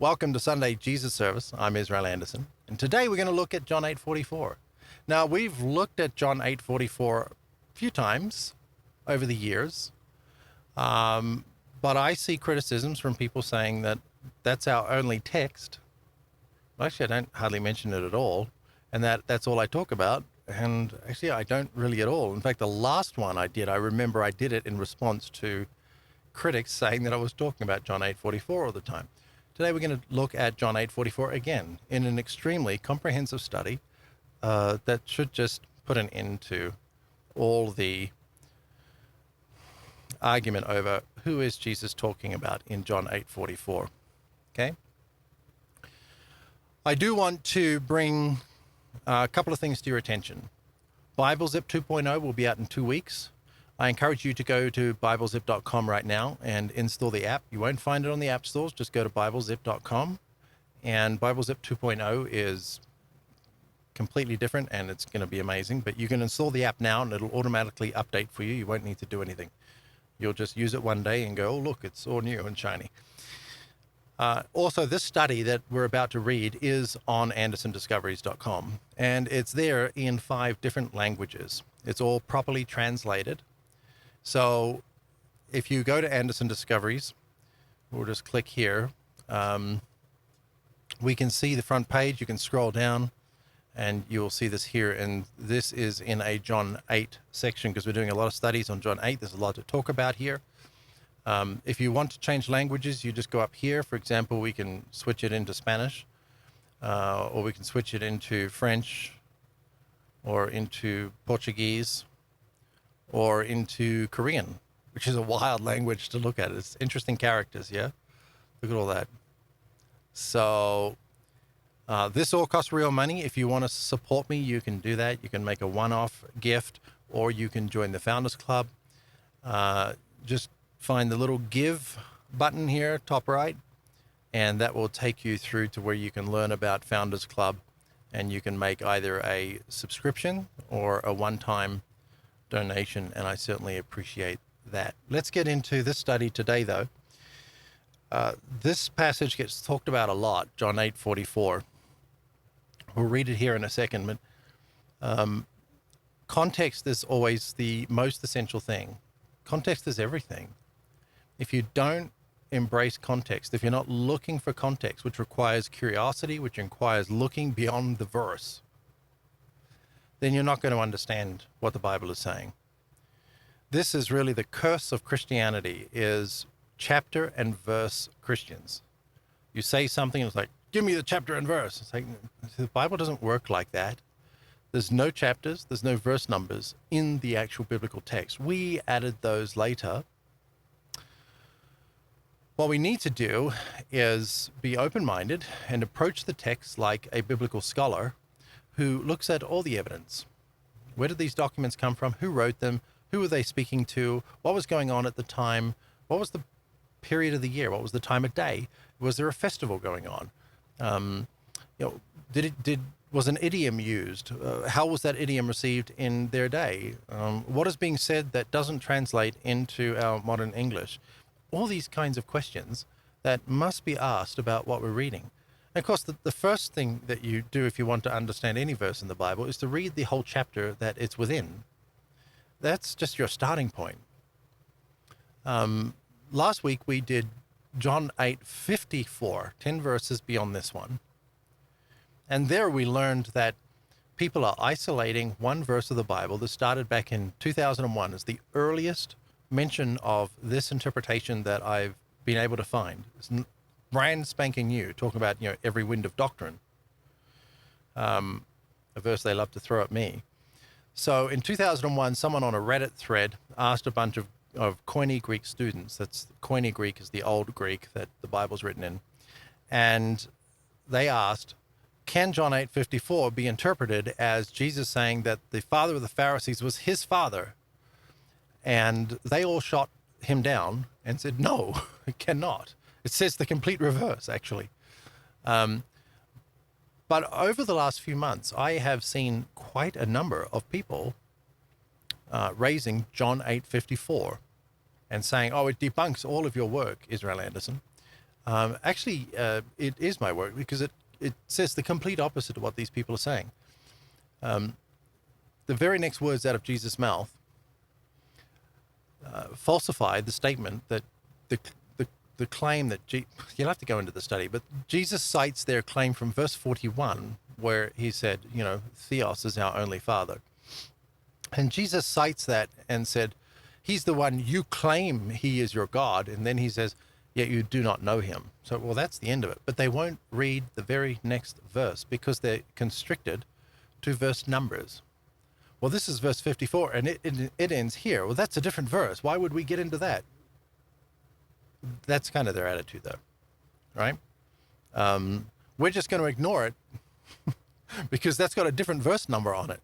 Welcome to Sunday Jesus Service. I'm Israel Anderson, and today we're going to look at John 8:44. Now, we've looked at John 8:44 a few times over the years, but I see criticisms from people saying that that's our only text. Well, actually, I don't hardly mention it at all, and that's all I talk about, and actually, I don't really at all. In fact, the last one I remember I did it in response to critics saying that I was talking about John 8:44 all the time. Today we're going to look at John 8:44 again in an extremely comprehensive study that should just put an end to all the argument over who is Jesus talking about in John 8:44. Okay? I do want to bring a couple of things to your attention. BibleZip 2.0 will be out in 2 weeks. I encourage you to go to biblezip.com right now and install the app. You won't find it on the app stores. Just go to biblezip.com. And BibleZip 2.0 is completely different, and it's going to be amazing. But you can install the app now, and it'll automatically update for you. You won't need to do anything. You'll just use it one day and go, oh, look, it's all new and shiny. Also, this study that we're about to read is on andersondiscoveries.com, and it's there in 5 different languages. It's all properly translated. So if you go to Anderson Discoveries, we'll just click here. We can see the front page. You can scroll down and you'll see this here. And this is in a John 8 section because we're doing a lot of studies on John 8. There's a lot to talk about here. If you want to change languages, you just go up here. For example, we can switch it into Spanish, or we can switch it into French, or into Portuguese, or into Korean, which is a wild language to look at. It's interesting characters, yeah? Look at all that. So this all costs real money. If you want to support me, you can do that. You can make a one-off gift, or you can join the Founders Club. Just find the little give button here, top right, and that will take you through to where you can learn about Founders Club, and you can make either a subscription or a one-time donation, and I certainly appreciate that. Let's get into this study today, though. This passage gets talked about a lot, John 8:44. We'll read it here in a second, but context is always the most essential thing. Context is everything. If you don't embrace context, if you're not looking for context, which requires curiosity, which requires looking beyond the verse, then you're not going to understand what the Bible is saying. This is really the curse of Christianity, is chapter and verse Christians. You say something, and it's like, give me the chapter and verse. It's like, the Bible doesn't work like that. There's no chapters, there's no verse numbers in the actual biblical text. We added those later. What we need to do is be open-minded and approach the text like a biblical scholar who looks at all the evidence. Where did these documents come from? Who wrote them? Who were they speaking to? What was going on at the time? What was the period of the year? What was the time of day? Was there a festival going on? Was an idiom used? How was that idiom received in their day? What is being said that doesn't translate into our modern English? All these kinds of questions that must be asked about what we're reading. And of course, the first thing that you do if you want to understand any verse in the Bible is to read the whole chapter that it's within. That's just your starting point. Last week we did John 8:54, 10 verses beyond this one. And there we learned that people are isolating one verse of the Bible that started back in 2001 as the earliest mention of this interpretation that I've been able to find. It's brand spanking new, talking about, every wind of doctrine. A verse they love to throw at me. So in 2001, someone on a Reddit thread asked a bunch of Koine Greek students. Koine Greek is the old Greek that the Bible's written in. And they asked, can John 8:54 be interpreted as Jesus saying that the father of the Pharisees was his father? And they all shot him down and said, no, it cannot. It says the complete reverse, actually. But over the last few months, I have seen quite a number of people raising John 8:54 and saying, oh, it debunks all of your work, Israel Anderson. It is my work because it says the complete opposite of what these people are saying. The very next words out of Jesus' mouth falsify the statement that the claim that you'll have to go into the study, but Jesus cites their claim from verse 41 where he said, Theos is our only Father. And Jesus cites that and said, he's the one you claim he is your God. And then he says, yet you do not know him. So, well, that's the end of it. But they won't read the very next verse because they're constricted to verse numbers. Well, this is verse 54 and it ends here. Well, that's a different verse. Why would we get into that? That's kind of their attitude though, right? We're just going to ignore it because that's got a different verse number on it.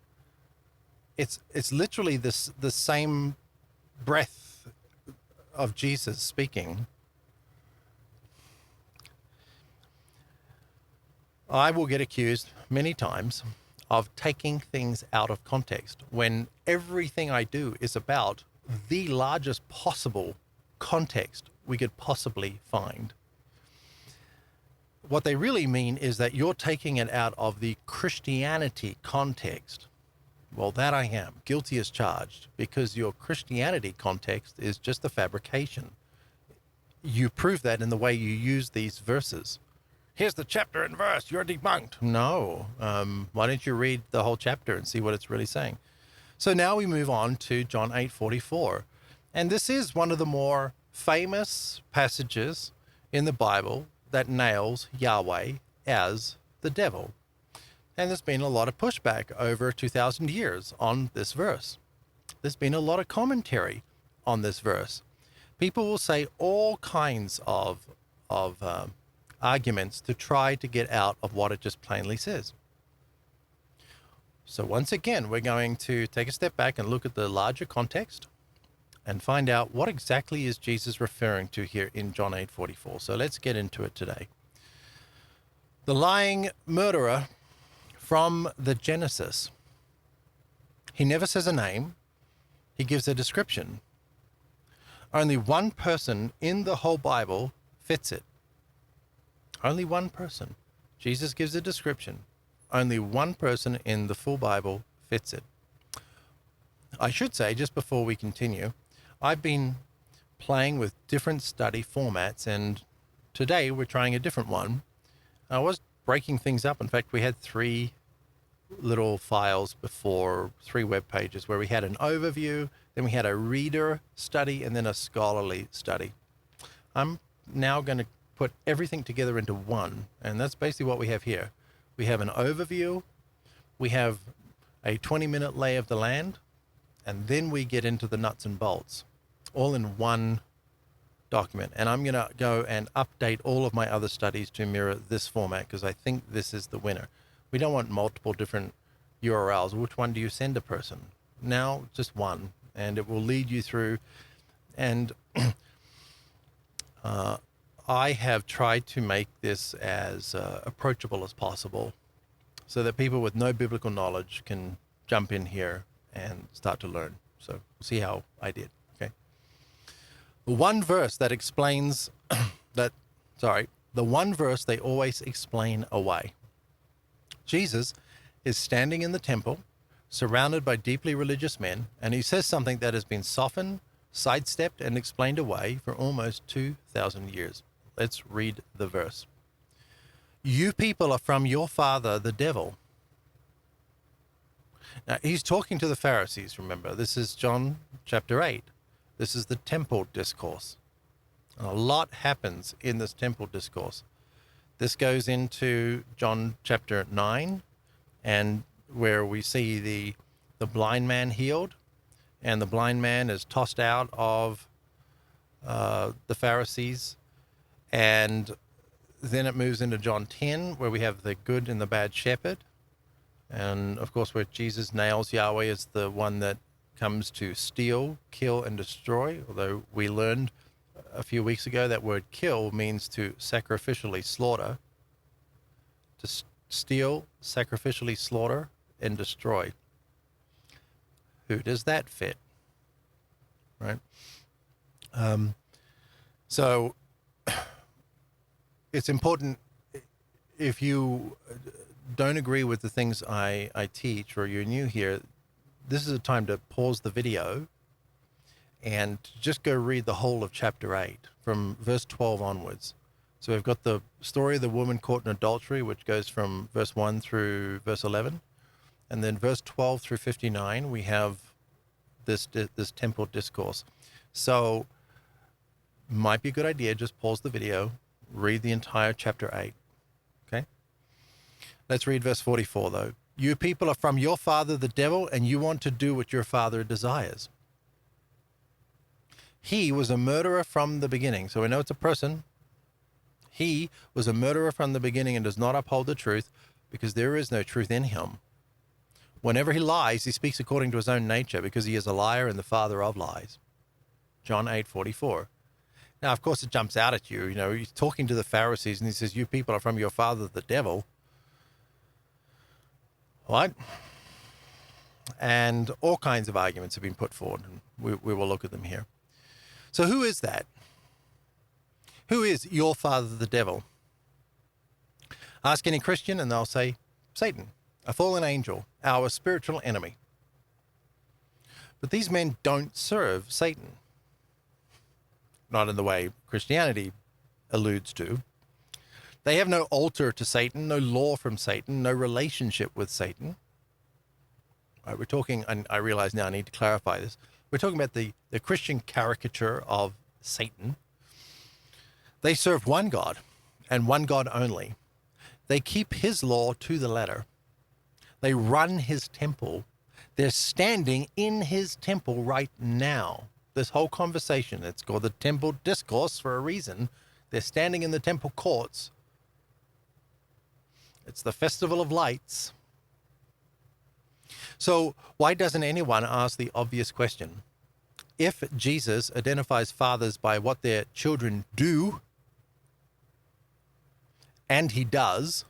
It's literally the same breath of Jesus speaking. I will get accused many times of taking things out of context when everything I do is about the largest possible context we could possibly find. What they really mean is that you're taking it out of the Christianity context. Well, that I am guilty as charged because your Christianity context is just a fabrication. You prove that in the way you use these verses. Here's the chapter and verse, you're debunked. No. Why don't you read the whole chapter and see what it's really saying? So now we move on to John 8:44. And this is one of the more famous passages in the Bible that nails Yahweh as the devil. And there's been a lot of pushback over 2,000 years on this verse. There's been a lot of commentary on this verse. People will say all kinds of arguments to try to get out of what it just plainly says. So once again, we're going to take a step back and look at the larger context and find out what exactly is Jesus referring to here in John 8:44. So let's get into it today. The lying murderer from the Genesis. He never says a name. He gives a description. Only one person in the whole Bible fits it. Only one person. Jesus gives a description. Only one person in the full Bible fits it. I should say, just before we continue, I've been playing with different study formats, and today we're trying a different one. I was breaking things up. In fact, we had 3 little files before, 3 web pages, where we had an overview, then we had a reader study, and then a scholarly study. I'm now going to put everything together into one, and that's basically what we have here. We have an overview, we have a 20-minute lay of the land, and then we get into the nuts and bolts, all in one document. And I'm going to go and update all of my other studies to mirror this format because I think this is the winner. We don't want multiple different URLs. Which one do you send a person? Now, just one, and it will lead you through. And I have tried to make this as approachable as possible so that people with no biblical knowledge can jump in here and start to learn. So we'll see how I did, okay? The one verse that explains the one verse they always explain away. Jesus is standing in the temple, surrounded by deeply religious men, and he says something that has been softened, sidestepped, and explained away for almost 2,000 years. Let's read the verse. You people are from your father, the devil. Now, he's talking to the Pharisees, remember. This is John chapter 8. This is the temple discourse. And a lot happens in this temple discourse. This goes into John chapter 9, and where we see the blind man healed, and the blind man is tossed out of the Pharisees. And then it moves into John 10, where we have the good and the bad shepherd. And, of course, where Jesus nails Yahweh as the one that comes to steal, kill, and destroy. Although we learned a few weeks ago that word kill means to sacrificially slaughter. To steal, sacrificially slaughter, and destroy. Who does that fit? Right? So it's important, if you don't agree with the things I teach, or you're new here, this is a time to pause the video and just go read the whole of chapter 8 from verse 12 onwards. So we've got the story of the woman caught in adultery, which goes from verse 1 through verse 11. And then verse 12 through 59, we have this temple discourse. So might be a good idea, just pause the video, read the entire chapter 8. Okay? Let's read verse 44, though. You people are from your father, the devil, and you want to do what your father desires. He was a murderer from the beginning. So we know it's a person. He was a murderer from the beginning and does not uphold the truth, because there is no truth in him. Whenever he lies, he speaks according to his own nature, because he is a liar and the father of lies. John 8:44. Now, of course, it jumps out at you. You know, he's talking to the Pharisees and he says, you people are from your father, the devil. What? And all kinds of arguments have been put forward, and we will look at them here. So who is that? Who is your father, the devil? Ask any Christian and they'll say, Satan, a fallen angel, our spiritual enemy. But these men don't serve Satan. Not in the way Christianity alludes to. They have no altar to Satan, no law from Satan, no relationship with Satan. All right, we're talking, and I realize now I need to clarify this, we're talking about the Christian caricature of Satan. They serve one God, and one God only. They keep his law to the letter. They run his temple. They're standing in his temple right now. This whole conversation, it's called the temple discourse for a reason. They're standing in the temple courts. It's the festival of lights. So why doesn't anyone ask the obvious question? If Jesus identifies fathers by what their children do, and he does,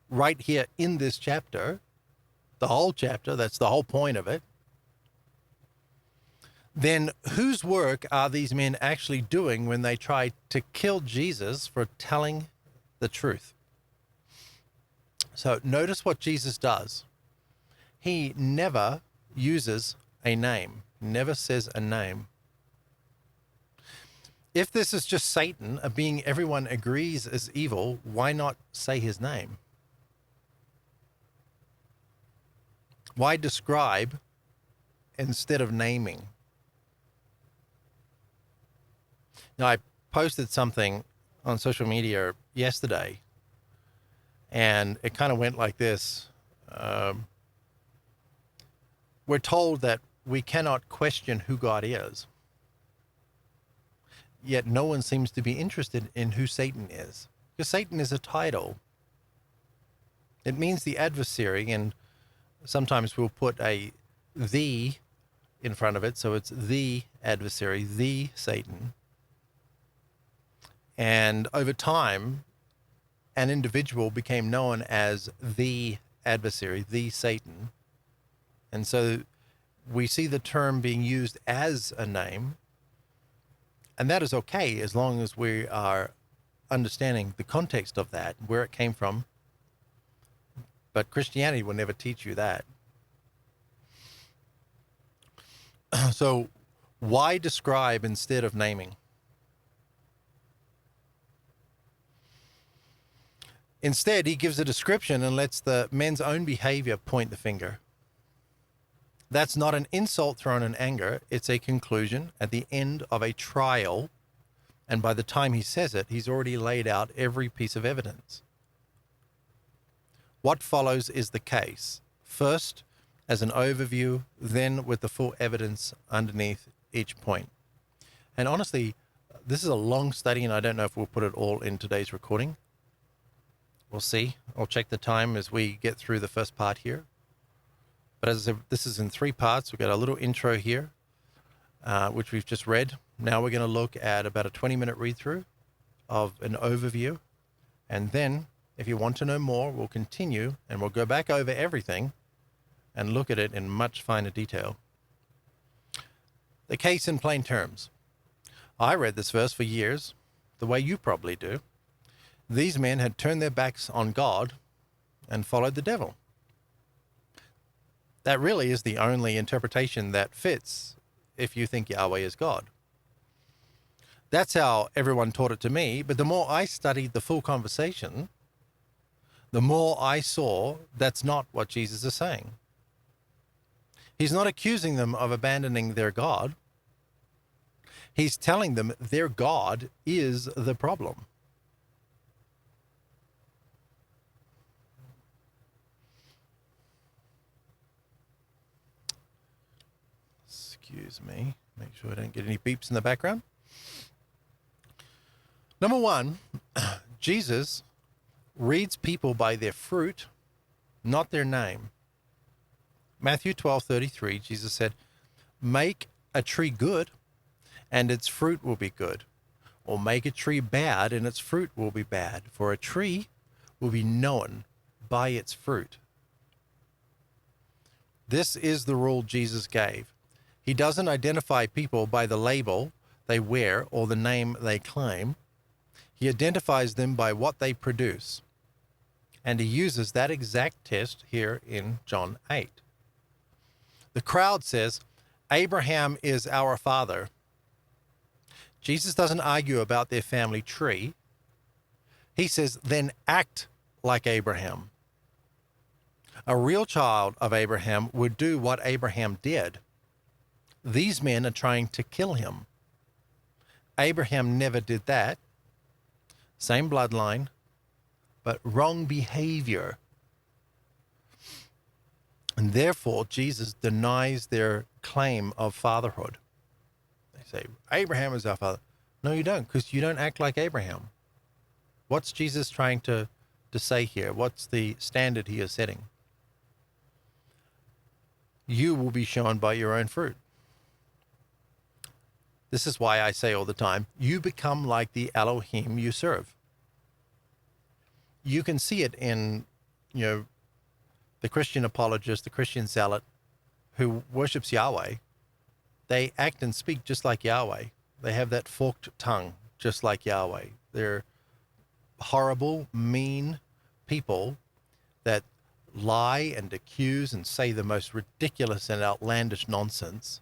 right here in this chapter, the whole chapter, that's the whole point of it, then whose work are these men actually doing when they try to kill Jesus for telling the truth? So notice what Jesus does. He never uses a name, never says a name. If this is just Satan, a being everyone agrees is evil, why not say his name? Why describe instead of naming? Now, I posted something on social media yesterday, and it kind of went like this. We're told that we cannot question who God is, yet no one seems to be interested in who Satan is, because Satan is a title. It means the adversary, and sometimes we'll put a "the" in front of it, so it's the adversary, the Satan. And over time, an individual became known as the adversary, the Satan. And so we see the term being used as a name, and that is okay as long as we are understanding the context of that, where it came from. But Christianity will never teach you that. So why describe instead of naming? Instead, he gives a description and lets the men's own behavior point the finger. That's not an insult thrown in anger. It's a conclusion at the end of a trial. And by the time he says it, he's already laid out every piece of evidence. What follows is the case. First, as an overview, then with the full evidence underneath each point. And honestly, this is a long study, and I don't know if we'll put it all in today's recording. We'll see. I'll check the time as we get through the first part here. But as I said, this is in 3 parts. We've got a little intro here, which we've just read. Now we're going to look at about a 20-minute read-through of an overview. And then, if you want to know more, we'll continue and we'll go back over everything and look at it in much finer detail. The case in plain terms. I read this verse for years, the way you probably do. These men had turned their backs on God and followed the devil. That really is the only interpretation that fits if you think Yahweh is God. That's how everyone taught it to me, but the more I studied the full conversation, the more I saw that's not what Jesus is saying. He's not accusing them of abandoning their God. He's telling them their God is the problem. Excuse me. Make sure I don't get any beeps in the background. Number one, Jesus reads people by their fruit, not their name. Matthew 12:33, Jesus said, "Make a tree good, and its fruit will be good. Or make a tree bad, and its fruit will be bad. For a tree will be known by its fruit." This is the rule Jesus gave. He doesn't identify people by the label they wear or the name they claim. He identifies them by what they produce. And he uses that exact test here in John 8. The crowd says, "Abraham is our father." Jesus doesn't argue about their family tree. He says, "Then act like Abraham." A real child of Abraham would do what Abraham did. These men are trying to kill him. Abraham never did that. Same bloodline, but wrong behavior. And therefore, Jesus denies their claim of fatherhood. They say, "Abraham is our father." No, you don't, because you don't act like Abraham. What's Jesus trying to say here? What's the standard he is setting? You will be shown by your own fruit. This is why I say all the time, you become like the Elohim you serve. You can see it in, the Christian apologist, the Christian zealot who worships Yahweh. They act and speak just like Yahweh. They have that forked tongue just like Yahweh. They're horrible, mean people that lie and accuse and say the most ridiculous and outlandish nonsense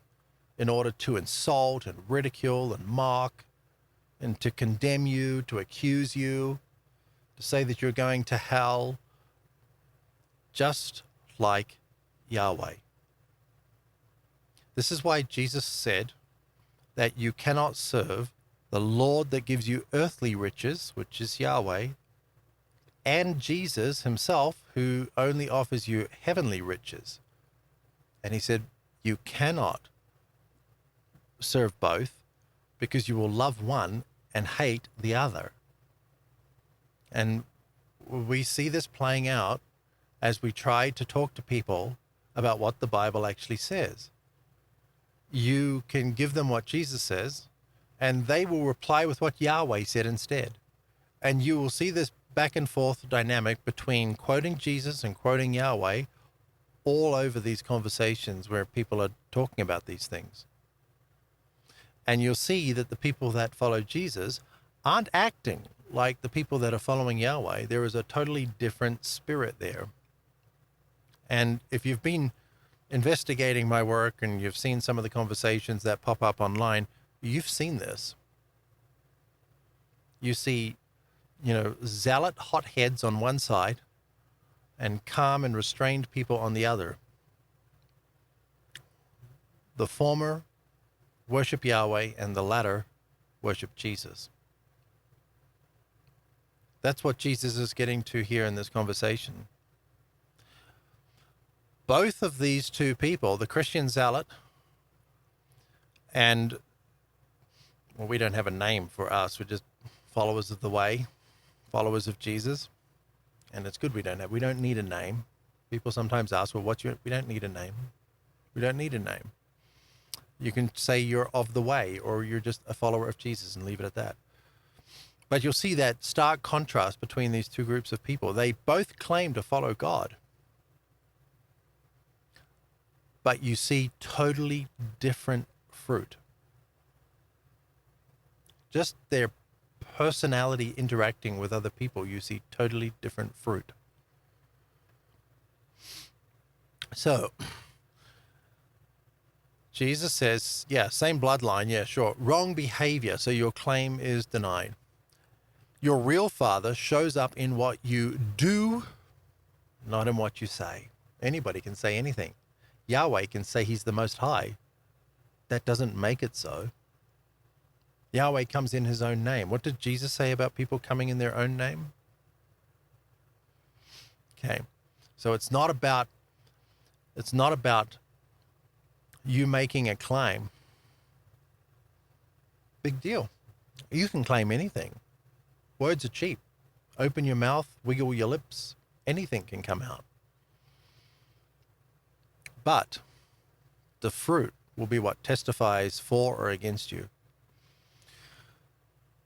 in order to insult and ridicule and mock and to condemn you, to accuse you, to say that you're going to hell, just like Yahweh. This is why Jesus said that you cannot serve the Lord that gives you earthly riches, which is Yahweh, and Jesus himself, who only offers you heavenly riches. And he said, you cannot serve both, because you will love one and hate the other. And we see this playing out as we try to talk to people about what the Bible actually says. You can give them what Jesus says, and they will reply with what Yahweh said instead. And you will see this back and forth dynamic between quoting Jesus and quoting Yahweh all over these conversations where people are talking about these things. And you'll see that the people that follow Jesus aren't acting like the people that are following Yahweh. There is a totally different spirit there. And if you've been investigating my work and you've seen some of the conversations that pop up online, you've seen this. You see, zealot hotheads on one side and calm and restrained people on the other. The former worship Yahweh and the latter worship Jesus. That's what Jesus is getting to here in this conversation. Both of these two people, the Christian zealot and, well, we don't have a name for us. We're just followers of the way, followers of Jesus. And it's good we don't need a name. People sometimes ask, well, we don't need a name. We don't need a name. You can say you're of the way or you're just a follower of Jesus and leave it at that. But you'll see that stark contrast between these two groups of people. They both claim to follow God. But you see totally different fruit. Just their personality interacting with other people, you see totally different fruit. So, Jesus says, yeah, same bloodline, yeah, sure. Wrong behavior, so your claim is denied. Your real father shows up in what you do, not in what you say. Anybody can say anything. Yahweh can say he's the Most High. That doesn't make it so. Yahweh comes in his own name. What did Jesus say about people coming in their own name? Okay. So it's not about you making a claim. Big deal. You can claim anything. Words are cheap. Open your mouth, wiggle your lips, anything can come out. But the fruit will be what testifies for or against you.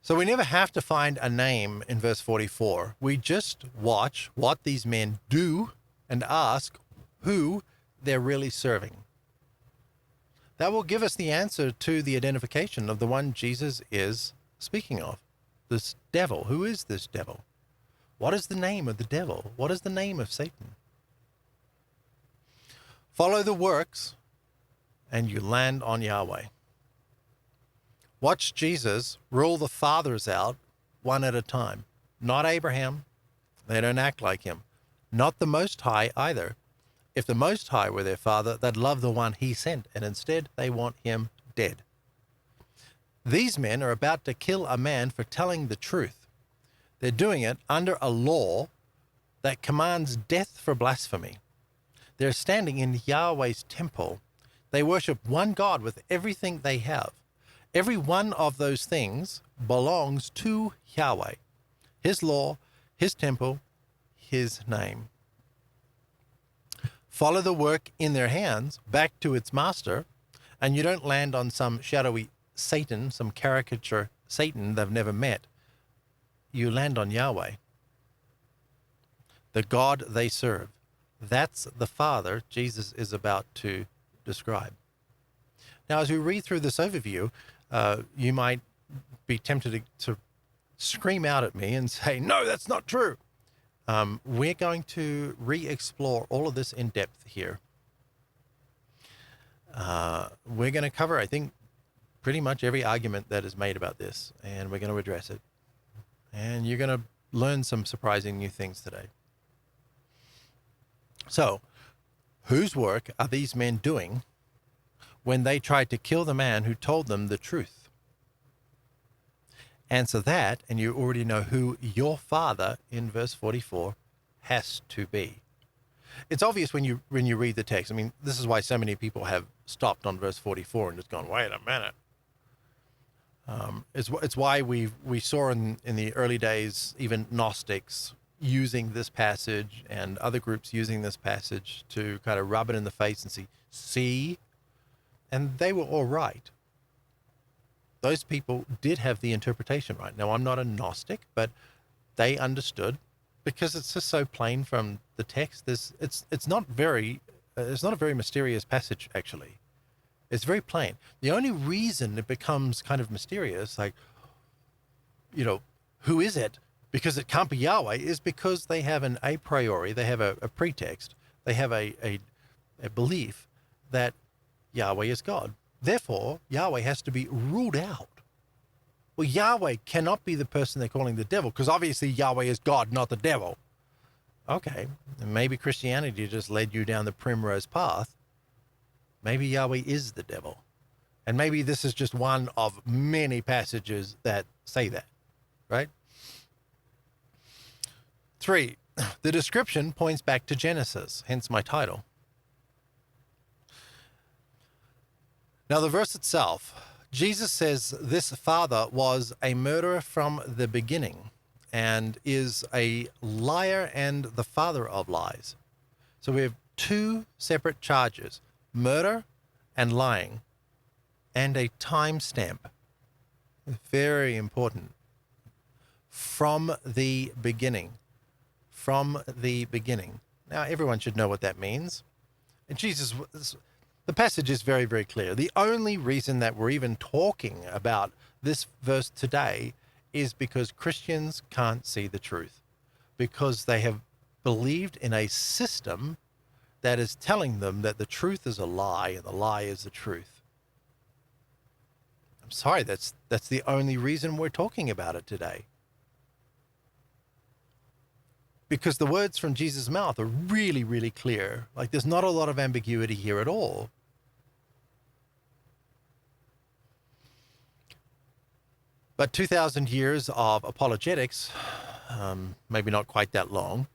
So we never have to find a name in verse 44. We just watch what these men do and ask who they're really serving. That will give us the answer to the identification of the one Jesus is speaking of. This devil. Who is this devil? What is the name of the devil? What is the name of Satan? Follow the works and you land on Yahweh. Watch Jesus rule the fathers out one at a time. Not Abraham. They don't act like him. Not the Most High either. If the Most High were their father, they'd love the one he sent, and instead they want him dead. These men are about to kill a man for telling the truth. They're doing it under a law that commands death for blasphemy. They're standing in Yahweh's temple. They worship one God with everything they have. Every one of those things belongs to Yahweh, his law, his temple, his name. Follow the work in their hands back to its master, and you don't land on some shadowy Satan, some caricature Satan they've never met. You land on Yahweh, the God they serve. That's the Father Jesus is about to describe. Now, as we read through this overview, you might be tempted to scream out at me and say, no, that's not true. We're going to re-explore all of this in depth here. We're going to cover, I think, pretty much every argument that is made about this, and we're going to address it. And you're going to learn some surprising new things today. So, whose work are these men doing when they tried to kill the man who told them the truth? Answer that, and you already know who your father in verse 44 has to be. It's obvious when you read the text. I mean, this is why so many people have stopped on verse 44 and just gone, wait a minute. It's why we saw in the early days, even Gnostics using this passage and other groups using this passage to kind of rub it in the face and see, and they were all right. Those people did have the interpretation right. Now, I'm not a Gnostic, but they understood because it's just so plain from the text. It's not a very mysterious passage, actually. It's very plain. The only reason it becomes kind of mysterious, like, who is it? Because it can't be Yahweh, is because they have an a priori, they have a pretext, they have a belief that Yahweh is God. Therefore, Yahweh has to be ruled out. Well, Yahweh cannot be the person they're calling the devil, because obviously Yahweh is God, not the devil. Okay, and maybe Christianity just led you down the primrose path. Maybe Yahweh is the devil. And maybe this is just one of many passages that say that, right? 3, the description points back to Genesis, hence my title. Now, the verse itself, Jesus says this father was a murderer from the beginning and is a liar and the father of lies. So we have 2 separate charges, murder and lying, and a time stamp. Very important. From the beginning. From the beginning. Now, everyone should know what that means. And the passage is very, very clear. The only reason that we're even talking about this verse today is because Christians can't see the truth, because they have believed in a system that is telling them that the truth is a lie and the lie is the truth. I'm sorry, that's the only reason we're talking about it today. Because the words from Jesus' mouth are really, really clear. Like, there's not a lot of ambiguity here at all. But 2,000 years of apologetics, maybe not quite that long,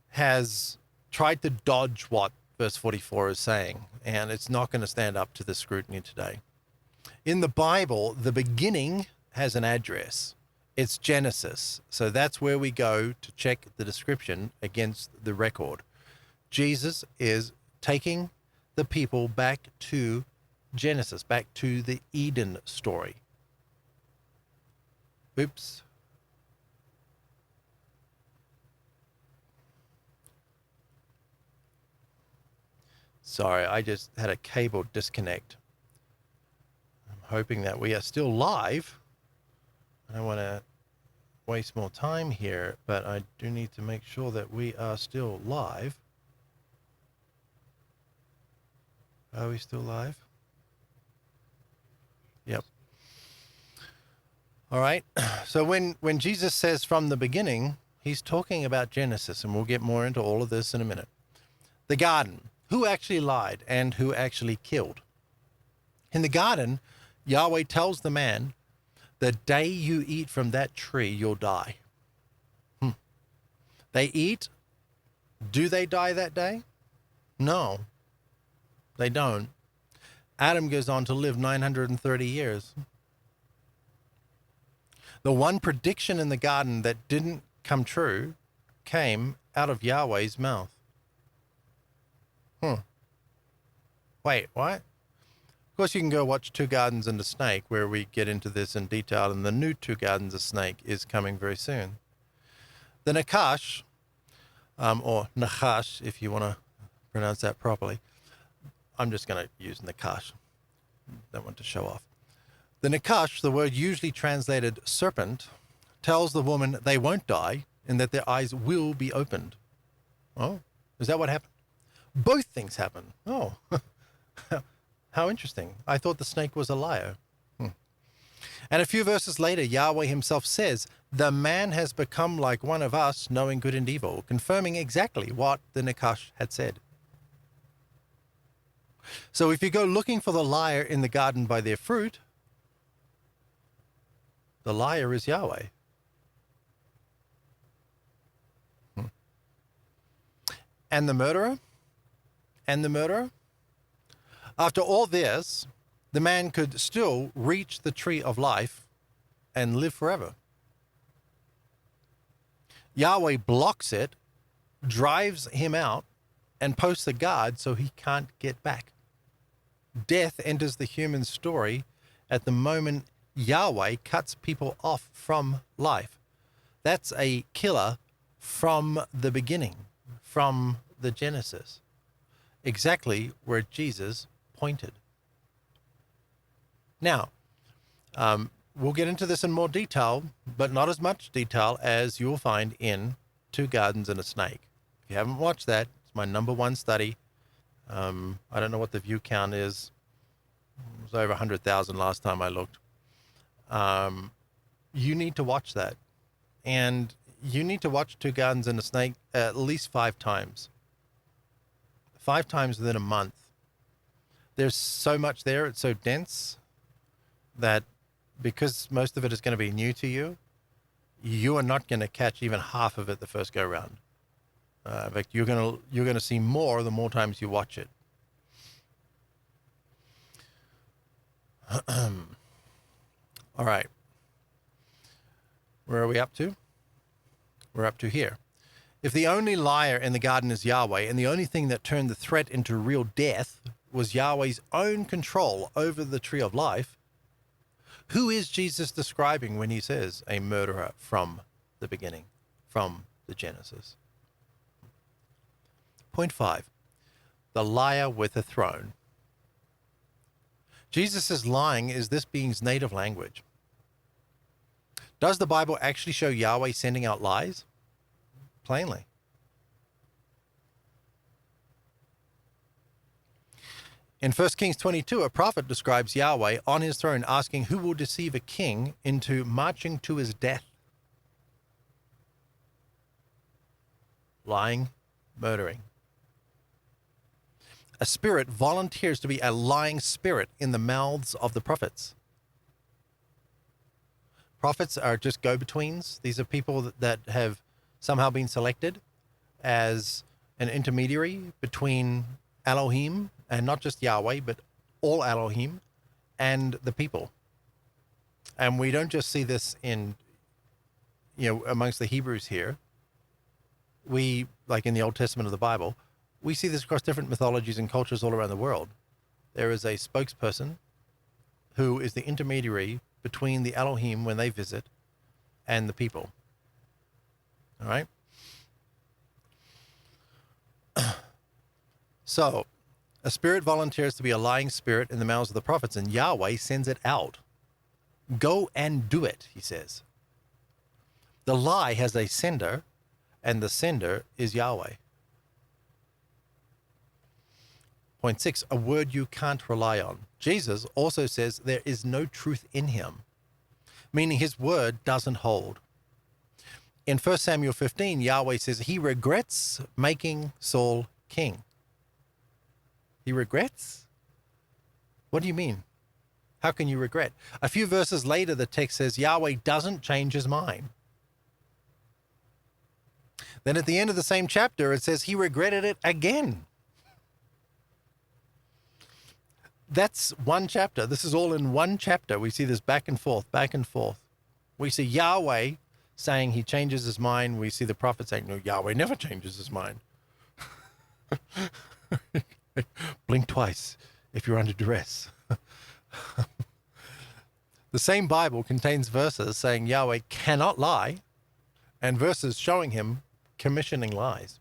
has tried to dodge what verse 44 is saying, and it's not going to stand up to the scrutiny today. In the Bible, the beginning has an address. It's Genesis, so that's where we go to check the description against the record. Jesus is taking the people back to Genesis, back to the Eden story. Oops. Sorry, I just had a cable disconnect. I'm hoping that we are still live. I don't want to waste more time here, but I do need to make sure that we are still live. Are we still live? Yep. All right. So when Jesus says from the beginning, he's talking about Genesis, and we'll get more into all of this in a minute. The garden. Who actually lied and who actually killed? In the garden, Yahweh tells the man, the day you eat from that tree, you'll die. They eat. Do they die that day? No, they don't. Adam goes on to live 930 years. The one prediction in the garden that didn't come true came out of Yahweh's mouth. Wait, what? Of course, you can go watch Two Gardens and a Snake, where we get into this in detail, and the new Two Gardens, a Snake is coming very soon. The nachash, or nachash, if you want to pronounce that properly. I'm just going to use nachash. Don't want to show off. The nachash, the word usually translated serpent, tells the woman they won't die and that their eyes will be opened. Oh, is that what happened? Both things happen. Oh, how interesting. I thought the snake was a liar. And a few verses later, Yahweh himself says, the man has become like one of us, knowing good and evil, confirming exactly what the nachash had said. So if you go looking for the liar in the garden by their fruit, the liar is Yahweh. And the murderer? And the murderer? After all this, the man could still reach the tree of life and live forever. Yahweh blocks it, drives him out, and posts a guard so he can't get back. Death enters the human story at the moment Yahweh cuts people off from life. That's a killer from the beginning, from the Genesis. Exactly where Jesus pointed. Now, we'll get into this in more detail, but not as much detail as you'll find in Two Gardens and a Snake. If you haven't watched that, it's my #1 study. I don't know what the view count is. It was over 100,000 last time I looked. You need to watch that. And you need to watch Two Gardens and a Snake at least 5 times. 5 times within a month. There's so much there, it's so dense, that because most of it is going to be new to you, you are not going to catch even half of it the first go round. In fact, you're going to see more the more times you watch it. All right. Where are we up to? We're up to here. If the only liar in the garden is Yahweh, and the only thing that turned the threat into real death was Yahweh's own control over the tree of life, who is Jesus describing when he says a murderer from the beginning, from the Genesis? Point 5, the liar with a throne. Jesus' lying is this being's native language. Does the Bible actually show Yahweh sending out lies? Plainly. In 1 Kings 22, a prophet describes Yahweh on his throne asking who will deceive a king into marching to his death. Lying, murdering. A spirit volunteers to be a lying spirit in the mouths of the prophets. Prophets are just go-betweens. These are people that have somehow been selected as an intermediary between Elohim, and not just Yahweh, but all Elohim, and the people. And we don't just see this in, amongst the Hebrews here. We, like in the Old Testament of the Bible, we see this across different mythologies and cultures all around the world. There is a spokesperson who is the intermediary between the Elohim when they visit and the people. All right? So, a spirit volunteers to be a lying spirit in the mouths of the prophets, and Yahweh sends it out. Go and do it, he says. The lie has a sender, and the sender is Yahweh. Point 6, a word you can't rely on. Jesus also says there is no truth in him, meaning his word doesn't hold. In 1 Samuel 15, Yahweh says he regrets making Saul king. He regrets? What do you mean? How can you regret? A few verses later, the text says Yahweh doesn't change his mind. Then at the end of the same chapter, it says he regretted it again. That's one chapter. This is all in one chapter. We see this back and forth, back and forth. We see Yahweh saying he changes his mind. We see the prophet saying, no, Yahweh never changes his mind. Blink twice if you're under duress. The same Bible contains verses saying Yahweh cannot lie and verses showing him commissioning lies.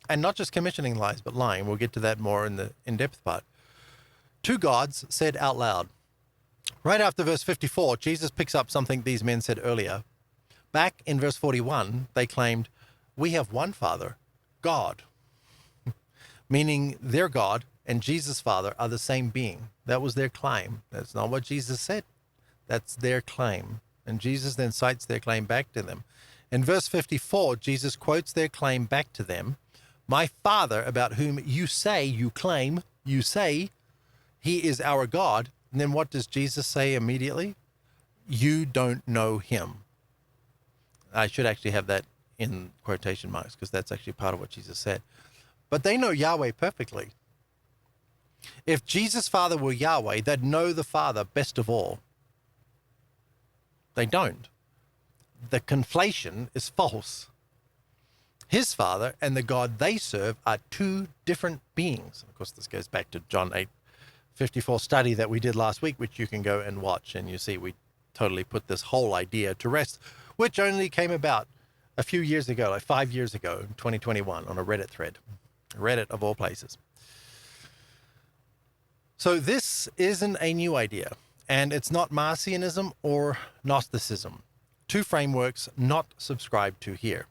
And not just commissioning lies, but lying. We'll get to that more in the in-depth part. Two gods said out loud. Right after verse 54, Jesus picks up something these men said earlier. Back in verse 41, they claimed, we have one Father, God. Meaning their God and Jesus' Father are the same being. That was their claim. That's not what Jesus said. That's their claim. And Jesus then cites their claim back to them. In verse 54, Jesus quotes their claim back to them. My Father, about whom you say, you claim, you say, he is our God. And then what does Jesus say immediately? You don't know him. I should actually have that in quotation marks because that's actually part of what Jesus said. But they know Yahweh perfectly. If Jesus' Father were Yahweh, they'd know the Father best of all. They don't. The conflation is false. His Father and the God they serve are two different beings. Of course, this goes back to John 8:54 study that we did last week, which you can go and watch. And you see we totally put this whole idea to rest, which only came about a few years ago, like 5 years ago, in 2021, on a Reddit thread. Reddit of all places. So this isn't a new idea, and it's not Marcionism or Gnosticism, two frameworks not subscribed to here.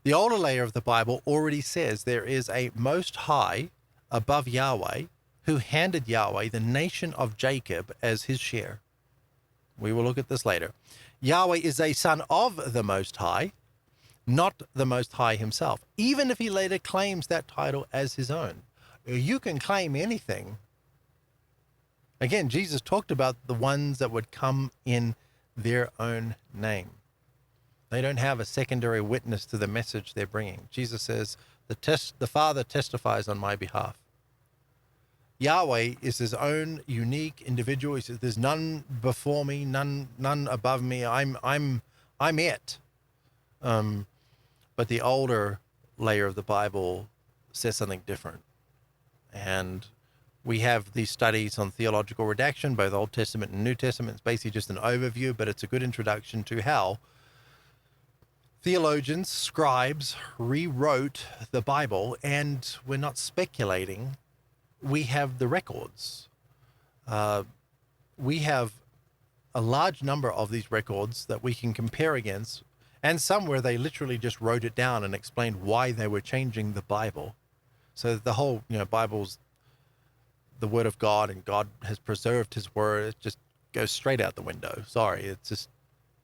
The older layer of the Bible already says there is a Most High above Yahweh who handed Yahweh the nation of Jacob as his share. We will look at this later. Yahweh is a son of the Most High, not the Most High himself, even if he later claims that title as his own. You can claim anything. Again, Jesus talked about the ones that would come in their own name. They don't have a secondary witness to the message they're bringing. Jesus says, the Father testifies on my behalf. Yahweh is his own unique individual. He says, there's none before me, none above me. I'm it. But the older layer of the Bible says something different. And we have these studies on theological redaction, both Old Testament and New Testament. It's basically just an overview, but it's a good introduction to how theologians, scribes rewrote the Bible, and we're not speculating. We have the records. We have a large number of these records that we can compare against, and some where they literally just wrote it down and explained why they were changing the Bible. So the whole, Bible's the word of God, and God has preserved his word. It just goes straight out the window. Sorry, it's just,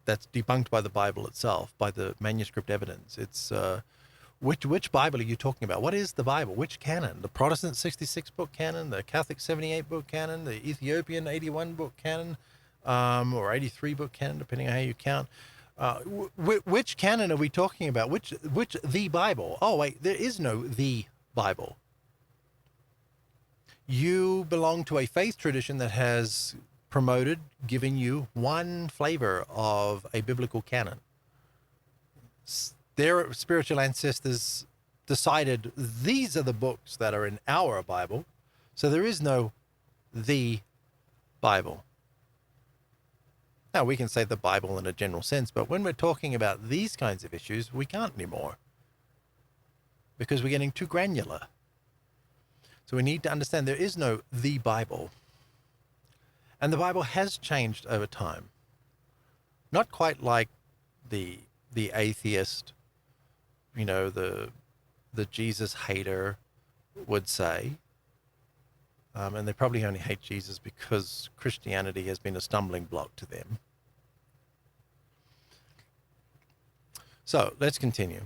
that's debunked by the Bible itself, by the manuscript evidence. It's which Bible are you talking about? What is the Bible? Which canon? The Protestant 66 book canon, the Catholic 78 book canon, the Ethiopian 81 book canon, or 83 book canon, depending on how you count. Which canon are we talking about? Which the Bible? Oh wait, there is no the Bible. You belong to a faith tradition that has promoted, giving you one flavor of a biblical canon. Their spiritual ancestors decided these are the books that are in our Bible, so there is no the Bible. Now, we can say the Bible in a general sense, but when we're talking about these kinds of issues, we can't anymore because we're getting too granular. So we need to understand there is no the Bible. And the Bible has changed over time. Not quite like the atheist, the Jesus hater would say. And they probably only hate Jesus because Christianity has been a stumbling block to them. So let's continue.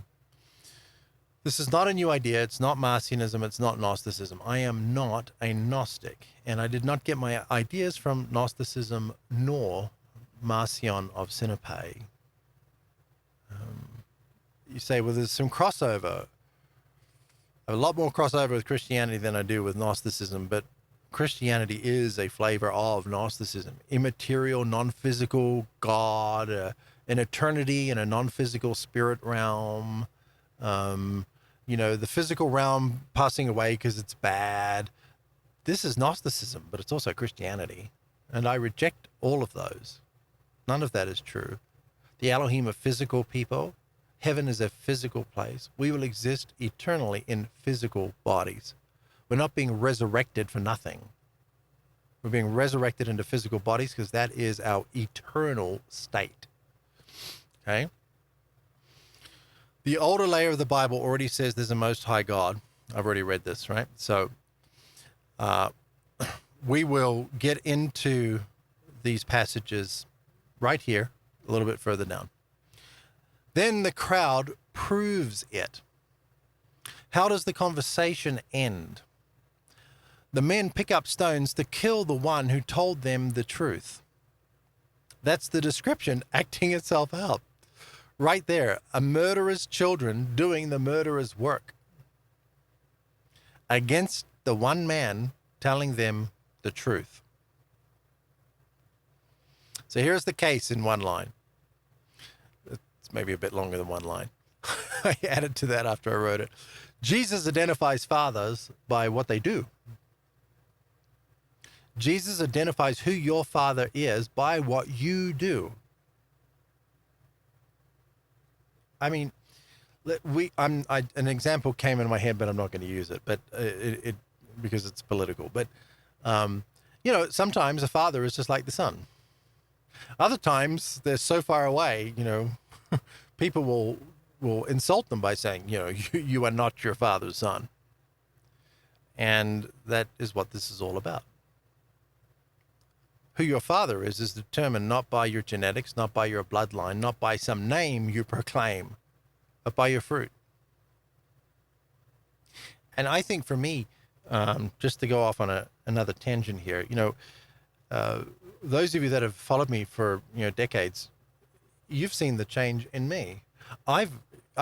This is not a new idea. It's not Marcionism. It's not Gnosticism. I am not a Gnostic, and I did not get my ideas from Gnosticism nor Marcion of Sinope. You say, well, there's some crossover. A lot more crossover with Christianity than I do with Gnosticism, but Christianity is a flavor of Gnosticism. Immaterial, non-physical God, an eternity in a non-physical spirit realm. The physical realm passing away because it's bad. This is Gnosticism, but it's also Christianity. And I reject all of those. None of that is true. The Elohim are physical people. Heaven is a physical place. We will exist eternally in physical bodies. We're not being resurrected for nothing. We're being resurrected into physical bodies because that is our eternal state. Okay? The older layer of the Bible already says there's a Most High God. I've already read this, right? So we will get into these passages right here, a little bit further down. Then the crowd proves it. How does the conversation end? The men pick up stones to kill the one who told them the truth. That's the description acting itself out. Right there, a murderer's children doing the murderer's work against the one man telling them the truth. So here's the case in one line. It's maybe a bit longer than one line. I added to that after I wrote it. Jesus identifies fathers by what they do. Jesus identifies who your father is by what you do. I mean, an example came in my head, but I'm not going to use it. But it because it's political. But sometimes a father is just like the son. Other times they're so far away. People will insult them by saying, you are not your father's son. And that is what this is all about. Who your father is determined not by your genetics, not by your bloodline, not by some name you proclaim, but by your fruit. And I think for me, just to go off on another tangent here, those of you that have followed me for decades, you've seen the change in me. I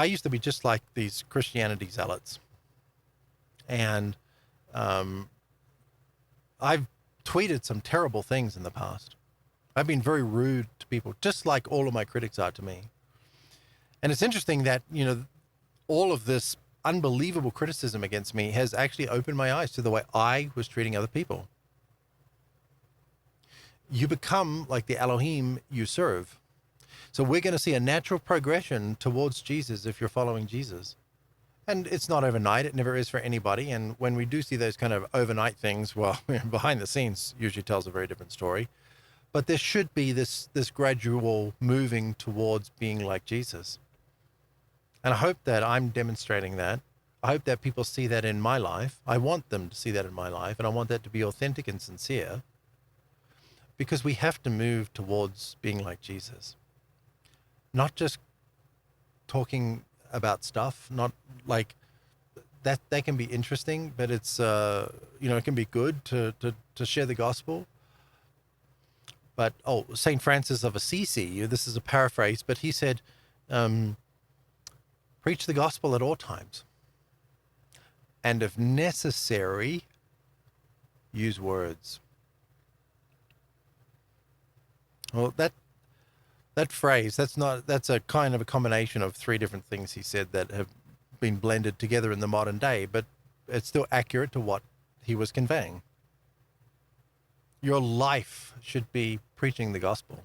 used to be just like these Christianity zealots, and I've tweeted some terrible things in the past. I've been very rude to people, just like all of my critics are to me. And it's interesting that, all of this unbelievable criticism against me has actually opened my eyes to the way I was treating other people. You become like the Elohim you serve. So we're going to see a natural progression towards Jesus if you're following Jesus. And it's not overnight. It never is for anybody. And when we do see those kind of overnight things, well, behind the scenes usually tells a very different story. But there should be this gradual moving towards being like Jesus. And I hope that I'm demonstrating that. I hope that people see that in my life. I want them to see that in my life, and I want that to be authentic and sincere, because we have to move towards being like Jesus. Not just talking about stuff, not like that can be interesting, but it's it can be good to share the gospel. But St. Francis of Assisi, this is a paraphrase, but he said, preach the gospel at all times, and if necessary, use words. Well, that phrase, that's a kind of a combination of three different things he said that have been blended together in the modern day, but it's still accurate to what he was conveying. Your life should be preaching the gospel.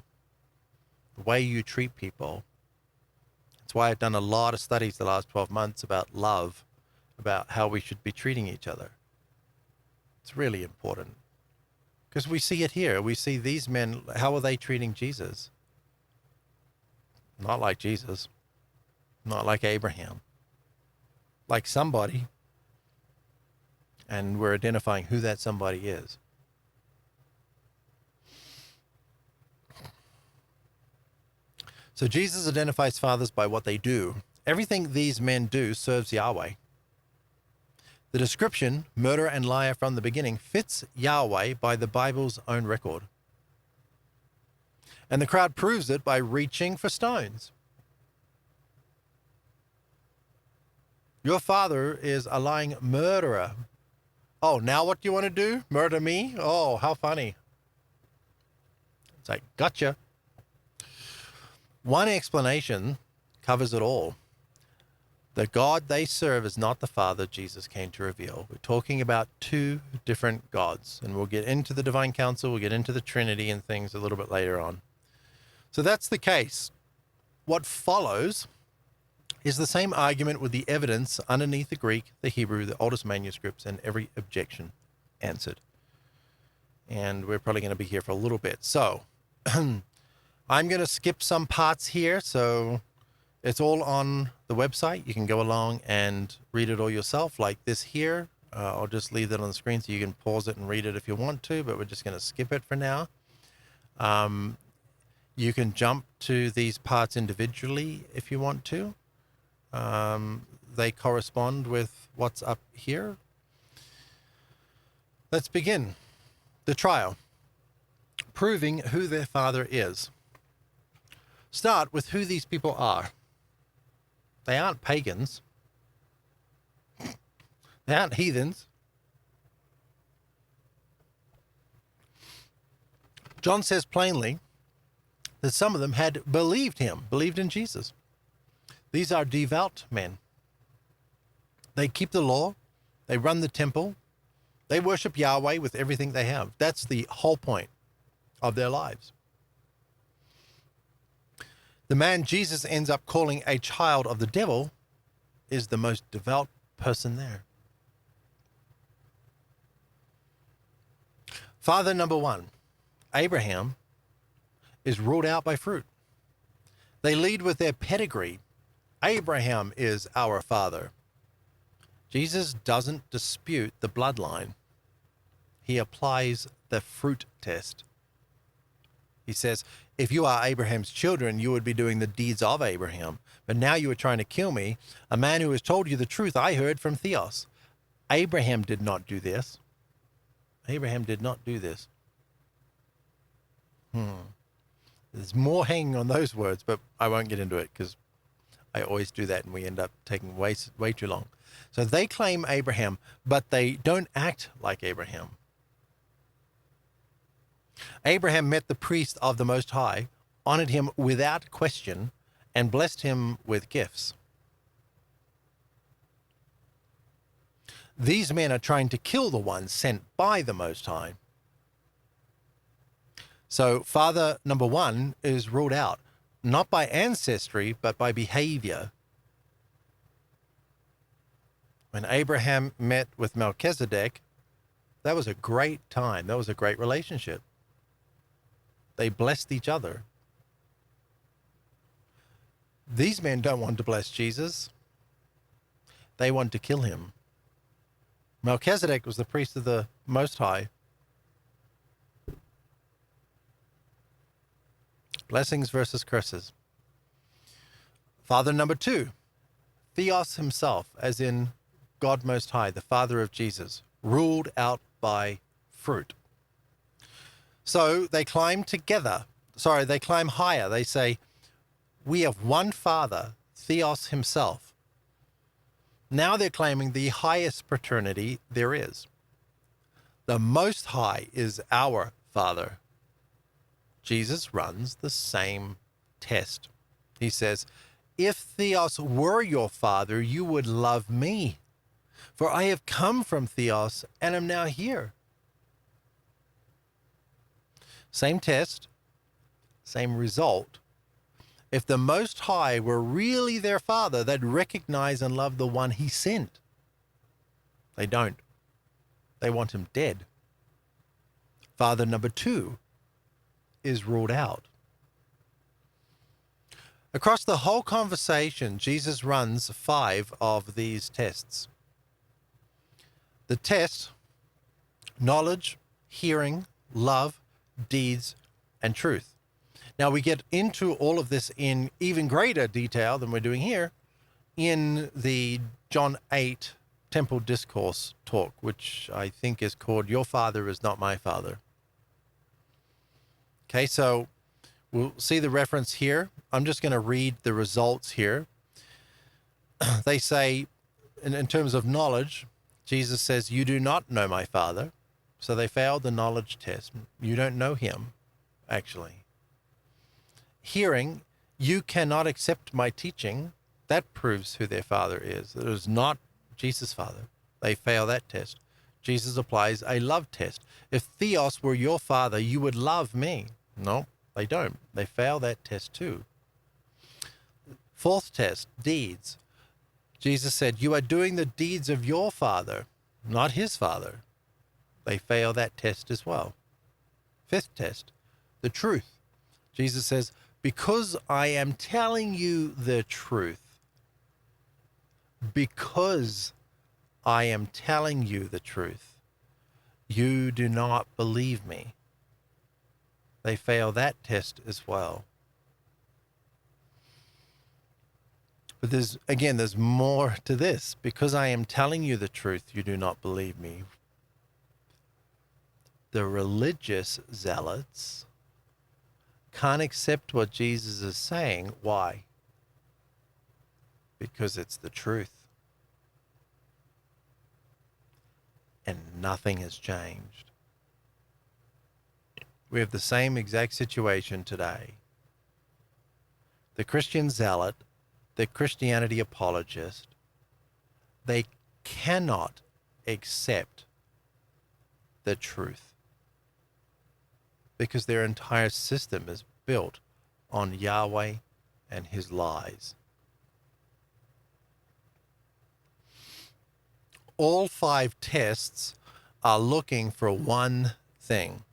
The way you treat people. That's why I've done a lot of studies the last 12 months about love, about how we should be treating each other. It's really important. Because we see it here. We see these men, how are they treating Jesus? Not like Jesus. Not like Abraham. Like somebody. And we're identifying who that somebody is. So Jesus identifies fathers by what they do. Everything these men do serves Yahweh. The description, murderer and liar from the beginning, fits Yahweh by the Bible's own record. And the crowd proves it by reaching for stones. Your father is a lying murderer. Oh, now what do you want to do? Murder me? Oh, how funny. It's like, gotcha. One explanation covers it all. The God they serve is not the Father Jesus came to reveal. We're talking about two different gods, and we'll get into the divine council, we'll get into the Trinity and things a little bit later on. So that's the case. What follows is the same argument with the evidence underneath the Greek, the Hebrew, the oldest manuscripts, and every objection answered. And we're probably going to be here for a little bit. So I'm going to skip some parts here, so it's all on the website. You can go along and read it all yourself, like this here. I'll just leave that on the screen so you can pause it and read it if you want to, but we're just going to skip it for now. You can jump to these parts individually if you want to. They correspond with what's up here. Let's begin. The trial. Proving who their father is. Start with who these people are. They aren't pagans. They aren't heathens. John says plainly that some of them had believed him, believed in Jesus. These are devout men. They keep the law. They run the temple. They worship Yahweh with everything they have. That's the whole point of their lives. The man Jesus ends up calling a child of the devil is the most devout person there. Father number one, Abraham, is ruled out by fruit. They lead with their pedigree. Abraham is our father. Jesus doesn't dispute the bloodline. He applies the fruit test. He says, if you are Abraham's children, you would be doing the deeds of Abraham. But now you are trying to kill me, a man who has told you the truth I heard from Theos. Abraham did not do this. Abraham did not do this. There's more hanging on those words, but I won't get into it because I always do that and we end up taking way too long. So they claim Abraham, but they don't act like Abraham. Abraham met the priest of the Most High, honored him without question, and blessed him with gifts. These men are trying to kill the one sent by the Most High. So father number one is ruled out, not by ancestry, but by behavior. When Abraham met with Melchizedek, that was a great time. That was a great relationship. They blessed each other. These men don't want to bless Jesus. They want to kill him. Melchizedek was the priest of the Most High. Blessings versus curses. Father number 2, Theos himself, as in God Most High, the Father of Jesus, ruled out by fruit. So they climb together. They climb higher. They say, we have one Father, Theos himself. Now they're claiming the highest paternity there is. The Most High is our Father. Jesus runs the same test. He says, if Theos were your father, you would love me, for I have come from Theos and am now here. Same test, same result. If the Most High were really their Father, they'd recognize and love the one he sent. They don't. They want him dead. Father number 2 is ruled out. Across the whole conversation, Jesus runs 5 of these tests. The test: knowledge, hearing, love, deeds, and truth. Now we get into all of this in even greater detail than we're doing here in the John 8 Temple Discourse talk, which I think is called Your Father is Not My Father. Okay, so we'll see the reference here. I'm just going to read the results here. They say, in terms of knowledge, Jesus says, you do not know my Father. So they failed the knowledge test. You don't know him, actually. Hearing, you cannot accept my teaching. That proves who their Father is. It is not Jesus' Father. They fail that test. Jesus applies a love test. If Theos were your Father, you would love me. No, they don't. They fail that test too. 4th test, deeds. Jesus said, you are doing the deeds of your Father, not his Father. They fail that test as well. 5th test, the truth. Jesus says, because I am telling you the truth, because I am telling you the truth, you do not believe me. They fail that test as well. But there's more to this. Because I am telling you the truth, you do not believe me. The religious zealots can't accept what Jesus is saying. Why? Because it's the truth. And nothing has changed. We have the same exact situation today. The Christian zealot, the Christianity apologist, they cannot accept the truth because their entire system is built on Yahweh and his lies. All 5 tests are looking for one thing: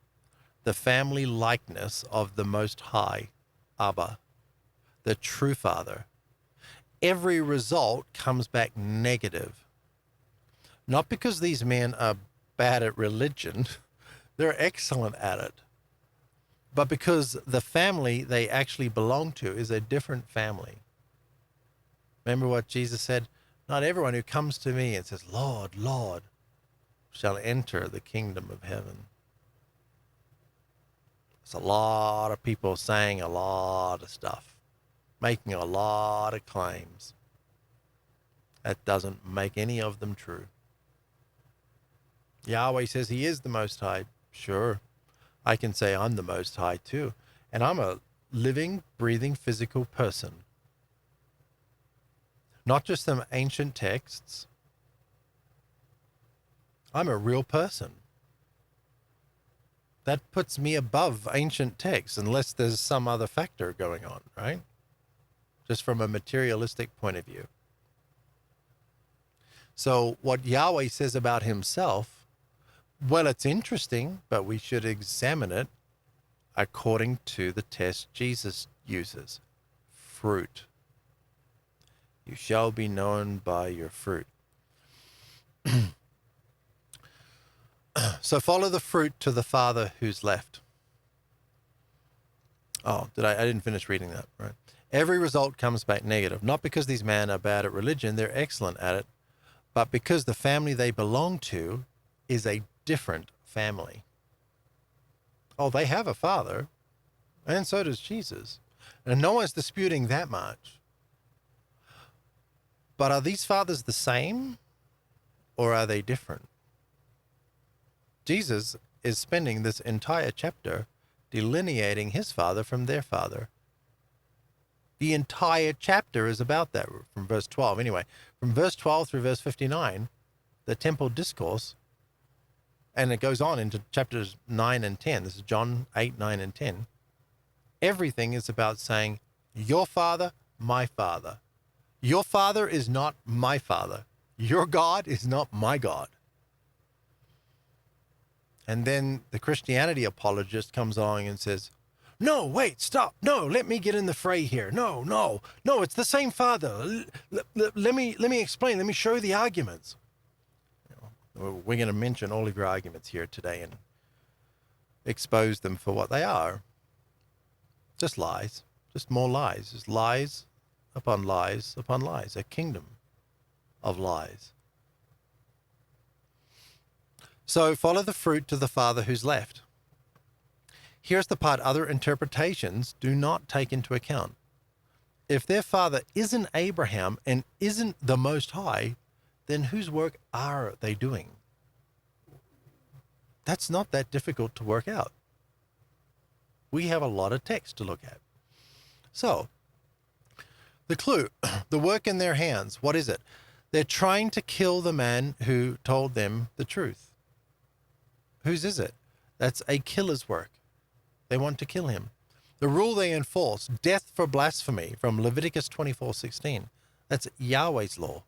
the family likeness of the Most High, Abba, the true Father. Every result comes back negative. Not because these men are bad at religion, they're excellent at it, but because the family they actually belong to is a different family. Remember what Jesus said? Not everyone who comes to me and says, Lord, Lord, shall enter the kingdom of heaven. It's a lot of people saying a lot of stuff, making a lot of claims. That doesn't make any of them true. Yahweh says he is the Most High. Sure, I can say I'm the Most High too. And I'm a living, breathing, physical person. Not just some ancient texts. I'm a real person. That puts me above ancient texts, unless there's some other factor going on, right? Just from a materialistic point of view. So what Yahweh says about himself, well, it's interesting, but we should examine it. according to the test Jesus uses. Fruit. You shall be known by your fruit. So follow the fruit to the Father who's left. Oh, I didn't finish reading that, right? Every result comes back negative, not because these men are bad at religion, they're excellent at it, but because the family they belong to is a different family. Oh, they have a father, and so does Jesus. And no one's disputing that much. But are these fathers the same, or are they different? Jesus is spending this entire chapter delineating his father from their father. The entire chapter is about that, from verse 12. Anyway, from verse 12 through verse 59, the temple discourse, and it goes on into chapters 9 and 10. This is John 8, 9, and 10. Everything is about saying, your father, my father. Your father is not my father. Your God is not my God. And then the Christianity apologist comes along and says, no, wait, stop. No, let me get in the fray here. No, it's the same father. Let me explain. Let me show you the arguments. We're going to mention all of your arguments here today and expose them for what they are. Just lies. Just more lies. Just lies upon lies upon lies. A kingdom of lies. So follow the fruit to the Father who's left. Here's the part other interpretations do not take into account. If their father isn't Abraham and isn't the Most High, then whose work are they doing? That's not that difficult to work out. We have a lot of text to look at. So, the clue, the work in their hands, what is it? They're trying to kill the man who told them the truth. Whose is it? That's a killer's work. They want to kill him. The rule they enforce, death for blasphemy, from Leviticus 24:16. That's Yahweh's law.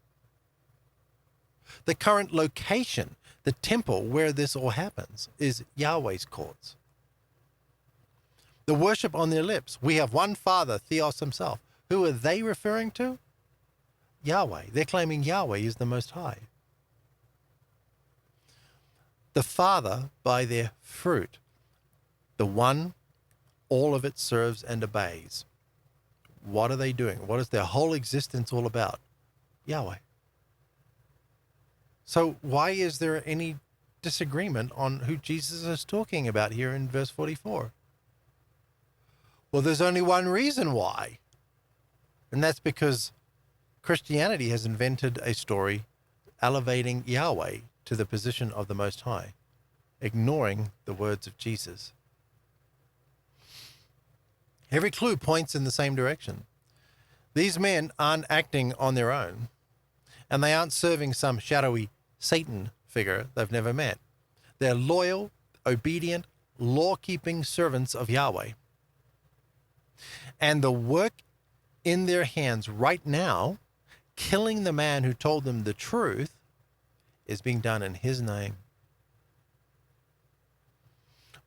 The current location, the temple where this all happens, is Yahweh's courts. The worship on their lips. We have one Father, Theos himself. Who are they referring to? Yahweh. They're claiming Yahweh is the Most High. The Father by their fruit. The one, all of it serves and obeys. What are they doing? What is their whole existence all about? Yahweh. So why is there any disagreement on who Jesus is talking about here in verse 44? Well, there's only one reason why. And that's because Christianity has invented a story elevating Yahweh to the position of the Most High, ignoring the words of Jesus. Every clue points in the same direction. These men aren't acting on their own, and they aren't serving some shadowy Satan figure they've never met. They're loyal, obedient, law-keeping servants of Yahweh. And the work in their hands right now, killing the man who told them the truth, is being done in his name.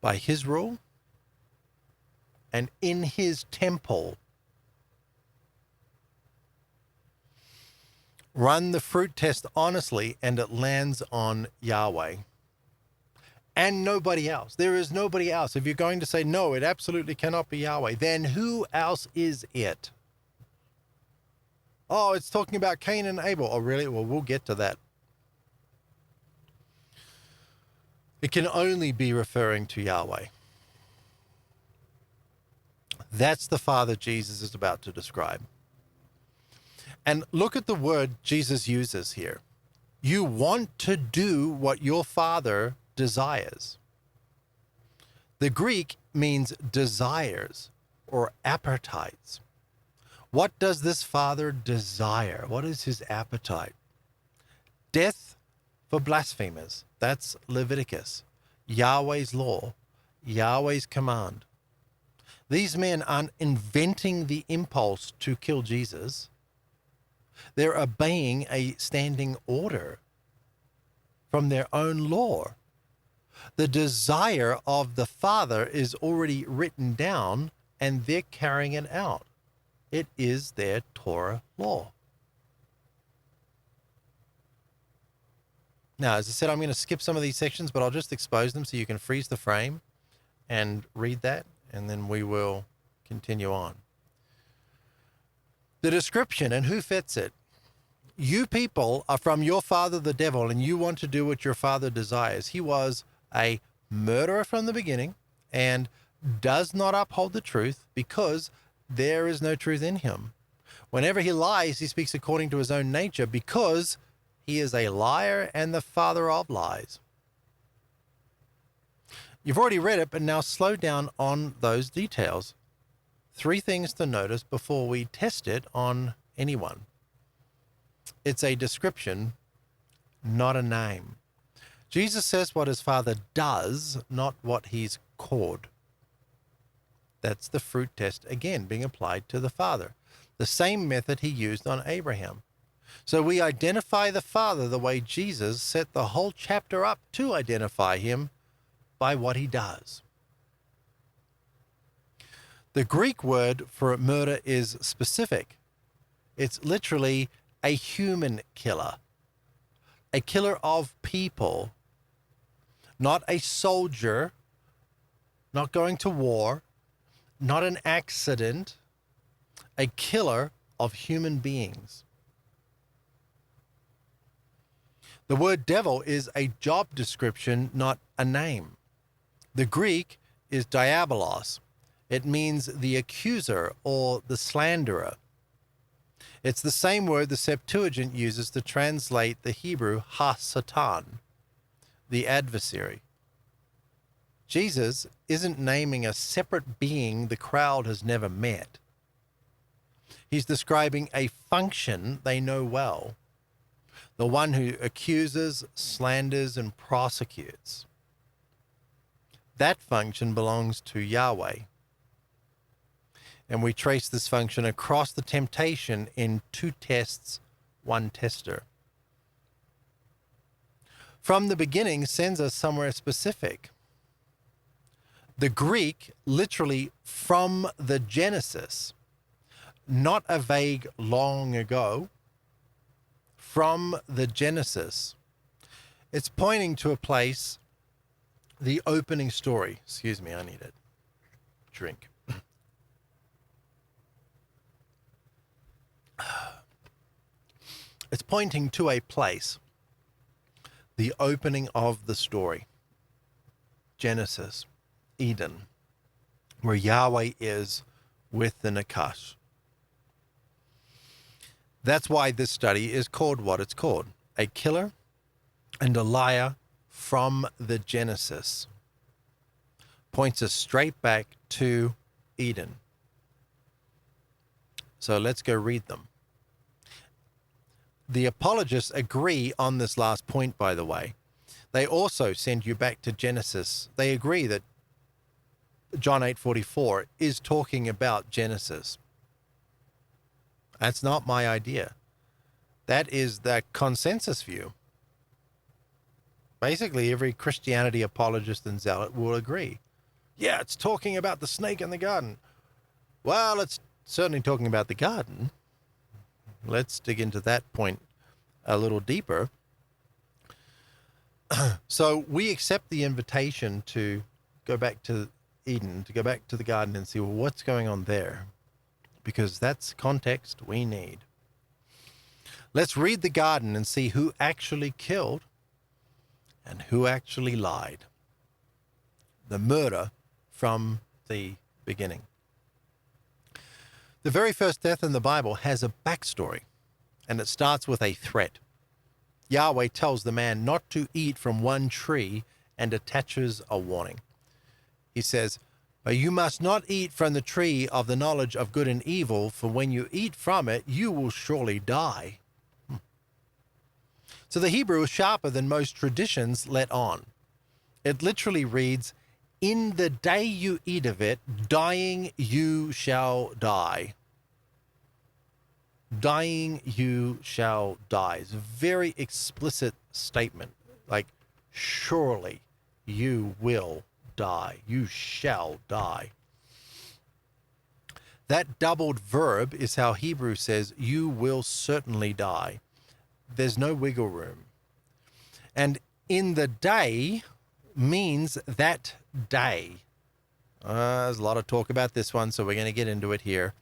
By his rule, and in his temple. Run the fruit test honestly, and it lands on Yahweh. And nobody else. There is nobody else. If you're going to say, no, it absolutely cannot be Yahweh, then who else is it? Oh, it's talking about Cain and Abel. Oh, really? Well, we'll get to that. It can only be referring to Yahweh. That's the Father Jesus is about to describe. And look at the word Jesus uses here. You want to do what your Father desires. The Greek means desires or appetites. What does this Father desire? What is his appetite? Death for blasphemers. That's Leviticus. Yahweh's law. Yahweh's command. These men aren't inventing the impulse to kill Jesus. They're obeying a standing order from their own law. The desire of the Father is already written down, and they're carrying it out. It is their Torah law. Now, as I said, I'm going to skip some of these sections, but I'll just expose them so you can freeze the frame and read that, and then we will continue on. The description and who fits it. You people are from your father the devil, and you want to do what your father desires. He was a murderer from the beginning and does not uphold the truth because there is no truth in him. Whenever he lies, he speaks according to his own nature because he is a liar and the father of lies. You've already read it, but now slow down on those details. 3 things to notice before we test it on anyone. It's a description, not a name. Jesus says what his father does, not what he's called. That's the fruit test, again, being applied to the Father. The same method he used on Abraham. So we identify the Father the way Jesus set the whole chapter up to identify him by what he does. The Greek word for murder is specific. It's literally a human killer, a killer of people, not a soldier, not going to war, not an accident, a killer of human beings. The word devil is a job description, not a name. The Greek is diabolos. It means the accuser or the slanderer. It's the same word the Septuagint uses to translate the Hebrew ha-satan, the adversary. Jesus isn't naming a separate being the crowd has never met. He's describing a function they know well, the one who accuses, slanders, and prosecutes. That function belongs to Yahweh. And we trace this function across the temptation in 2 tests, 1 tester. From the beginning sends us somewhere specific. The Greek, literally from the Genesis, not a vague long ago, from the Genesis. It's pointing to a place, the opening story. Excuse me, I need a drink. It's pointing to a place, the opening of the story. Genesis, Eden, where Yahweh is with the nachash. That's why this study is called what it's called, a killer and a liar from the Genesis. Points us straight back to Eden. So let's go read them. The apologists agree on this last point, by the way. They also send you back to Genesis. They agree that John 8:44 is talking about Genesis. That's not my idea. That is the consensus view. Basically, every Christianity apologist and zealot will agree. Yeah, it's talking about the snake in the garden. Well, it's certainly talking about the garden. Let's dig into that point a little deeper. So we accept the invitation to go back to Eden, to go back to the garden and see, well, what's going on there? Because that's context we need. Let's read the garden and see who actually killed and who actually lied. The murder from the beginning. The very first death in the Bible has a backstory, and it starts with a threat. Yahweh tells the man not to eat from one tree and attaches a warning. He says, "But you must not eat from the tree of the knowledge of good and evil, for when you eat from it, you will surely die." So the Hebrew is sharper than most traditions let on. It literally reads, "In the day you eat of it, dying you shall die." Dying you shall die. It's a very explicit statement. Like, surely You will die. You shall die. That doubled verb is how Hebrew says, you will certainly die. There's no wiggle room. And in the day means that day. There's a lot of talk about this one, so we're going to get into it here.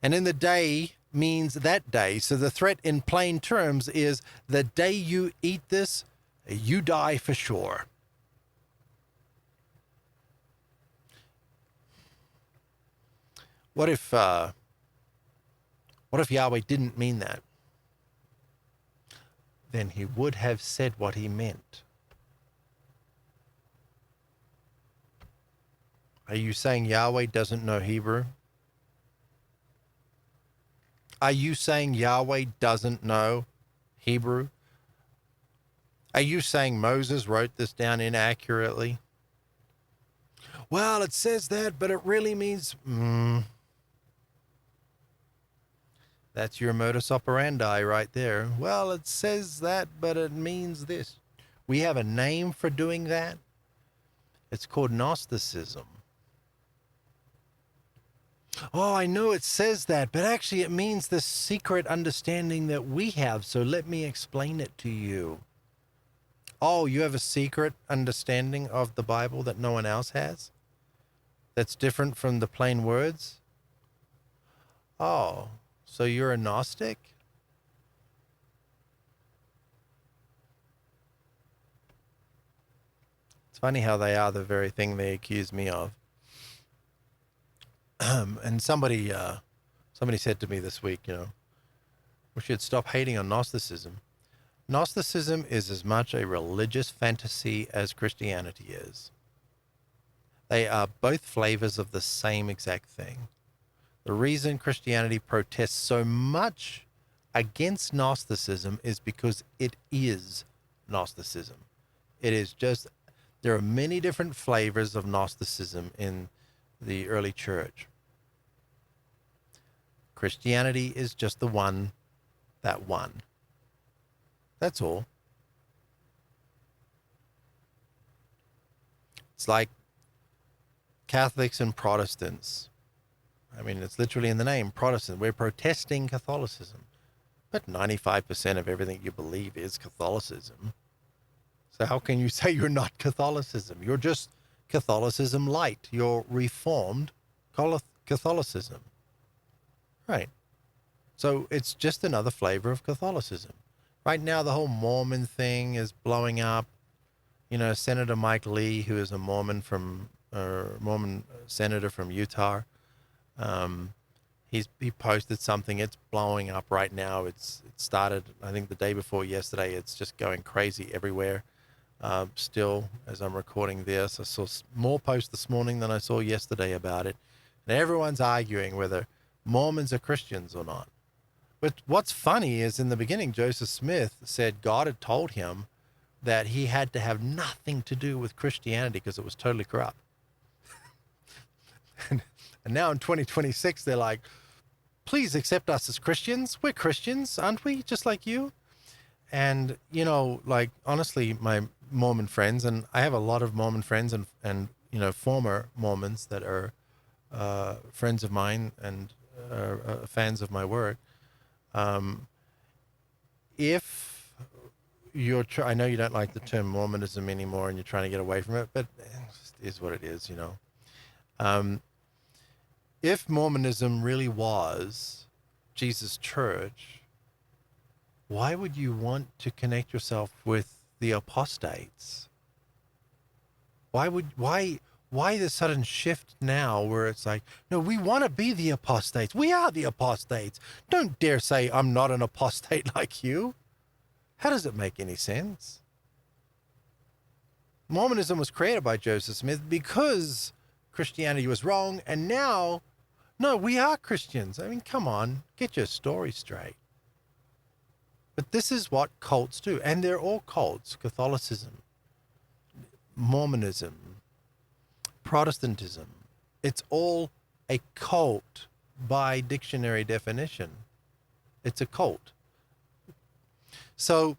And in the day means that day. So the threat in plain terms is the day you eat this, you die for sure. What if Yahweh didn't mean that? Then he would have said what he meant. Are you saying Yahweh doesn't know Hebrew? Are you saying Yahweh doesn't know Hebrew? Are you saying Moses wrote this down inaccurately? Well, it says that, but it really means... That's your modus operandi right there. Well, it says that, but it means this. We have a name for doing that. It's called Gnosticism. Oh, I know it says that, but actually it means the secret understanding that we have, so let me explain it to you. Oh, you have a secret understanding of the Bible that no one else has? That's different from the plain words? Oh, so you're a Gnostic? It's funny how they are the very thing they accuse me of. And somebody said to me this week, we should stop hating on Gnosticism. Gnosticism is as much a religious fantasy as Christianity is. They are both flavors of the same exact thing. The reason Christianity protests so much against Gnosticism is because it is Gnosticism. It is just, there are many different flavors of Gnosticism in the early church. Christianity is just the one that won. That's all. It's like Catholics and Protestants. I mean, it's literally in the name, Protestant. We're protesting Catholicism. But 95% of everything you believe is Catholicism. So how can you say you're not Catholicism? You're just Catholicism light. You're Reformed Catholicism. Right. So it's just another flavor of Catholicism. Right now, the whole Mormon thing is blowing up. Senator Mike Lee, who is a Mormon senator from Utah, he posted something. It's blowing up right now. It started, I think, the day before yesterday. It's just going crazy everywhere. Still, as I'm recording this, I saw more posts this morning than I saw yesterday about it. And everyone's arguing whether Mormons are Christians or not. But what's funny is in the beginning, Joseph Smith said God had told him that he had to have nothing to do with Christianity because it was totally corrupt. And now in 2026, they're like, please accept us as Christians. We're Christians, aren't we? Just like you. And, honestly, my Mormon friends, and I have a lot of Mormon friends and former Mormons that are friends of mine and fans of my work. If you're, I know you don't like the term Mormonism anymore and you're trying to get away from it, but it just is what it is, If Mormonism really was Jesus' church, why would you want to connect yourself with the apostates? Why the sudden shift now where it's like, no, we want to be the apostates. We are the apostates. Don't dare say I'm not an apostate like you. How does it make any sense? Mormonism was created by Joseph Smith because Christianity was wrong, and now, no, we are Christians. I mean, come on, get your story straight. But this is what cults do, and they're all cults: Catholicism, Mormonism, Protestantism. It's all a cult by dictionary definition. It's a cult. So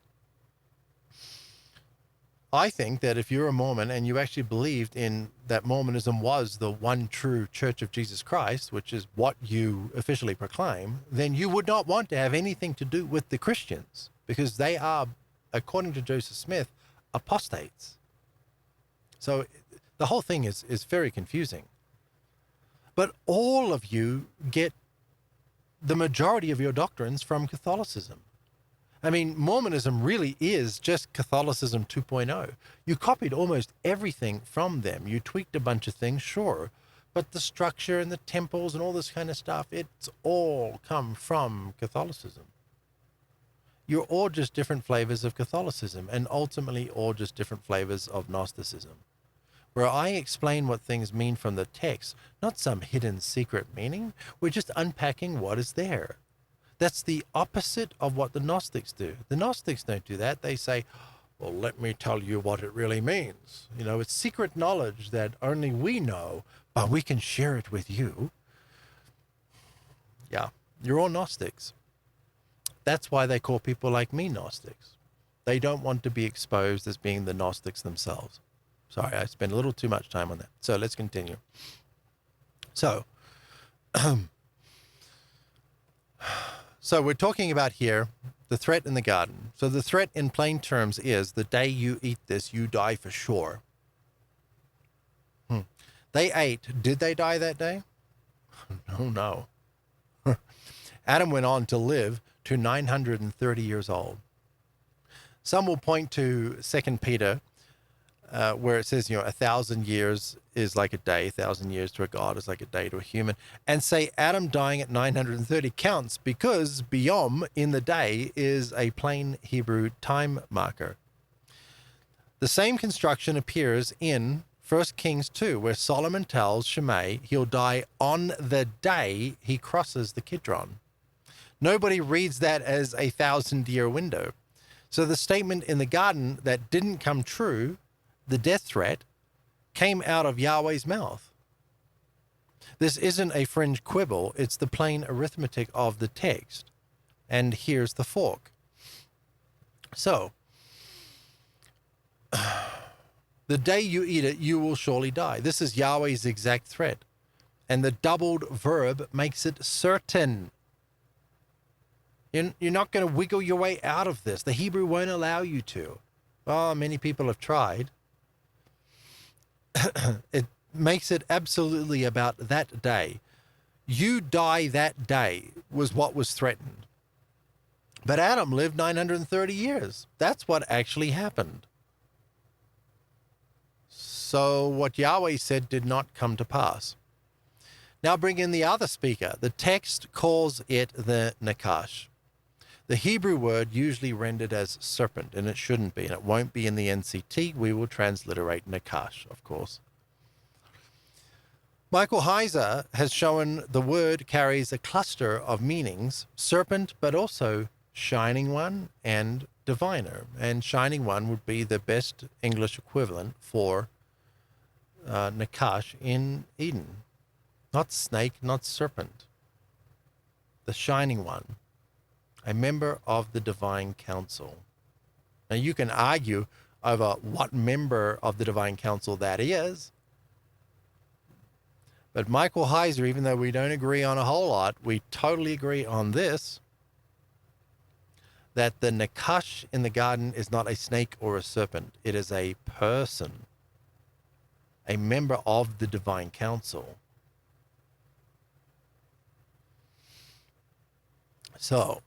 I think that if you're a Mormon and you actually believed in that Mormonism was the one true Church of Jesus Christ, which is what you officially proclaim, then you would not want to have anything to do with the Christians, because they are, according to Joseph Smith, apostates. So the whole thing is very confusing. But all of you get the majority of your doctrines from Catholicism. I mean, Mormonism really is just Catholicism 2.0. You copied almost everything from them. You tweaked a bunch of things, sure, but the structure and the temples and all this kind of stuff, it's all come from Catholicism. You're all just different flavors of Catholicism, and ultimately all just different flavors of Gnosticism, where I explain what things mean from the text, not some hidden secret meaning. We're just unpacking what is there. That's the opposite of what the Gnostics do. The Gnostics don't do that. They say, well, let me tell you what it really means. You know, it's secret knowledge that only we know, but we can share it with you. Yeah, you're all Gnostics. That's why they call people like me Gnostics. They don't want to be exposed as being the Gnostics themselves. Sorry, I spent a little too much time on that. So let's continue. So, so we're talking about here the threat in the garden. So the threat in plain terms is, the day you eat this, you die for sure. They ate. Did they die that day? No. Adam went on to live to 930 years old. Some will point to 2 Peter, where it says, 1,000 years is like a day, 1,000 years to a God is like a day to a human, and say Adam dying at 930 counts because biyom in the day is a plain Hebrew time marker. The same construction appears in 1 Kings 2, where Solomon tells Shimei he'll die on the day he crosses the Kidron. Nobody reads that as a 1,000-year window. So the statement in the garden that didn't come true, the death threat, came out of Yahweh's mouth. This isn't a fringe quibble, it's the plain arithmetic of the text. And here's the fork. So, the day you eat it, you will surely die. This is Yahweh's exact threat. And the doubled verb makes it certain. You're not going to wiggle your way out of this. The Hebrew won't allow you to. Well, many people have tried. It makes it absolutely about that day. You die that day was what was threatened. But Adam lived 930 years. That's what actually happened. So what Yahweh said did not come to pass. Now bring in the other speaker. The text calls it the nachash. The Hebrew word usually rendered as serpent, and it shouldn't be, and it won't be in the NCT. We will transliterate nachash, of course. Michael Heiser has shown the word carries a cluster of meanings, serpent, but also shining one and diviner. And shining one would be the best English equivalent for nachash in Eden. Not snake, not serpent. The shining one. A member of the divine council. Now you can argue over what member of the divine council that is. But Michael Heiser, even though we don't agree on a whole lot, we totally agree on this, that the nachash in the garden is not a snake or a serpent. It is a person, a member of the divine council. So,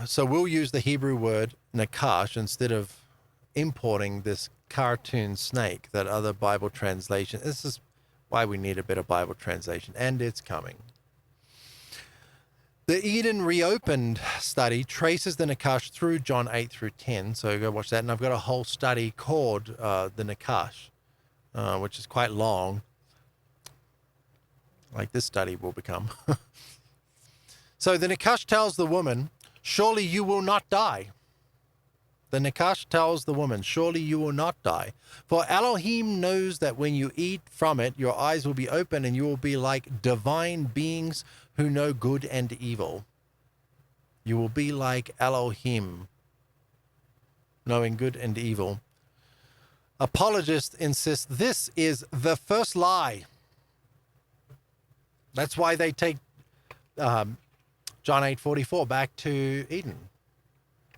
so we'll use the Hebrew word nachash instead of importing this cartoon snake that other Bible translation. This is why we need a better Bible translation, and it's coming. The Eden Reopened study traces the nachash through John 8 through 10, so go watch that. And I've got a whole study called the nachash, which is quite long, like this study will become. So the nachash tells the woman, surely you will not die. The nachash tells the woman, surely you will not die. For Elohim knows that when you eat from it, your eyes will be open and you will be like divine beings who know good and evil. You will be like Elohim. knowing good and evil. Apologists insist this is the first lie. That's why they take John 8:44 back to Eden.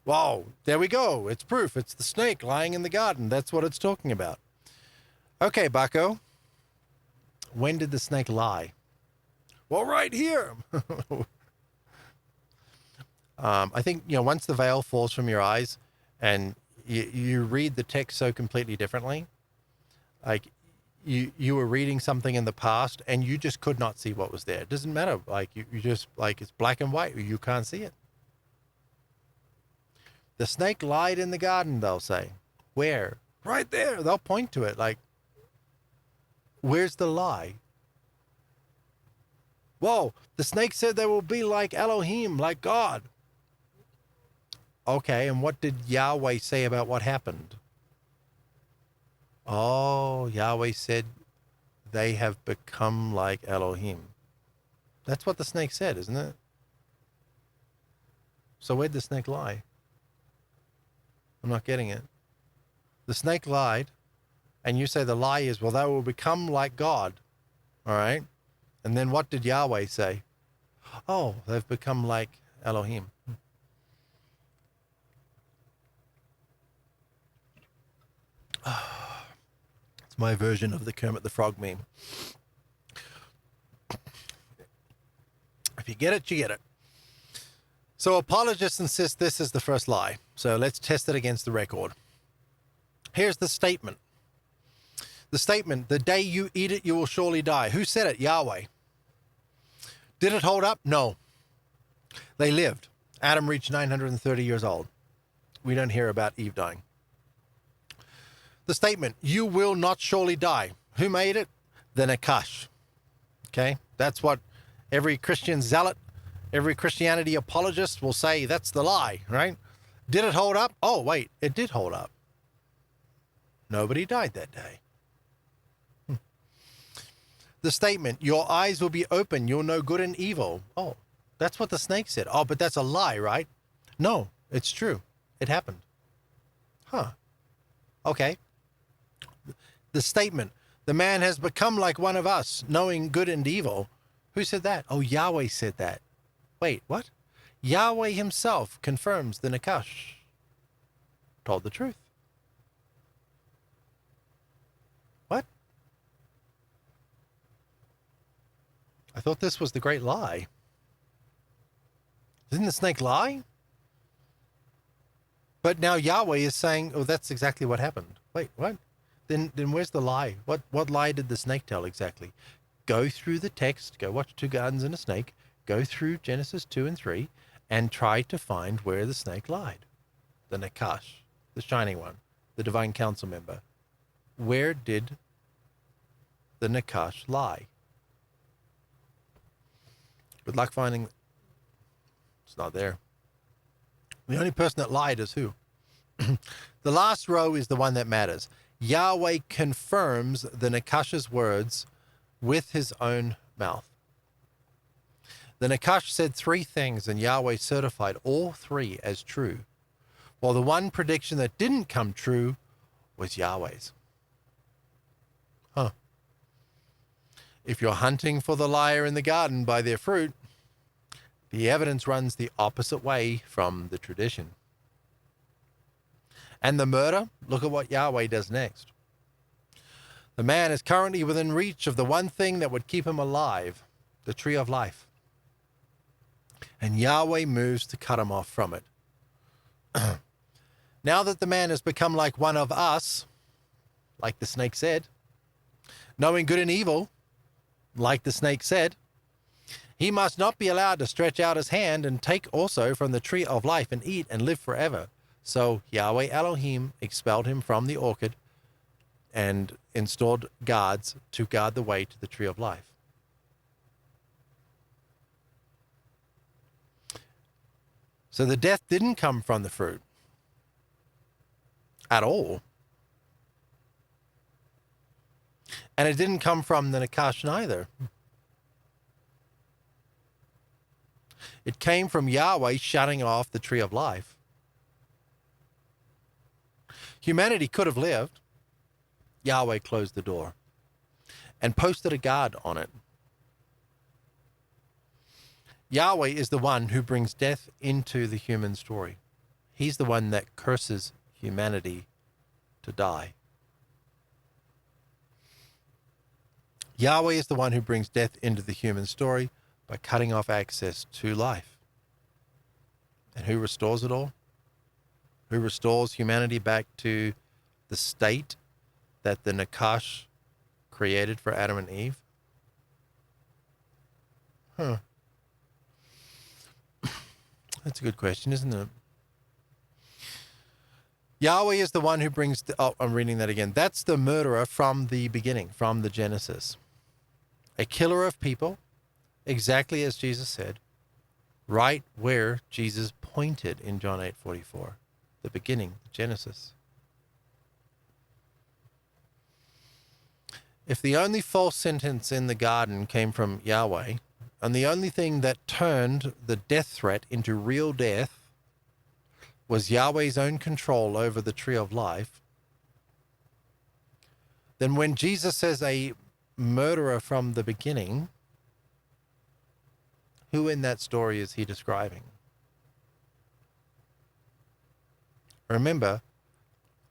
Whoa, there we go. It's proof. It's the snake lying in the garden. That's what it's talking about. Okay, bucko. When did the snake lie? Well, right here. I think, once the veil falls from your eyes and you read the text so completely differently, like you were reading something in the past and you just could not see what was there. It doesn't matter. Like you just, like, it's black and white. You can't see it. The snake lied in the garden, they'll say. Where? Right there. They'll point to it. Like, where's the lie? Whoa, the snake said they will be like Elohim, like God. Okay, and what did Yahweh say about what happened? Oh, Yahweh said they have become like Elohim. That's what the snake said, isn't it? So where'd the snake lie? I'm not getting it. The snake lied, and you say the lie is, well, they will become like God. All right? And then what did Yahweh say? Oh, they've become like Elohim. It's my version of the Kermit the Frog meme. If you get it, you get it. So apologists insist this is the first lie. So let's test it against the record. Here's the statement. The statement, the day you eat it, you will surely die. Who said it? Yahweh. Did it hold up? No. They lived. Adam reached 930 years old. We don't hear about Eve dying. The statement, you will not surely die. Who made it? The nachash. Okay? That's what every Christian zealot, every Christianity apologist will say, that's the lie, right? Did it hold up? Oh, wait, it did hold up. Nobody died that day. The statement, your eyes will be open, you'll know good and evil. Oh, that's what the snake said. Oh, but that's a lie, right? No, it's true. It happened. Huh. Okay. The statement, the man has become like one of us, knowing good and evil. Who said that? Oh, Yahweh said that. Wait, what? Yahweh himself confirms the nachash told the truth. What? I thought this was the great lie. Didn't the snake lie? But now Yahweh is saying, oh, that's exactly what happened. Wait, what? Then where's the lie? What lie did the snake tell exactly? Go through the text, go watch Two Gardens and a Snake, go through Genesis 2 and 3, and try to find where the snake lied. The nachash, the shining one, the divine council member. Where did the nachash lie? Good luck finding. It's not there. The only person that lied is who? The last row is the one that matters. Yahweh confirms the Nakash's words with his own mouth. The Nachash said three things, and Yahweh certified all three as true, while the one prediction that didn't come true was Yahweh's. Huh. If you're hunting for the liar in the garden by their fruit, the evidence runs the opposite way from the tradition. And the murder, look at what Yahweh does next. The man is currently within reach of the one thing that would keep him alive, the tree of life. And Yahweh moves to cut him off from it. Now that the man has become like one of us, like the snake said, knowing good and evil, like the snake said, he must not be allowed to stretch out his hand and take also from the tree of life and eat and live forever. So Yahweh Elohim expelled him from the orchard and installed guards to guard the way to the tree of life. So the death didn't come from the fruit at all. And it didn't come from the Nachash neither. It came from Yahweh shutting off the tree of life. Humanity could have lived. Yahweh closed the door and posted a guard on it. Yahweh is the one who brings death into the human story. He's the one that curses humanity to die. Yahweh is the one who brings death into the human story by cutting off access to life. And who restores it all? Who restores humanity back to the state that the nachash created for Adam and Eve? That's a good question, isn't it? Yahweh is the one who brings... I'm reading that again. That's the murderer from the beginning, from the Genesis. A killer of people, exactly as Jesus said, right where Jesus pointed in John 8:44. The beginning, Genesis. If the only false sentence in the garden came from Yahweh, and the only thing that turned the death threat into real death was Yahweh's own control over the tree of life, then when Jesus says a murderer from the beginning, who in that story is he describing? Remember,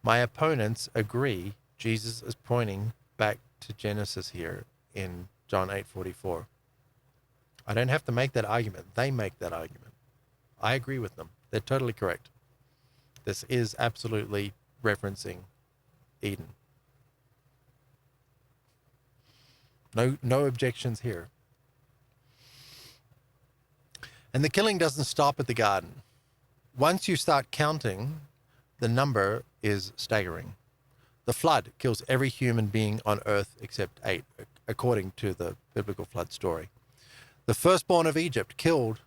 my opponents agree Jesus is pointing back to Genesis here in John 8:44. I don't have to make that argument. They make that argument. I agree with them. They're totally correct. This is absolutely referencing Eden. No objections here. And the killing doesn't stop at the garden. Once you start counting, the number is staggering. The flood kills every human being on earth except 8, according to the biblical flood story. The firstborn of Egypt killed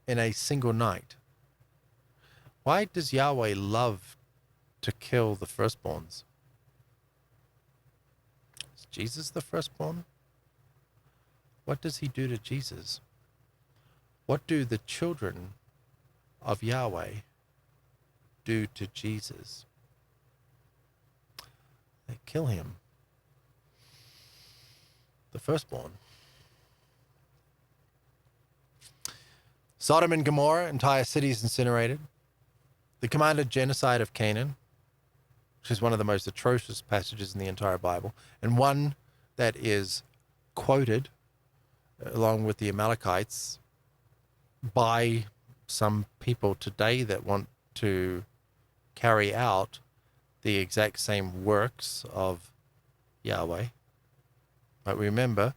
in a single night. Why does Yahweh love to kill the firstborns? Is Jesus the firstborn? What does he do to Jesus? What do the children of Yahweh do to Jesus? They kill him. The firstborn. Sodom and Gomorrah, entire cities incinerated. The commanded genocide of Canaan, which is one of the most atrocious passages in the entire Bible, and one that is quoted along with the Amalekites by some people today that want to carry out the exact same works of Yahweh. But remember,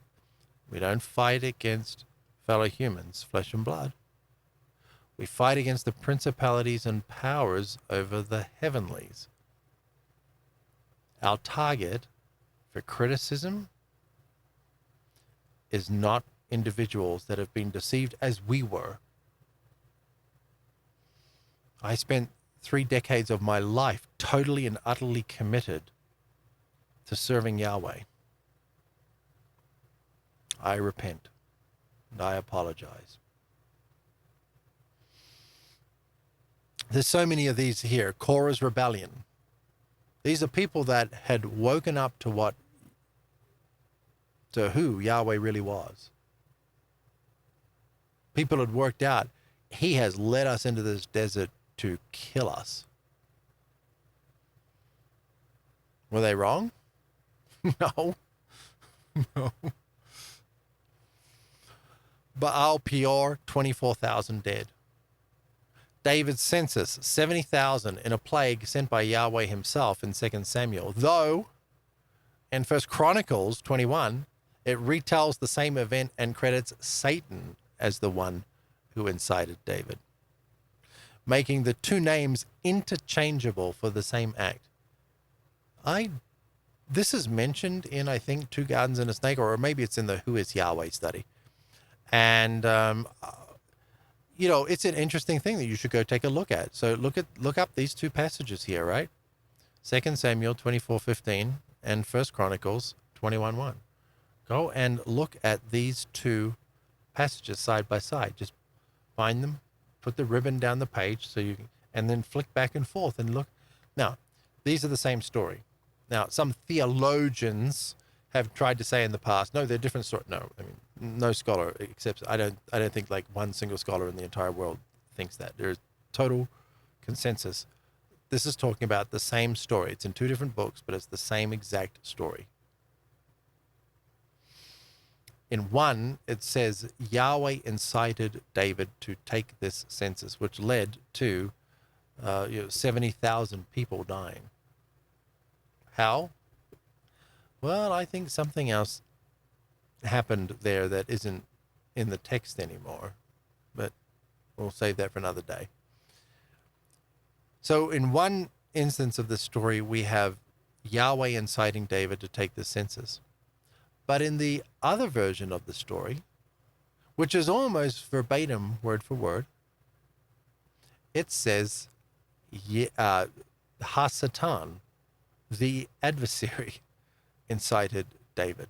we don't fight against fellow humans, flesh and blood. We fight against the principalities and powers over the heavenlies. Our target for criticism is not individuals that have been deceived as we were. I spent 3 decades of my life totally and utterly committed to serving Yahweh. I repent and I apologize. There's so many of these here. Korah's rebellion. These are people that had woken up to who Yahweh really was. People had worked out, he has led us into this desert to kill us. Were they wrong? No. No. Baal Peor, 24,000 dead. David's census, 70,000 in a plague sent by Yahweh himself in 2 Samuel. Though, in 1 Chronicles 21, it retells the same event and credits Satan as the one who incited David, making the two names interchangeable for the same act. This is mentioned in, I think, 2 Gardens and a Snake, or maybe it's in the Who is Yahweh study. And, it's an interesting thing that you should go take a look at. So look up these 2 passages here, right? 2 Samuel 24:15 and 1 Chronicles 21:1. Go and look at these 2 passages side by side. Just find them, put the ribbon down the page and then flick back and forth and look. Now, These are the same story. Now, some theologians have tried to say in the past, no, they're different stories. No, I mean, no scholar accepts. I don't think like one single scholar in the entire world thinks that. There's total consensus. This is talking about the same story. It's in two different books, but it's the same exact story. In one, it says Yahweh incited David to take this census, which led to 70,000 people dying. How? Well, I think something else happened there that isn't in the text anymore, but we'll save that for another day. So in one instance of the story, we have Yahweh inciting David to take the census. But in the other version of the story, which is almost verbatim, word for word, it says Hasatan, the adversary, incited David.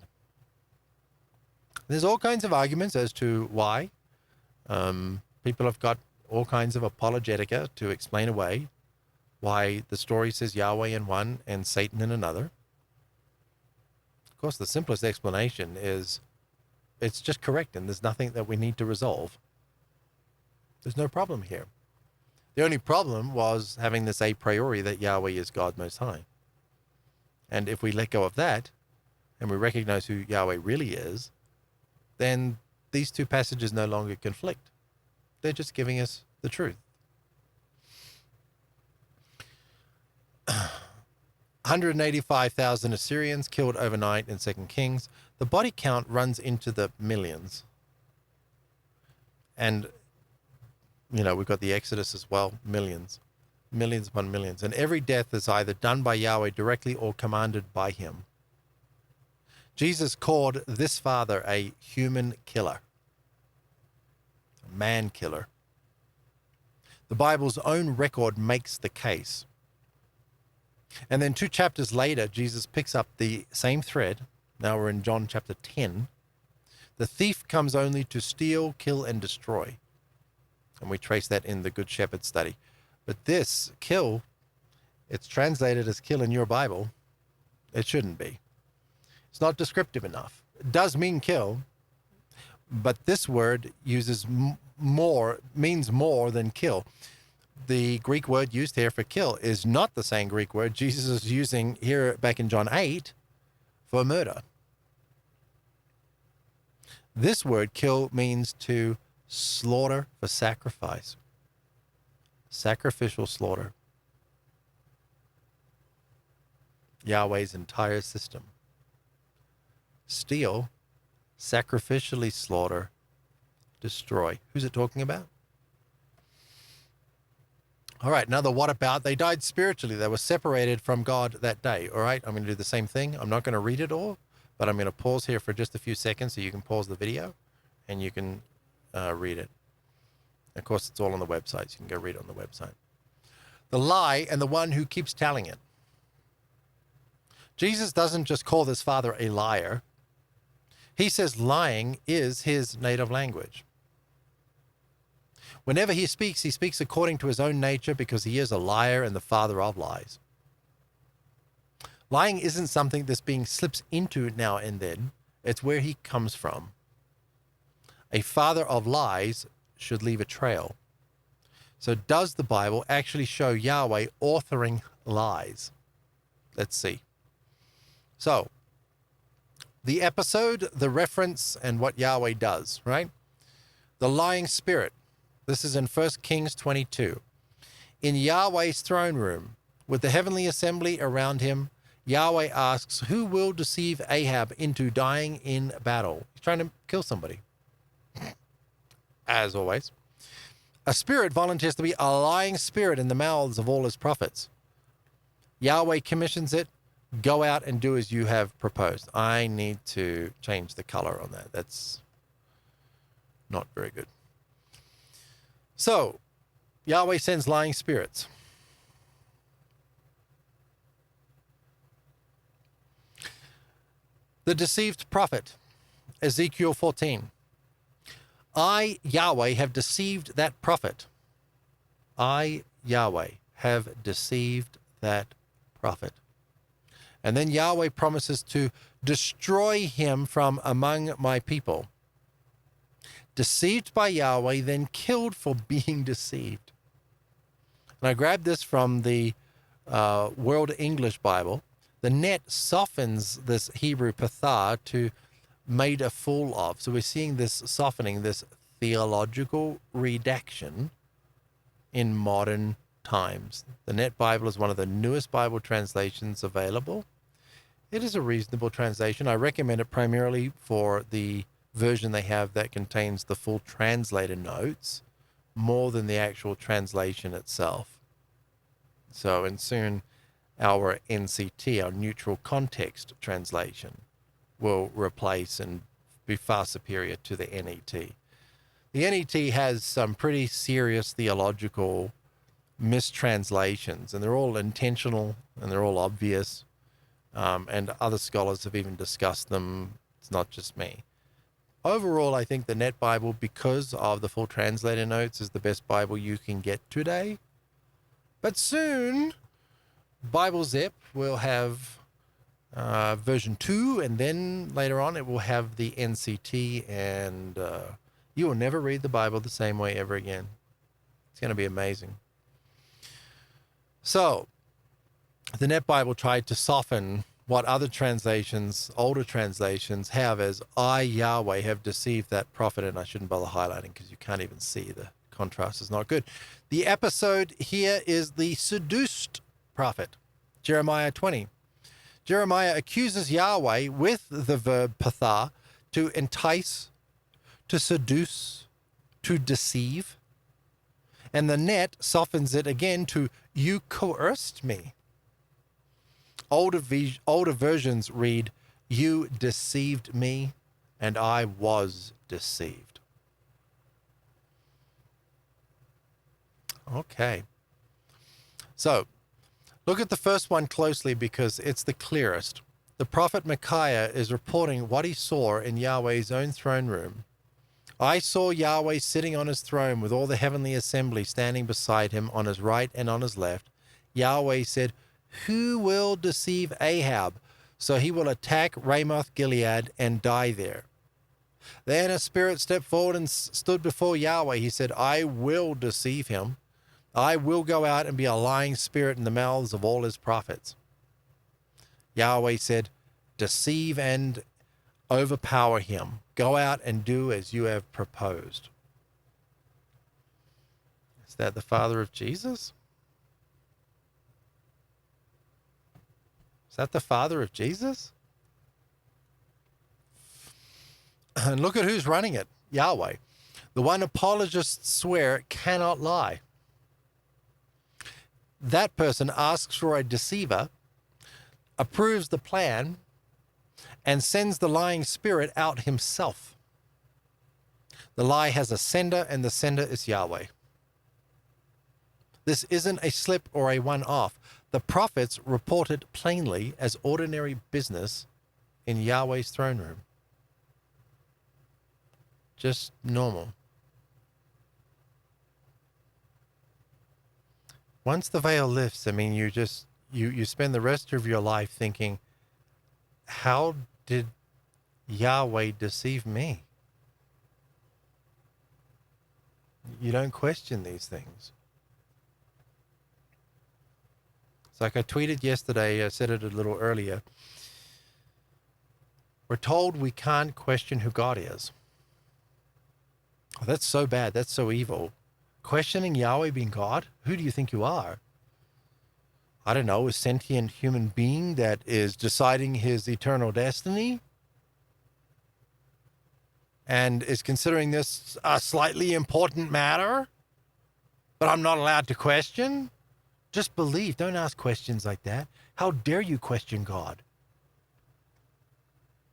There's all kinds of arguments as to why. People have got all kinds of apologetica to explain away why the story says Yahweh in one and Satan in another. Of course, the simplest explanation is it's just correct and there's nothing that we need to resolve. There's no problem here. The only problem was having this a priori that Yahweh is God Most High. And if we let go of that and we recognize who Yahweh really is, then these two passages no longer conflict. They're just giving us the truth. 185,000 Assyrians killed overnight in 2 Kings. The body count runs into the millions. And, we've got the Exodus as well, millions. Millions upon millions. And every death is either done by Yahweh directly or commanded by him. Jesus called this father a human killer, a man killer. The Bible's own record makes the case. And then 2 chapters later, Jesus picks up the same thread. Now we're in John chapter 10. The thief comes only to steal, kill, and destroy. And we trace that in the Good Shepherd study. But this kill, it's translated as kill in your Bible. It shouldn't be. It's not descriptive enough. It does mean kill, but this word uses means more than kill. The Greek word used here for kill is not the same Greek word Jesus is using here back in John 8 for murder. This word kill means to slaughter for sacrifice. Sacrificial slaughter. Yahweh's entire system. Steal, sacrificially slaughter, destroy. Who's it talking about? All right, now the what about? They died spiritually. They were separated from God that day. All right, I'm going to do the same thing. I'm not going to read it all, but I'm going to pause here for just a few seconds so you can pause the video and you can read it. Of course, it's all on the website, so you can go read it on the website. The lie and the one who keeps telling it. Jesus doesn't just call this father a liar. He says lying is his native language. Whenever he speaks according to his own nature because he is a liar and the father of lies. Lying isn't something that's being slipped into now and then. It's where he comes from. A father of lies should leave a trail. So does the Bible actually show Yahweh authoring lies? Let's see. So, the episode, the reference, and what Yahweh does, right? The lying spirit. This is in 1 Kings 22. In Yahweh's throne room, with the heavenly assembly around him, Yahweh asks, who will deceive Ahab into dying in battle? He's trying to kill somebody. As always. A spirit volunteers to be a lying spirit in the mouths of all his prophets. Yahweh commissions it. Go out and do as you have proposed. I need to change the color on that. That's not very good. So, Yahweh sends lying spirits. The deceived prophet, Ezekiel 14. I, Yahweh, have deceived that prophet. I, Yahweh, have deceived that prophet. And then Yahweh promises to destroy him from among my people. Deceived by Yahweh, then killed for being deceived. And I grabbed this from the World English Bible. The net softens this Hebrew pathar to made a fool of. So we're seeing this softening, this theological redaction in modern times. The Net Bible is one of the newest Bible translations available. It is a reasonable translation. I recommend it primarily for the version they have that contains the full translator notes more than the actual translation itself. So, and soon our NCT, our neutral context translation, will replace and be far superior to the NET. The NET has some pretty serious theological mistranslations, and they're all intentional and they're all obvious. And other scholars have even discussed them. It's not just me. Overall, I think the Net Bible, because of the full translator notes, is the best Bible you can get today. But soon, BibleZip will have version 2, and then later on it will have the NCT, and you will never read the Bible the same way ever again. It's going to be amazing. So, the Net Bible tried to soften what other translations, older translations, have as I, Yahweh, have deceived that prophet, and I shouldn't bother highlighting because you can't even see. The contrast is not good. The episode here is the seduced prophet, Jeremiah 20. Jeremiah accuses Yahweh with the verb pathar, to entice, to seduce, to deceive. And the net softens it again to, you coerced me. Older versions read, you deceived me, and I was deceived. Okay. So, look at the first one closely because it's the clearest. The prophet Micaiah is reporting what he saw in Yahweh's own throne room. I saw Yahweh sitting on his throne with all the heavenly assembly standing beside him on his right and on his left. Yahweh said, who will deceive Ahab so he will attack Ramoth Gilead and die there? Then a spirit stepped forward and stood before Yahweh. He said, I will deceive him. I will go out and be a lying spirit in the mouths of all his prophets. Yahweh said, deceive and overpower him. Go out and do as you have proposed. Is that the father of Jesus? Is that the father of Jesus? And look at who's running it, Yahweh. The one apologists swear cannot lie. That person asks for a deceiver, approves the plan, and sends the lying spirit out himself. The lie has a sender, and the sender is Yahweh. This isn't a slip or a one-off. The prophets report it plainly as ordinary business in Yahweh's throne room. Just normal. Once the veil lifts, I mean, you spend the rest of your life thinking, how did Yahweh deceive me? You don't question these things. It's like I tweeted yesterday, I said it a little earlier. We're told we can't question who God is. Oh, that's so bad. That's so evil. Questioning Yahweh being God? Who do you think you are? I don't know, a sentient human being that is deciding his eternal destiny and is considering this a slightly important matter, but I'm not allowed to question? Just believe. Don't ask questions like that. How dare you question God?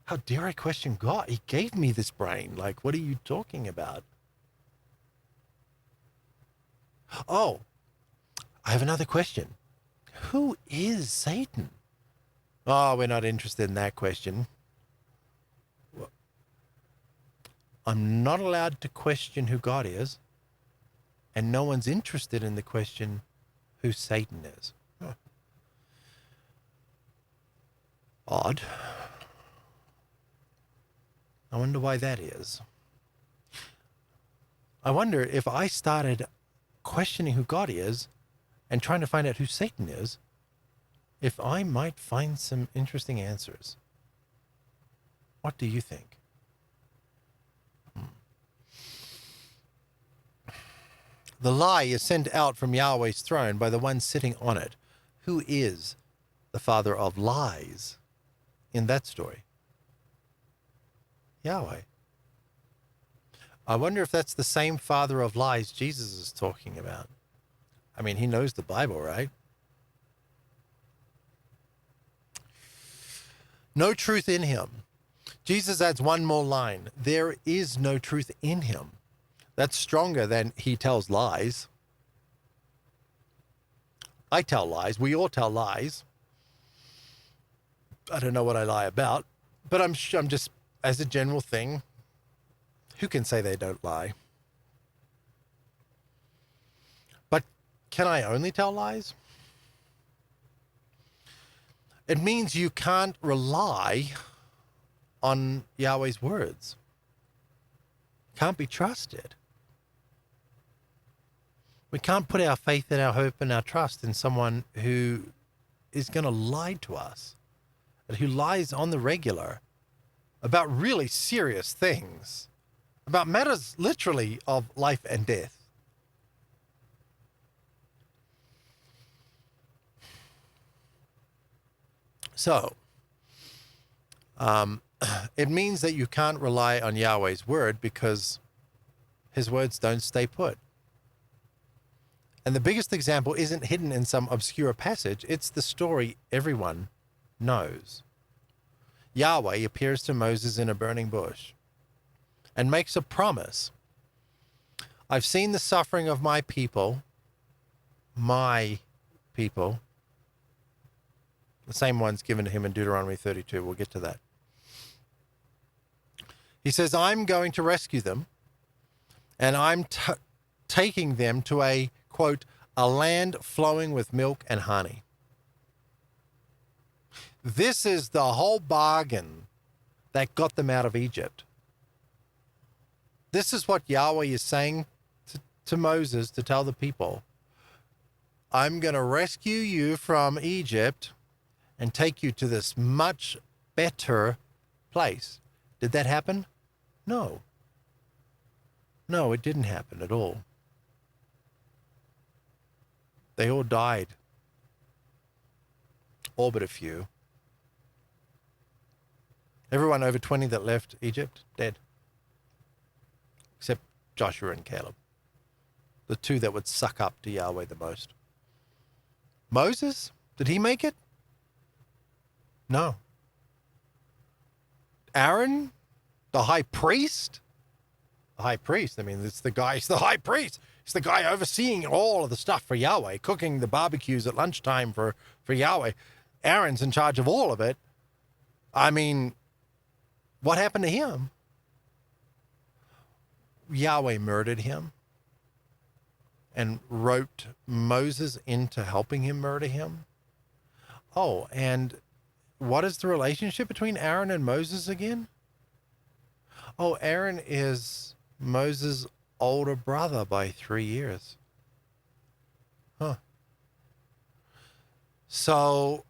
How dare I question God? He gave me this brain. Like, what are you talking about? Oh, I have another question. Who is Satan? Oh, we're not interested in that question. I'm not allowed to question who God is, and no one's interested in the question who Satan is. Huh. Odd. I wonder why that is. I wonder if I started questioning who God is and trying to find out who Satan is, if I might find some interesting answers. What do you think? The lie is sent out from Yahweh's throne by the one sitting on it. Who is the father of lies in that story? Yahweh. I wonder if that's the same father of lies Jesus is talking about. I mean, he knows the Bible, right? No truth in him. Jesus adds one more line. There is no truth in him. That's stronger than he tells lies. I tell lies. We all tell lies. I don't know what I lie about, but I'm just, as a general thing, who can say they don't lie? But can I only tell lies? It means you can't rely on Yahweh's words. Can't be trusted. We can't put our faith and our hope and our trust in someone who is going to lie to us, and who lies on the regular about really serious things, about matters literally of life and death. So, it means that you can't rely on Yahweh's word because his words don't stay put. And the biggest example isn't hidden in some obscure passage. It's the story everyone knows. Yahweh appears to Moses in a burning bush and makes a promise. I've seen the suffering of my people. The same one's given to him in Deuteronomy 32. We'll get to that. He says, I'm going to rescue them, and I'm taking them to a, quote, a land flowing with milk and honey. This is the whole bargain that got them out of Egypt. This is what Yahweh is saying to Moses to tell the people. I'm going to rescue you from Egypt and take you to this much better place. Did that happen? No. No, it didn't happen at all. They all died. All but a few. Everyone over 20 that left Egypt, dead. Except Joshua and Caleb. The two that would suck up to Yahweh the most. Moses, did he make it? No. Aaron, the high priest? The high priest, I mean, he's the high priest. He's the guy overseeing all of the stuff for Yahweh, cooking the barbecues at lunchtime for Yahweh. Aaron's in charge of all of it. I mean, what happened to him? Yahweh murdered him and roped Moses into helping him murder him. Oh, and what is the relationship between Aaron and Moses again? Oh, Aaron is Moses' older brother by 3 years. Huh. So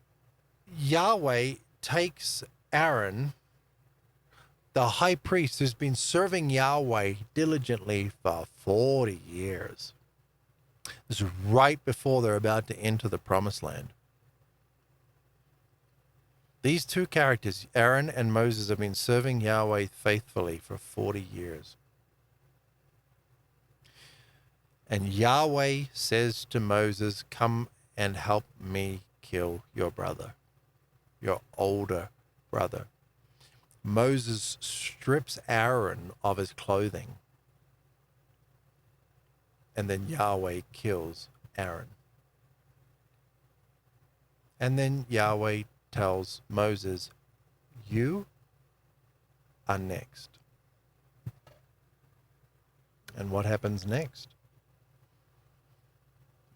Yahweh takes Aaron, the high priest who's been serving Yahweh diligently for 40 years. This is right before they're about to enter the promised land. These two characters, Aaron and Moses, have been serving Yahweh faithfully for 40 years. And Yahweh says to Moses, come and help me kill your brother, your older brother. Moses strips Aaron of his clothing. And then Yahweh kills Aaron. And then Yahweh tells Moses, you are next. And what happens next?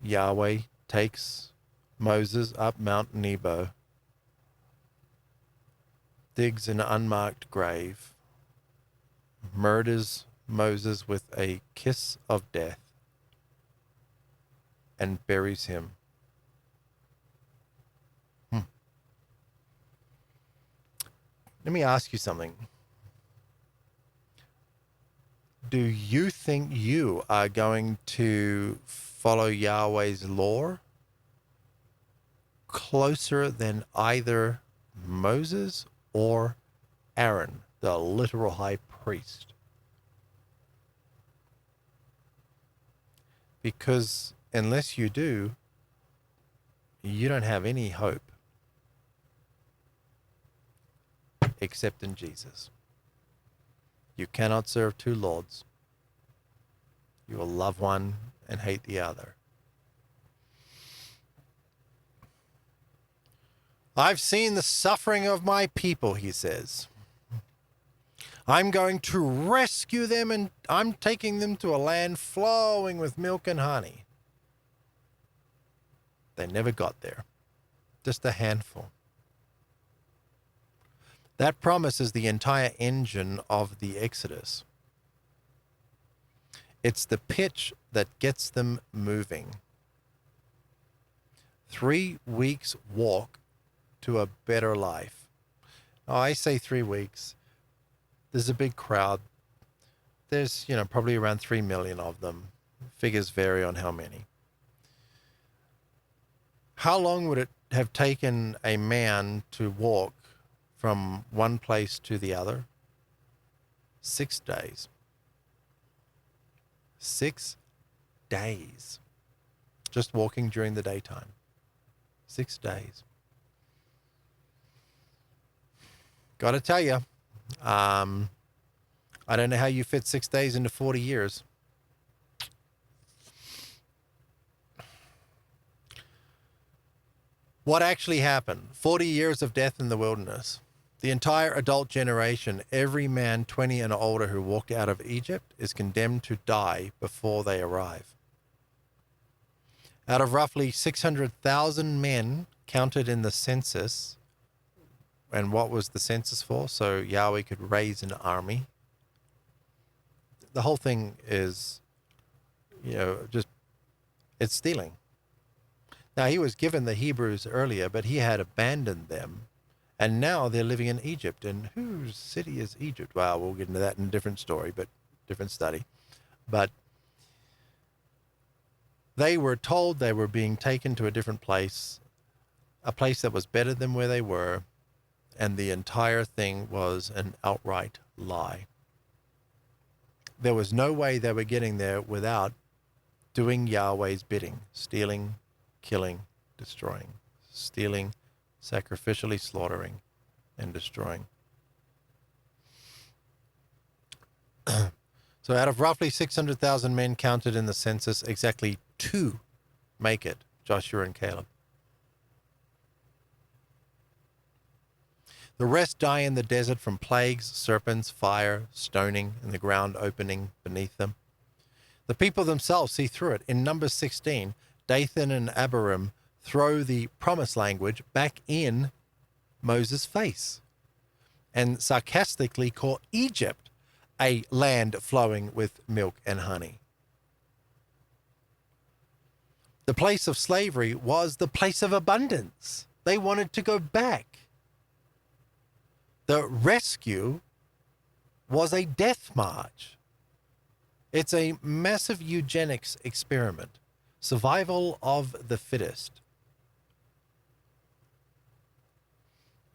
Yahweh takes Moses up Mount Nebo digs an unmarked grave, murders Moses with a kiss of death, and buries him. Let me ask you something. Do you think you are going to follow Yahweh's law closer than either Moses or Aaron, the literal high priest? Because unless you do, you don't have any hope except in Jesus. You cannot serve two lords. You will love one and hate the other. I've seen the suffering of my people, he says. I'm going to rescue them, and I'm taking them to a land flowing with milk and honey. They never got there. Just a handful. That promise is the entire engine of the Exodus. It's the pitch that gets them moving. 3 weeks walk to a better life. Oh, I say 3 weeks. There's a big crowd. There's, probably around 3 million of them. Figures vary on how many. How long would it have taken a man to walk from one place to the other? 6 days. 6 days. Just walking during the daytime. 6 days. Gotta tell you, I don't know how you fit 6 days into 40 years. What actually happened? 40 years of death in the wilderness. The entire adult generation, every man 20 and older who walked out of Egypt, is condemned to die before they arrive. Out of roughly 600,000 men counted in the census, and what was the census for? So Yahweh could raise an army. The whole thing is, it's stealing. Now, he was given the Hebrews earlier, but he had abandoned them. And now they're living in Egypt. And whose city is Egypt? Well, we'll get into that in a different story, but different study. But they were told they were being taken to a different place, a place that was better than where they were. And the entire thing was an outright lie. There was no way they were getting there without doing Yahweh's bidding, stealing, killing, destroying, stealing, sacrificially slaughtering, and destroying. So out of roughly 600,000 men counted in the census, exactly 2 make it, Joshua and Caleb. The rest die in the desert from plagues, serpents, fire, stoning, and the ground opening beneath them. The people themselves see through it. In Numbers 16, Dathan and Abiram throw the promise language back in Moses' face and sarcastically call Egypt a land flowing with milk and honey. The place of slavery was the place of abundance. They wanted to go back. The rescue was a death march. It's a massive eugenics experiment. Survival of the fittest.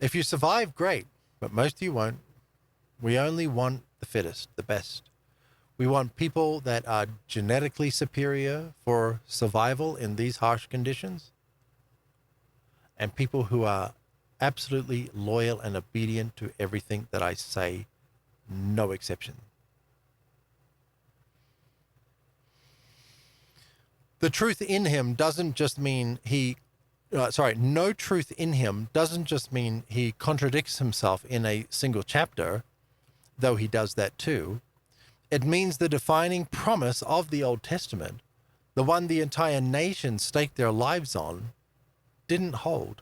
If you survive, great, but most of you won't. We only want the fittest, the best. We want people that are genetically superior for survival in these harsh conditions, and people who are absolutely loyal and obedient to everything that I say, no exception. The truth in him doesn't just mean no truth in him doesn't just mean he contradicts himself in a single chapter, though he does that too. It means the defining promise of the Old Testament, the one the entire nation staked their lives on, didn't hold.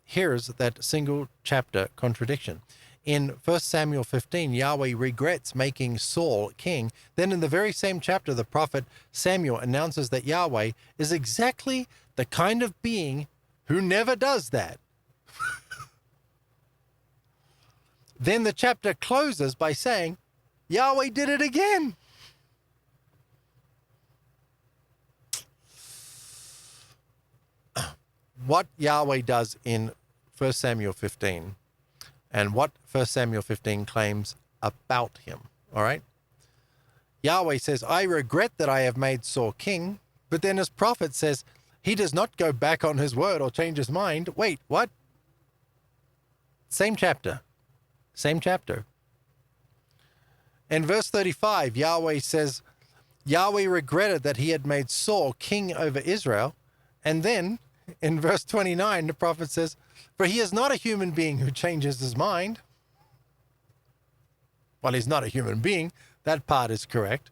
here's that single chapter contradiction. In 1 Samuel 15, Yahweh regrets making Saul king. Then in the very same chapter, the prophet Samuel announces that Yahweh is exactly the kind of being who never does that. Then the chapter closes by saying, Yahweh did it again. What Yahweh does in 1 Samuel 15 and what 1 Samuel 15 claims about him, all right? Yahweh says, I regret that I have made Saul king, but then his prophet says, he does not go back on his word or change his mind. Wait, what? Same chapter. Same chapter. In verse 35, Yahweh says, Yahweh regretted that he had made Saul king over Israel. And then in verse 29, the prophet says, for he is not a human being who changes his mind. Well, he's not a human being. That part is correct.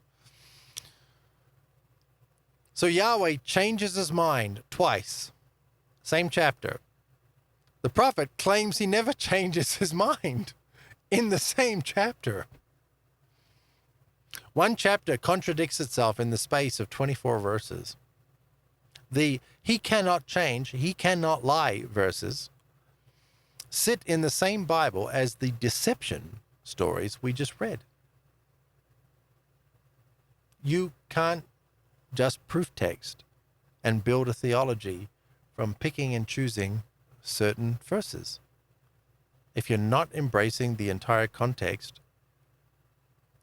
So Yahweh changes his mind twice. Same chapter. The prophet claims he never changes his mind in the same chapter. One chapter contradicts itself in the space of 24 verses. The he cannot change, he cannot lie verses sit in the same Bible as the deception stories we just read. You can't just proof text and build a theology from picking and choosing certain verses. If you're not embracing the entire context,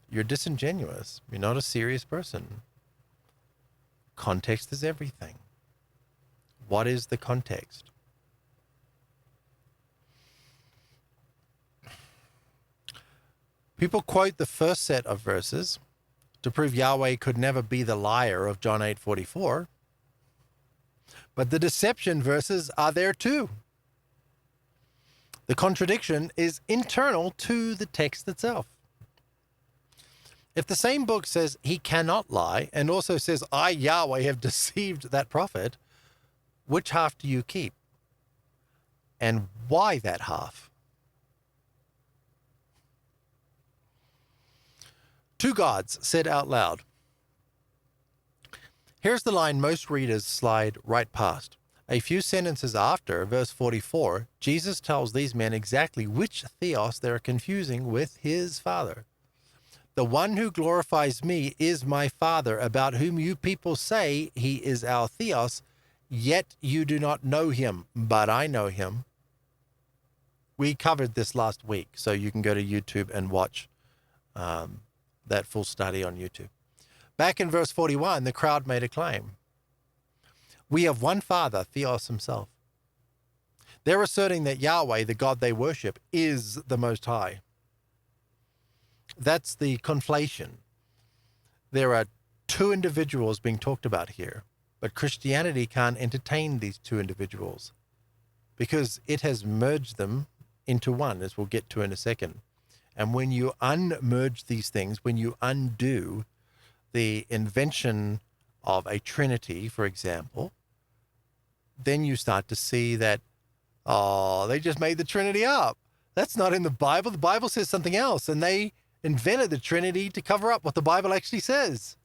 you're disingenuous. You're not a serious person. Context is everything. What is the context? People quote the first set of verses to prove Yahweh could never be the liar of John 8:44. But the deception verses are there too. The contradiction is internal to the text itself. If the same book says he cannot lie and also says, I, Yahweh, have deceived that prophet, which half do you keep? And why that half? Two gods said out loud. Here's the line most readers slide right past. A few sentences after, verse 44, Jesus tells these men exactly which theos they're confusing with his Father. The one who glorifies me is my Father, about whom you people say he is our theos, yet you do not know him, but I know him. We covered this last week, so you can go to YouTube and watch that full study on YouTube. Back in verse 41, the crowd made a claim. We have one Father, Theos himself. They're asserting that Yahweh, the God they worship, is the Most High. That's the conflation. There are two individuals being talked about here, but Christianity can't entertain these two individuals because it has merged them into one, as we'll get to in a second. And when you unmerge these things, when you undo the invention of a Trinity, for example, then you start to see that, oh, they just made the Trinity up. That's not in the Bible. The Bible says something else, and they invented the Trinity to cover up what the Bible actually says.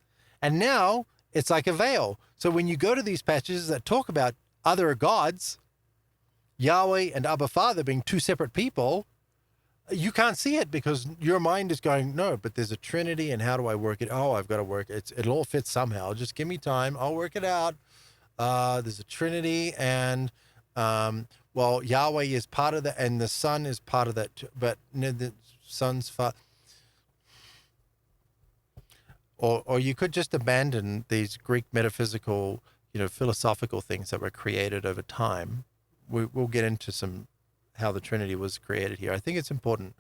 And now it's like a veil. So when you go to these passages that talk about other gods, Yahweh and Abba Father being two separate people, you can't see it because your mind is going, no, but there's a Trinity, and how do I work it? Oh, I've got to work it. It'll all fit somehow. Just give me time. I'll work it out. There's a Trinity, and well, Yahweh is part of that, and the Son is part of that, but the Son's father. Or you could just abandon these Greek metaphysical, philosophical things that were created over time. We'll get into some how the Trinity was created here. I think it's important.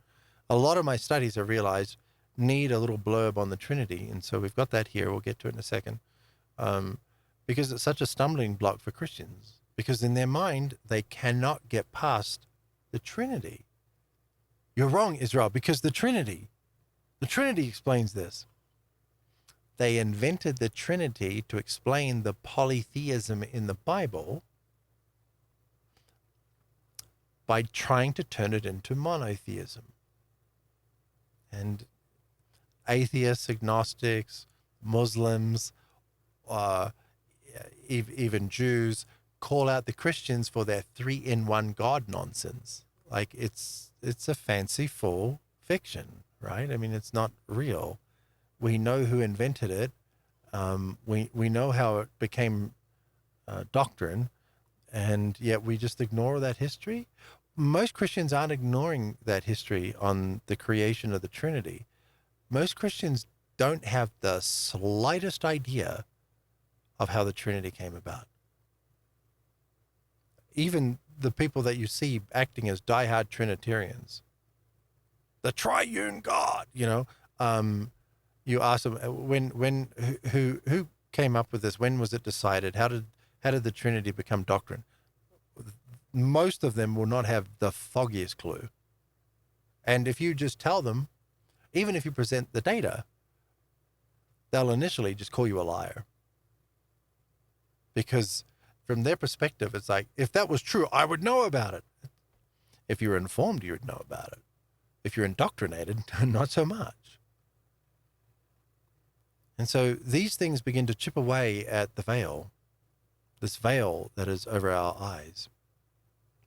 A lot of my studies, I realized, need a little blurb on the Trinity, and so we've got that here. We'll get to it in a second. Because it's such a stumbling block for Christians. Because in their mind, they cannot get past the Trinity. You're wrong, Israel, because the Trinity explains this. They invented the Trinity to explain the polytheism in the Bible, by trying to turn it into monotheism. And atheists, agnostics, Muslims, even Jews call out the Christians for their 3-in-1 God nonsense. Like it's a fanciful fiction, right? I mean, it's not real. We know who invented it. We know how it became doctrine, and yet we just ignore that history. Most Christians aren't ignoring that history on the creation of the Trinity. Most Christians don't have the slightest idea of how the Trinity came about. Even the people that you see acting as diehard Trinitarians, the triune God, you ask them who came up with this? When was it decided? How did the Trinity become doctrine? Most of them will not have the foggiest clue. And if you just tell them, even if you present the data, they'll initially just call you a liar. Because from their perspective, it's like, if that was true, I would know about it. If you're informed, you would know about it. If you're indoctrinated, not so much. And so these things begin to chip away at the veil, this veil that is over our eyes.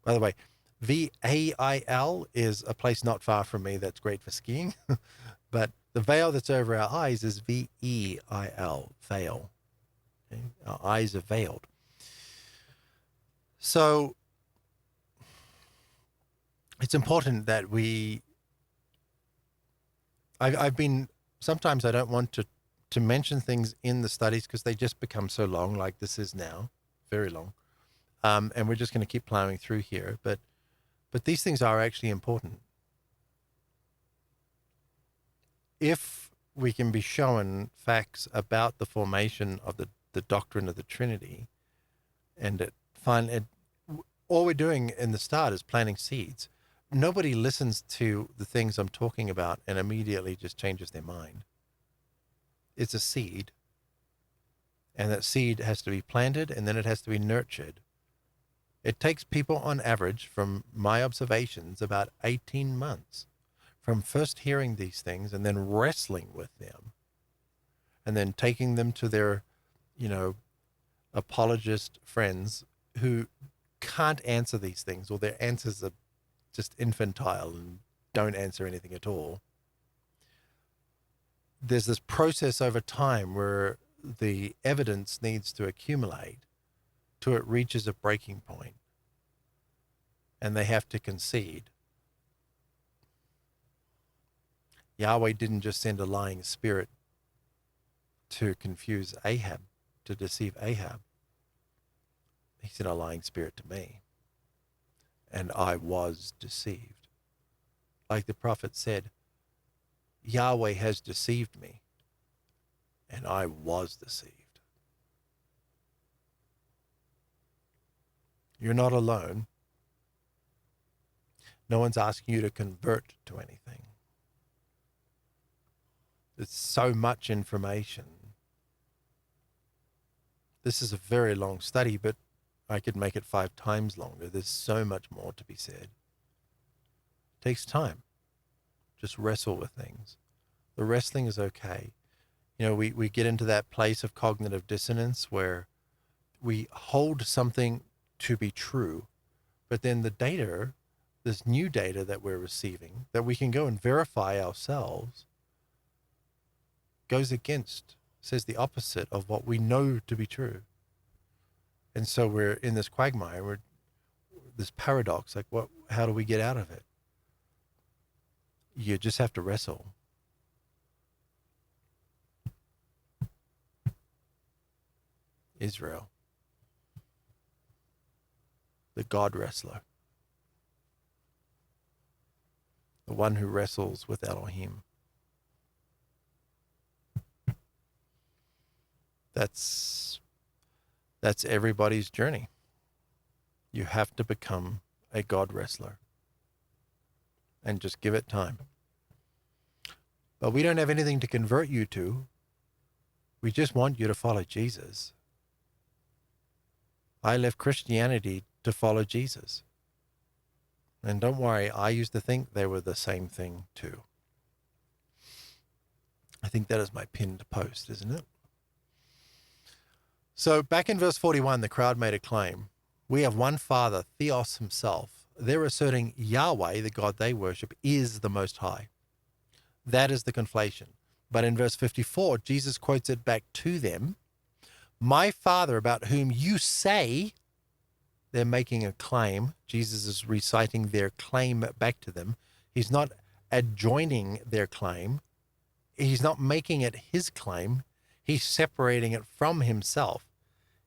By the way, VAIL is a place not far from me that's great for skiing, but the veil that's over our eyes is VEIL, veil. Okay? Our eyes are veiled. So it's important that I've been, sometimes I don't want to mention things in the studies because they just become so long, like this is now, very long. And we're just going to keep plowing through here. But these things are actually important. If we can be shown facts about the formation of the doctrine of the Trinity, and all we're doing in the start is planting seeds. Nobody listens to the things I'm talking about and immediately just changes their mind. It's a seed. And that seed has to be planted, and then it has to be nurtured. It takes people on average, from my observations, about 18 months from first hearing these things and then wrestling with them and then taking them to their, apologist friends who can't answer these things, or their answers are just infantile and don't answer anything at all. There's this process over time where the evidence needs to accumulate till it reaches a breaking point, and they have to concede. Yahweh didn't just send a lying spirit to confuse Ahab, to deceive Ahab. He sent a lying spirit to me, and I was deceived. Like the prophet said, Yahweh has deceived me, and I was deceived. You're not alone. No one's asking you to convert to anything. It's so much information. This is a very long study, but I could make it 5 times longer. There's so much more to be said. It takes time. Just wrestle with things. The wrestling is okay. We get into that place of cognitive dissonance where we hold something to be true, but then the data, this new data that we're receiving, that we can go and verify ourselves, says the opposite of what we know to be true. And so we're in this quagmire, this paradox, like how do we get out of it? You just have to wrestle. Israel, the God wrestler, the one who wrestles with Elohim. That's everybody's journey. You have to become a God wrestler and just give it time. But we don't have anything to convert you to. We just want you to follow Jesus. I left Christianity to follow Jesus. And don't worry, I used to think they were the same thing too. I think that is my pinned post, isn't it? So back in verse 41, the crowd made a claim. We have one Father, Theos himself. They're asserting Yahweh, the God they worship, is the Most High. That is the conflation. But in verse 54, Jesus quotes it back to them. My Father, about whom you say, they're making a claim. Jesus is reciting their claim back to them. He's not adjoining their claim. He's not making it his claim. He's separating it from himself.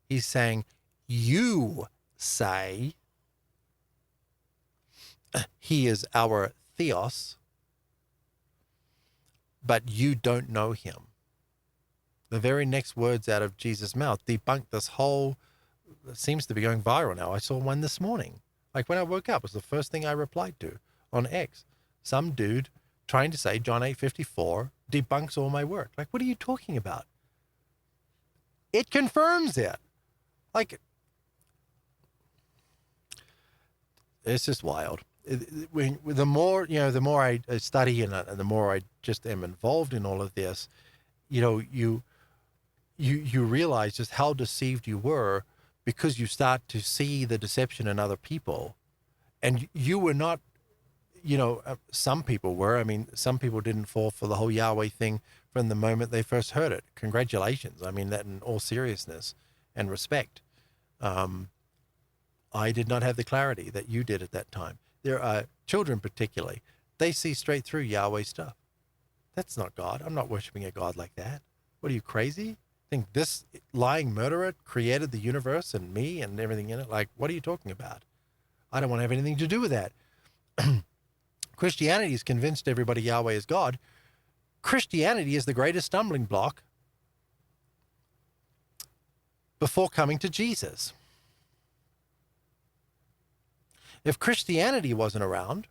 He's saying, you say he is our Theos, but you don't know him. The very next words out of Jesus' mouth debunk this whole, it seems to be going viral now. I saw one this morning. Like when I woke up, it was the first thing I replied to on X. Some dude trying to say John 8:54 debunks all my work. Like, what are you talking about? It confirms it. Like, it's just wild. The more, the more I study and the more I just am involved in all of this, you realize just how deceived you were, because you start to see the deception in other people. And you were not, some people were. I mean, some people didn't fall for the whole Yahweh thing from the moment they first heard it. Congratulations. I mean that in all seriousness and respect. I did not have the clarity that you did at that time. There are children particularly. They see straight through Yahweh stuff. That's not God. I'm not worshiping a God like that. What are you, crazy? Think this lying murderer created the universe and me and everything in it? Like, what are you talking about? I don't want to have anything to do with that. Christianity has convinced everybody Yahweh is God. Christianity is the greatest stumbling block before coming to Jesus. If Christianity wasn't around,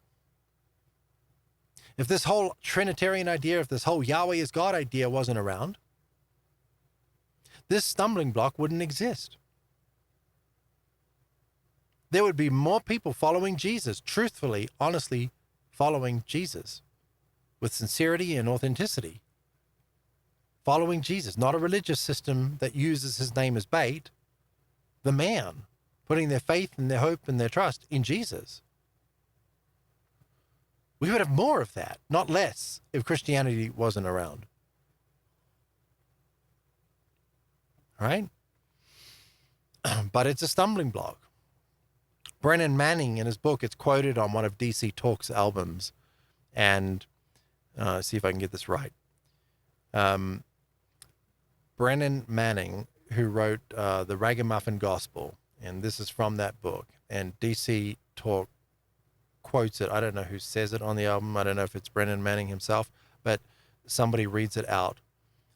if this whole Trinitarian idea, if this whole Yahweh is God idea wasn't around, this stumbling block wouldn't exist. There would be more people following Jesus, truthfully, honestly following Jesus, with sincerity and authenticity. Following Jesus, not a religious system that uses his name as bait. The man, putting their faith and their hope and their trust in Jesus. We would have more of that, not less, if Christianity wasn't around. All right? But it's a stumbling block. Brennan Manning, in his book, it's quoted on one of DC Talk's albums. And see if I can get this right. Brennan Manning, who wrote The Ragamuffin Gospel, and this is from that book. And DC Talk quotes it. I don't know who says it on the album. I don't know if it's Brennan Manning himself, but somebody reads it out.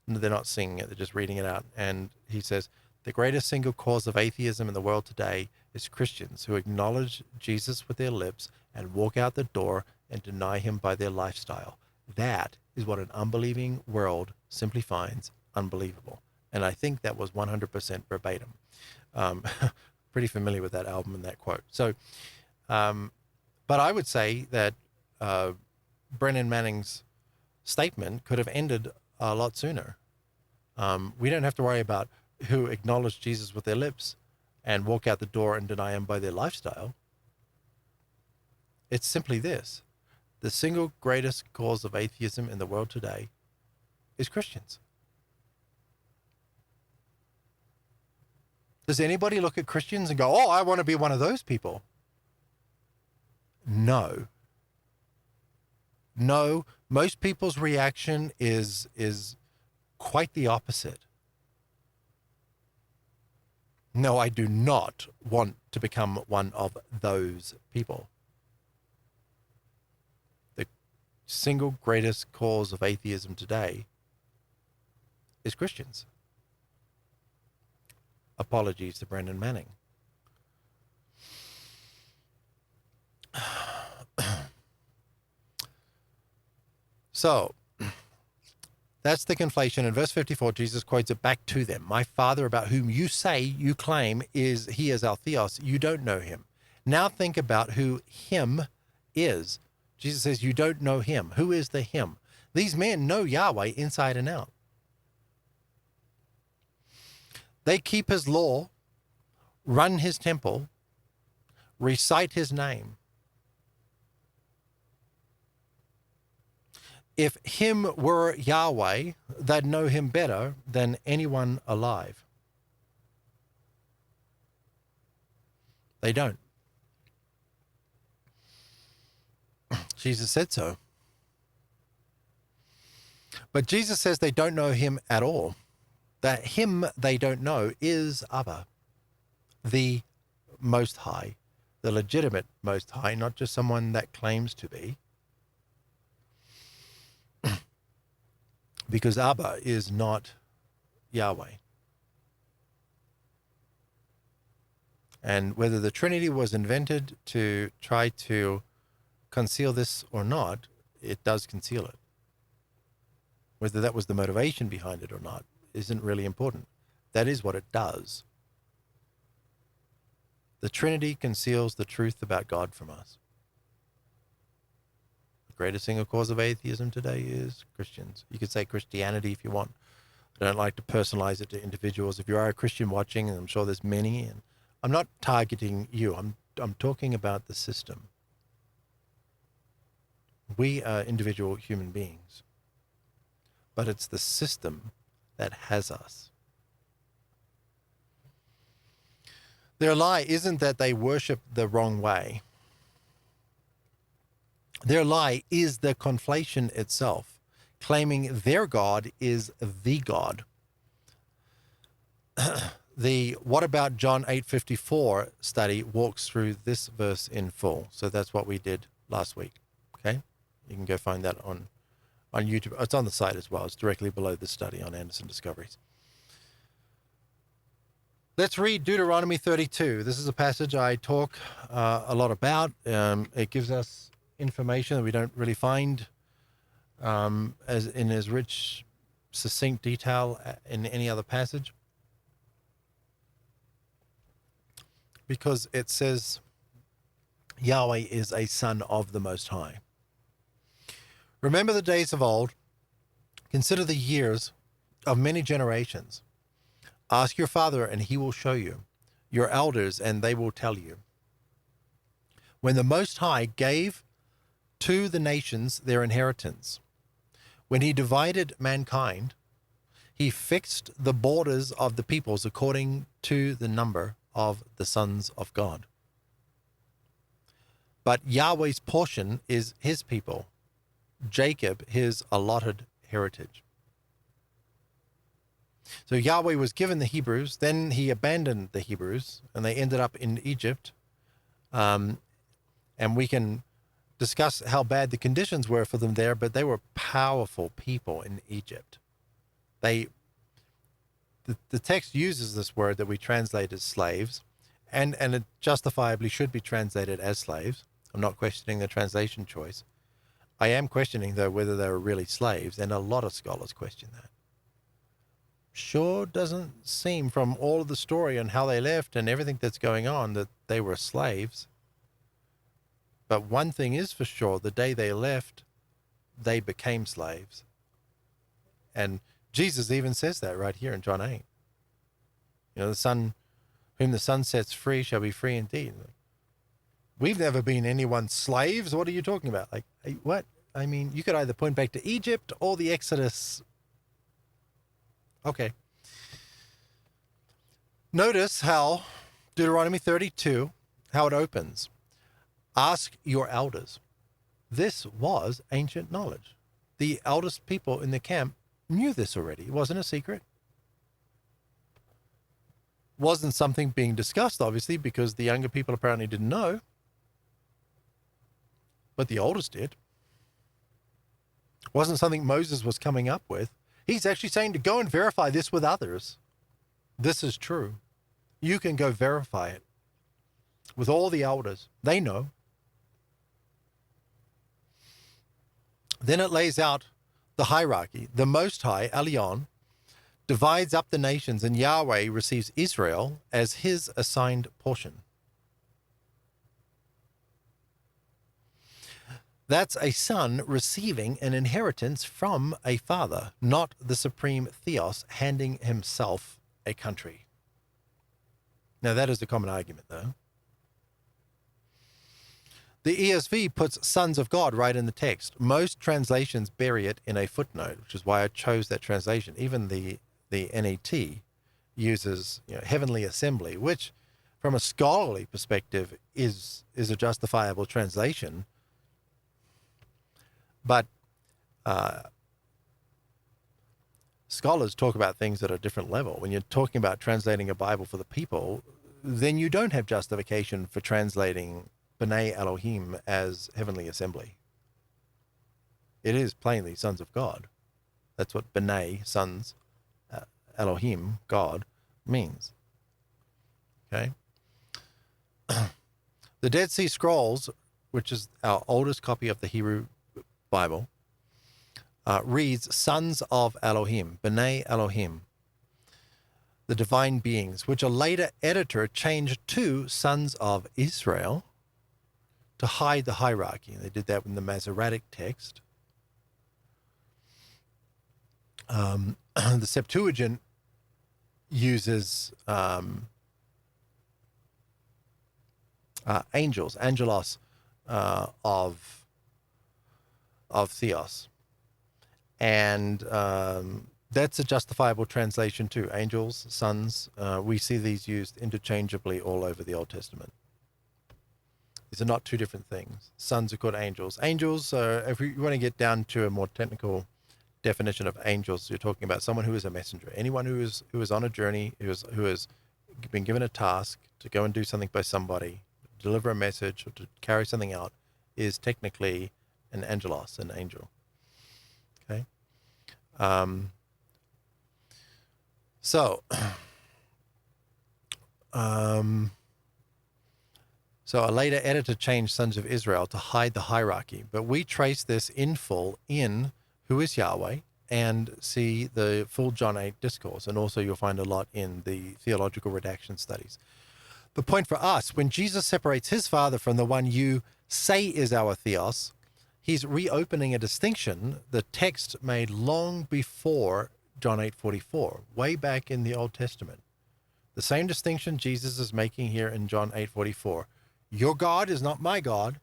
They're not singing it, they're just reading it out. And he says, the greatest single cause of atheism in the world today is Christians who acknowledge Jesus with their lips and walk out the door and deny him by their lifestyle. That is what an unbelieving world simply finds unbelievable. And I think that was 100% verbatim. Pretty familiar with that album and that quote. So, but I would say that Brennan Manning's statement could have ended a lot sooner. We don't have to worry about who acknowledge Jesus with their lips and walk out the door and deny him by their lifestyle. It's simply this. The single greatest cause of atheism in the world today is Christians. Does anybody look at Christians and go, oh, I want to be one of those people? No. No, most people's reaction is quite the opposite. No, I do not want to become one of those people. The single greatest cause of atheism today is Christians. Apologies to Brendan Manning. So, that's the conflation. In verse 54, Jesus quotes it back to them. My Father, about whom you say, you claim, he is our Theos. You don't know him. Now think about who him is. Jesus says, you don't know him. Who is the him? These men know Yahweh inside and out. They keep his law, run his temple, recite his name. If him were Yahweh, they'd know him better than anyone alive. They don't. Jesus said so. But Jesus says they don't know him at all. That him they don't know is Abba, the Most High, the legitimate Most High, not just someone that claims to be. Because Abba is not Yahweh. And whether the Trinity was invented to try to conceal this or not, it does conceal it. Whether that was the motivation behind it or not isn't really important. That is what it does. The Trinity conceals the truth about God from us. The greatest single cause of atheism today is Christians. You could say Christianity if you want. I don't like to personalize it to individuals. If you are a Christian watching, and I'm sure there's many, and I'm not targeting you. I'm talking about the system. We are individual human beings. But it's the system that has us. Their lie isn't that they worship the wrong way. Their lie is the conflation itself, claiming their God is the God. The What About John 8:54 study walks through this verse in full. So that's what we did last week. Okay? You can go find that on YouTube. It's on the site as well. It's directly below the study on Anderson Discoveries. Let's read Deuteronomy 32. This is a passage I talk a lot about. It gives us information that we don't really find as rich, succinct detail in any other passage. Because it says Yahweh is a son of the Most High. Remember the days of old. Consider the years of many generations. Ask your father, and he will show you. Your elders, and they will tell you. When the Most High gave to the nations their inheritance, when he divided mankind, he fixed the borders of the peoples according to the number of the sons of God. But Yahweh's portion is his people, Jacob his allotted heritage. So Yahweh was given the Hebrews, then he abandoned the Hebrews, and they ended up in Egypt. And we can discuss how bad the conditions were for them there, but they were powerful people in Egypt. The text uses this word that we translate as slaves, and it justifiably should be translated as slaves. I'm not questioning the translation choice. I am questioning, though, whether they were really slaves, and a lot of scholars question that. Sure doesn't seem from all of the story and how they left and everything that's going on that they were slaves. But one thing is for sure, the day they left, they became slaves. And Jesus even says that right here in John 8. You know, the Son, whom the Son sets free shall be free indeed. We've never been anyone's slaves. What are you talking about? Like, what? I mean, you could either point back to Egypt or the Exodus. Okay. Notice how Deuteronomy 32, how it opens. Ask your elders. This was ancient knowledge. The eldest people in the camp knew this already. It wasn't a secret. Wasn't something being discussed, obviously, because the younger people apparently didn't know. But the oldest did. Wasn't something Moses was coming up with. He's actually saying to go and verify this with others. This is true. You can go verify it with all the elders. They know. Then it lays out the hierarchy. The Most High, Elyon, divides up the nations, and Yahweh receives Israel as his assigned portion. That's a son receiving an inheritance from a father, not the supreme theos handing himself a country. Now, that is the common argument, though. The ESV puts sons of God right in the text. Most translations bury it in a footnote, which is why I chose that translation. Even the NET uses heavenly assembly, which from a scholarly perspective is a justifiable translation. But scholars talk about things at a different level. When you're talking about translating a Bible for the people, then you don't have justification for translating B'nai Elohim as heavenly assembly. It is plainly sons of God. That's what B'nai, sons, Elohim, God, means. Okay? The Dead Sea Scrolls, which is our oldest copy of the Hebrew Bible, reads sons of Elohim, B'nai Elohim, the divine beings, which a later editor changed to sons of Israel to hide the hierarchy. And they did that in the Masoretic text. The Septuagint uses angels, angelos of theos. And that's a justifiable translation too. Angels, sons, we see these used interchangeably all over the Old Testament. These are not two different things. Sons are called angels. Angels, if you want to get down to a more technical definition of angels, you're talking about someone who is a messenger. Anyone who is on a journey, who has been given a task to go and do something by somebody, deliver a message or to carry something out, is technically an angelos, an angel. Okay. So a later editor changed sons of Israel to hide the hierarchy, but we trace this in full in Who is Yhwh and see the full John 8 discourse. And also you'll find a lot in the theological redaction studies. The point for us, when Jesus separates his father from the one you say is our theos, he's reopening a distinction the text made long before John 8:44, way back in the Old Testament. The same distinction Jesus is making here in John 8:44. Your God is not my God,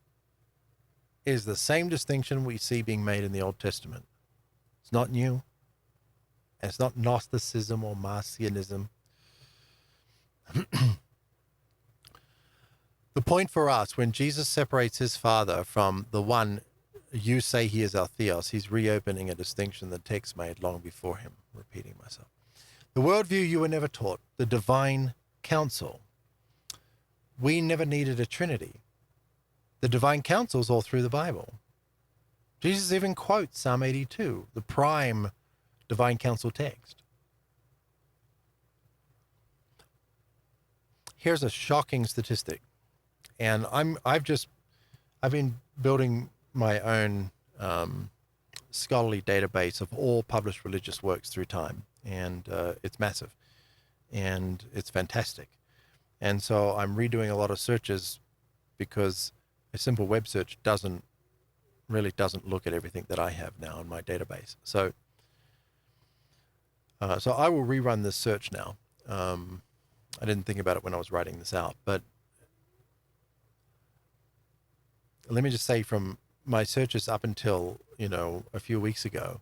is the same distinction we see being made in the Old Testament. It's not new. And it's not Gnosticism or Marcionism. The point for us, when Jesus separates his father from the one you say he is our theos, he's reopening a distinction the text made long before him, repeating myself. The worldview you were never taught, the divine counsel. We never needed a trinity. The divine counsel is all through the Bible. Jesus even quotes Psalm 82, the prime divine counsel text. Here's a shocking statistic. And I've been building my own scholarly database of all published religious works through time. And it's massive. And it's fantastic. And so I'm redoing a lot of searches because a simple web search doesn't look at everything that I have now in my database. So I will rerun this search now. I didn't think about it when I was writing this out, but let me just say from my searches up until, a few weeks ago,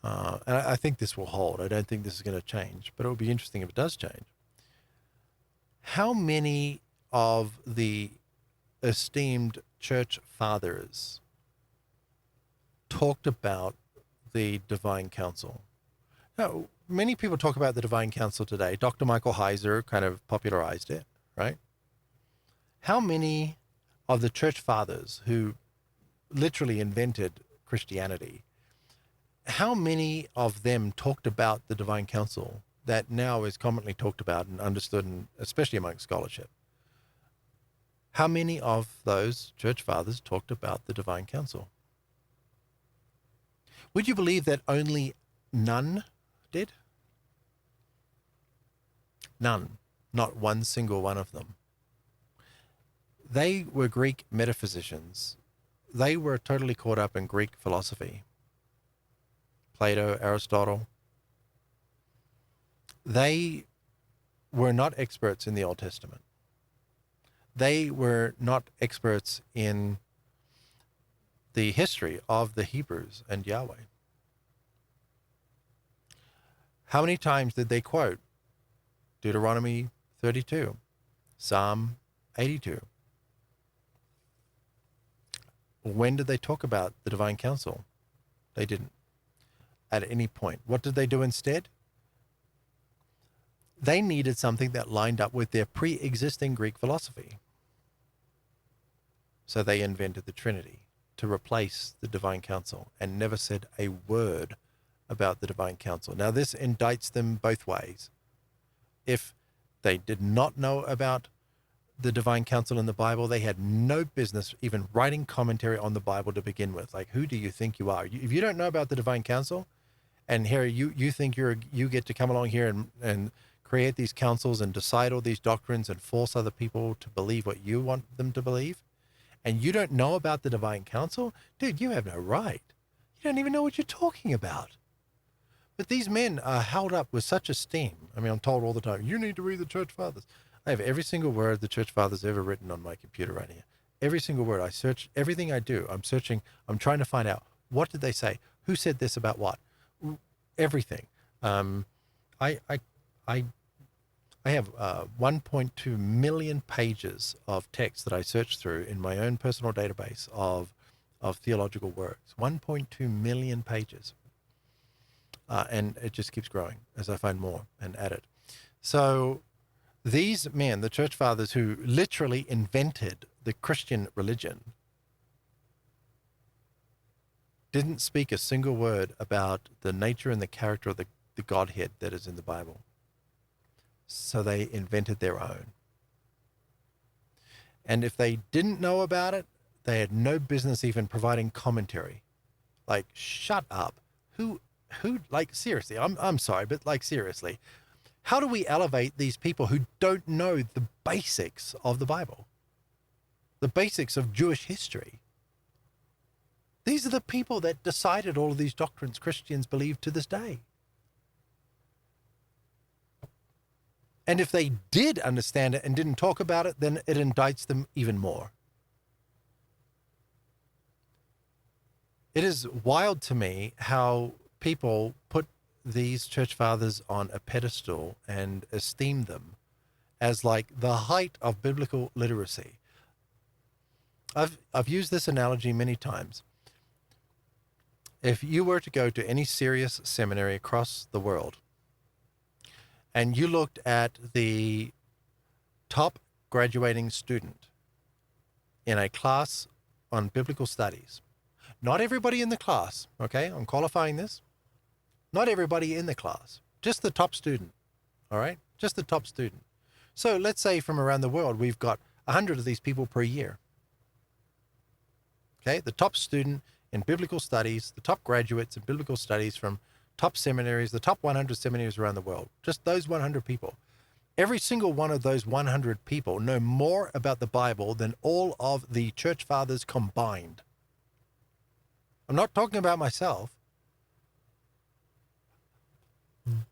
and I think this will hold. I don't think this is going to change, but it will be interesting if it does change. How many of the esteemed church fathers talked about the divine counsel? Now, many people talk about the divine counsel today. Dr. Michael Heiser kind of popularized it, right? How many of the church fathers who literally invented Christianity, how many of them talked about the divine counsel that now is commonly talked about and understood, and especially among scholarship? How many of those church fathers talked about the divine counsel? Would you believe that only none did? None. Not one single one of them. They were Greek metaphysicians they were totally caught up in Greek philosophy. Plato, Aristotle. They were not experts in the Old Testament. They were not experts in the history of the Hebrews and Yahweh. How many times did they quote Deuteronomy 32, Psalm 82? When did they talk about the divine council? They didn't. At any point. What did they do instead? They needed something that lined up with their pre-existing Greek philosophy. So they invented the Trinity to replace the divine council and never said a word about the divine council. Now, this indicts them both ways. If they did not know about the divine council in the Bible, they had no business even writing commentary on the Bible to begin with. Like, who do you think you are? If you don't know about the divine council, and here you think you get to come along here and create these councils and decide all these doctrines and force other people to believe what you want them to believe, and you don't know about the divine council, dude, you have no right. You don't even know what you're talking about. But these men are held up with such esteem. I mean, I'm told all the time, you need to read the church fathers. I have every single word the church fathers ever written on my computer right here. Every single word. I search everything I do. I'm searching. I'm trying to find out, what did they say? Who said this about what? Everything. I have 1.2 million pages of text that I search through in my own personal database of theological works. 1.2 million pages. And it just keeps growing as I find more and add it. So these men, the church fathers who literally invented the Christian religion, didn't speak a single word about the nature and the character of the Godhead that is in the Bible. So they invented their own. And if they didn't know about it, they had no business even providing commentary. Like, shut up. Who, like, seriously, I'm sorry, but like, seriously, how do we elevate these people who don't know the basics of the Bible? The basics of Jewish history? These are the people that decided all of these doctrines Christians believe to this day. And if they did understand it and didn't talk about it, then it indicts them even more. It is wild to me how people put these church fathers on a pedestal and esteem them as like the height of biblical literacy. I've used this analogy many times. If you were to go to any serious seminary across the world and you looked at the top graduating student in a class on biblical studies, not everybody in the class, okay, I'm qualifying this, not everybody in the class, just the top student, all right, just the top student. So let's say from around the world, we've got 100 of these people per year. Okay, the top student in biblical studies, the top graduates in biblical studies from top seminaries, the top 100 seminaries around the world, just those 100 people. Every single one of those 100 people know more about the Bible than all of the church fathers combined. I'm not talking about myself.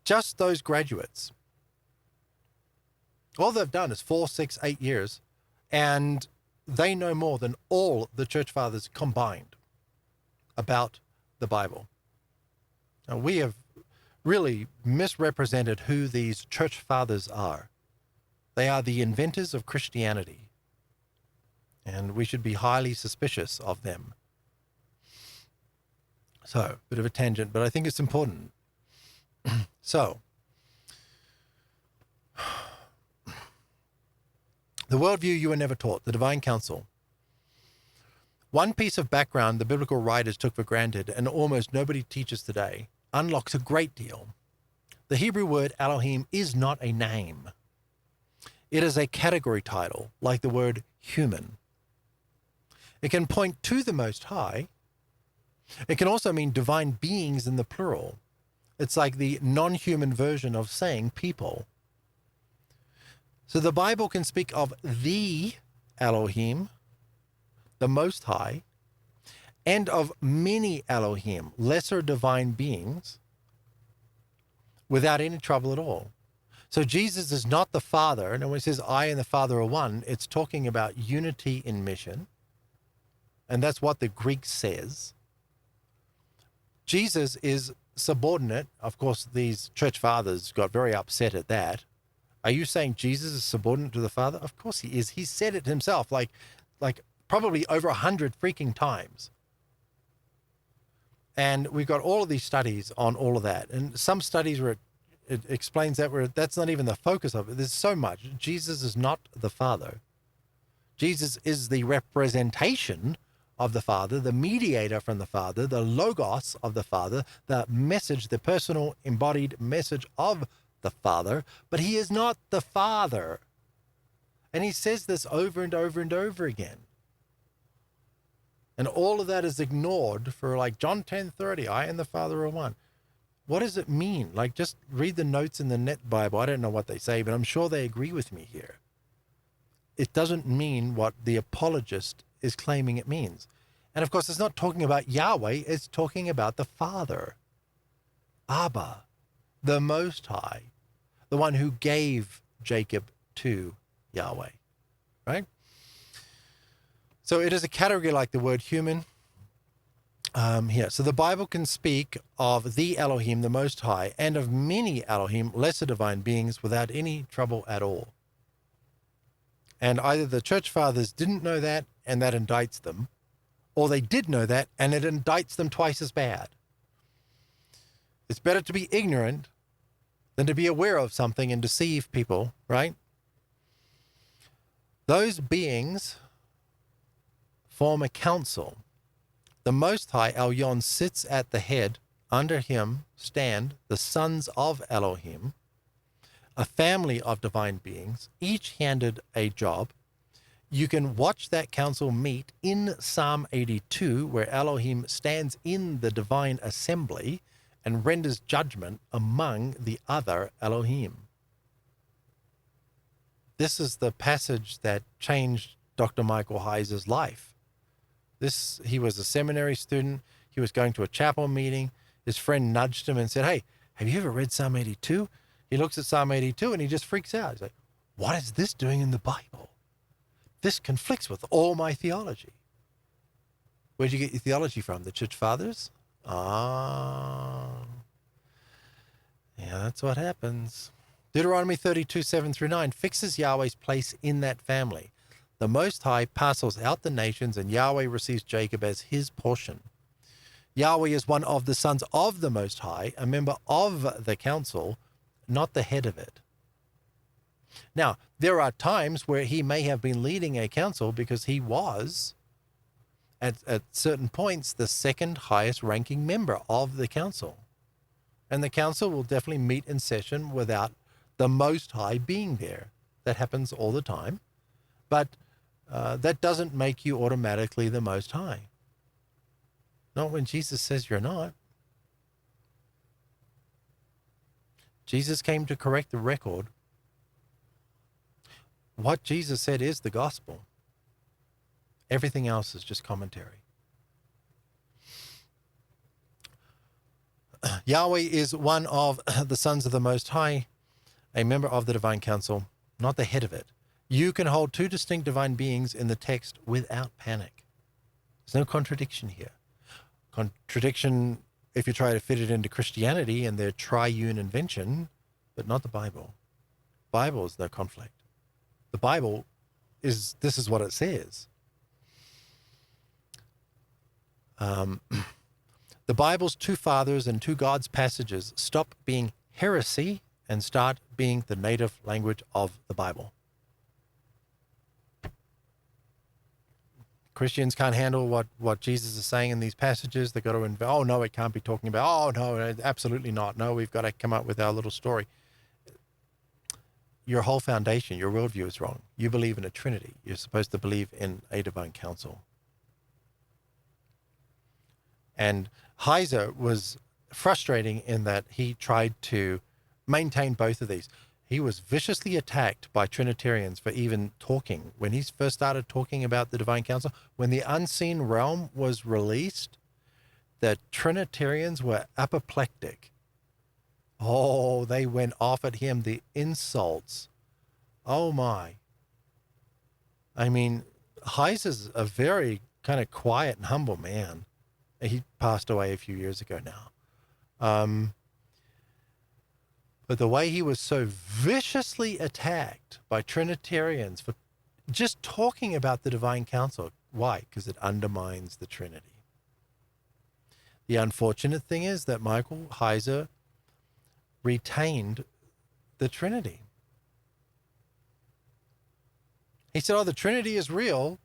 Just those graduates. All they've done is 4, 6, 8 years, and they know more than all the church fathers combined about the Bible. Now, we have really misrepresented who these church fathers are. They are the inventors of Christianity, and we should be highly suspicious of them. So, bit of a tangent, but I think it's important. So, the worldview you were never taught, the divine council. One piece of background the biblical writers took for granted and almost nobody teaches today unlocks a great deal. The Hebrew word Elohim is not a name. It is a category title, like the word human. It can point to the Most High. It can also mean divine beings in the plural. It's like the non-human version of saying people. So the Bible can speak of the Elohim, the Most High, and of many Elohim, lesser divine beings, without any trouble at all. So Jesus is not the Father. And when it says I and the Father are one, it's talking about unity in mission. And that's what the Greek says. Jesus is subordinate. Of course, these church fathers got very upset at that. Are you saying Jesus is subordinate to the Father? Of course he is. He said it himself, like probably over 100 freaking times. And we've got all of these studies on all of that. And some studies where it explains that where that's not even the focus of it. There's so much. Jesus is not the Father. Jesus is the representation of the Father, the mediator from the Father, the logos of the Father, the message, the personal embodied message of the Father, but he is not the Father. And he says this over and over and over again. And all of that is ignored for like John 10:30, I and the Father are one. What does it mean? Like, just read the notes in the Net Bible. I don't know what they say, but I'm sure they agree with me here. It doesn't mean what the apologist is claiming it means. And of course, it's not talking about Yahweh. It's talking about the Father, Abba, the Most High, the one who gave Jacob to Yahweh, right? So it is a category like the word human. Here. So the Bible can speak of the Elohim, the Most High, and of many Elohim, lesser divine beings, without any trouble at all. And either the church fathers didn't know that, and that indicts them, or they did know that, and it indicts them twice as bad. It's better to be ignorant than to be aware of something and deceive people, right? Those beings form a council. The Most High, Elyon, sits at the head. Under him stand the sons of Elohim, a family of divine beings, each handed a job. You can watch that council meet in Psalm 82, where Elohim stands in the divine assembly and renders judgment among the other Elohim. This is the passage that changed Dr. Michael Heiser's life. He was a seminary student. He was going to a chapel meeting. His friend nudged him and said, hey, have you ever read Psalm 82? He looks at Psalm 82 and he just freaks out. He's like, what is this doing in the Bible? This conflicts with all my theology. Where'd you get your theology from? The church fathers? Yeah, that's what happens. Deuteronomy 32:7-9 fixes Yahweh's place in that family. The Most High parcels out the nations, and Yahweh receives Jacob as his portion. Yahweh is one of the sons of the Most High, a member of the council, not the head of it. Now, there are times where he may have been leading a council because he was, at certain points, the second highest ranking member of the council. And the council will definitely meet in session without the Most High being there. That happens all the time. But that doesn't make you automatically the Most High. Not when Jesus says you're not. Jesus came to correct the record. What Jesus said is the gospel. Everything else is just commentary. Yahweh is one of the sons of the Most High, a member of the divine council, not the head of it. You can hold two distinct divine beings in the text without panic. There's no contradiction here. Contradiction if you try to fit it into Christianity and their triune invention, but not the Bible. Bible is no conflict. The Bible this is what it says. The Bible's two fathers and two gods passages stop being heresy and start being the native language of the Bible. Christians can't handle what Jesus is saying in these passages. They've got to oh, no, it can't be talking about, oh, no, absolutely not. No, we've got to come up with our little story. Your whole foundation, your worldview is wrong. You believe in a Trinity. You're supposed to believe in a divine council. And Heiser was frustrating in that he tried to maintain both of these. he was viciously attacked by Trinitarians for even talking. When he first started talking about the divine council, when the unseen realm was released, the Trinitarians were apoplectic. Oh, they went off at him, the insults. Oh my. I mean, Yhwh's a very kind of quiet and humble man. He passed away a few years ago now. But the way he was so viciously attacked by Trinitarians for just talking about the divine council. Why? Because it undermines the Trinity. The unfortunate thing is that Michael Yhwh retained the Trinity. He said, oh, the Trinity is real,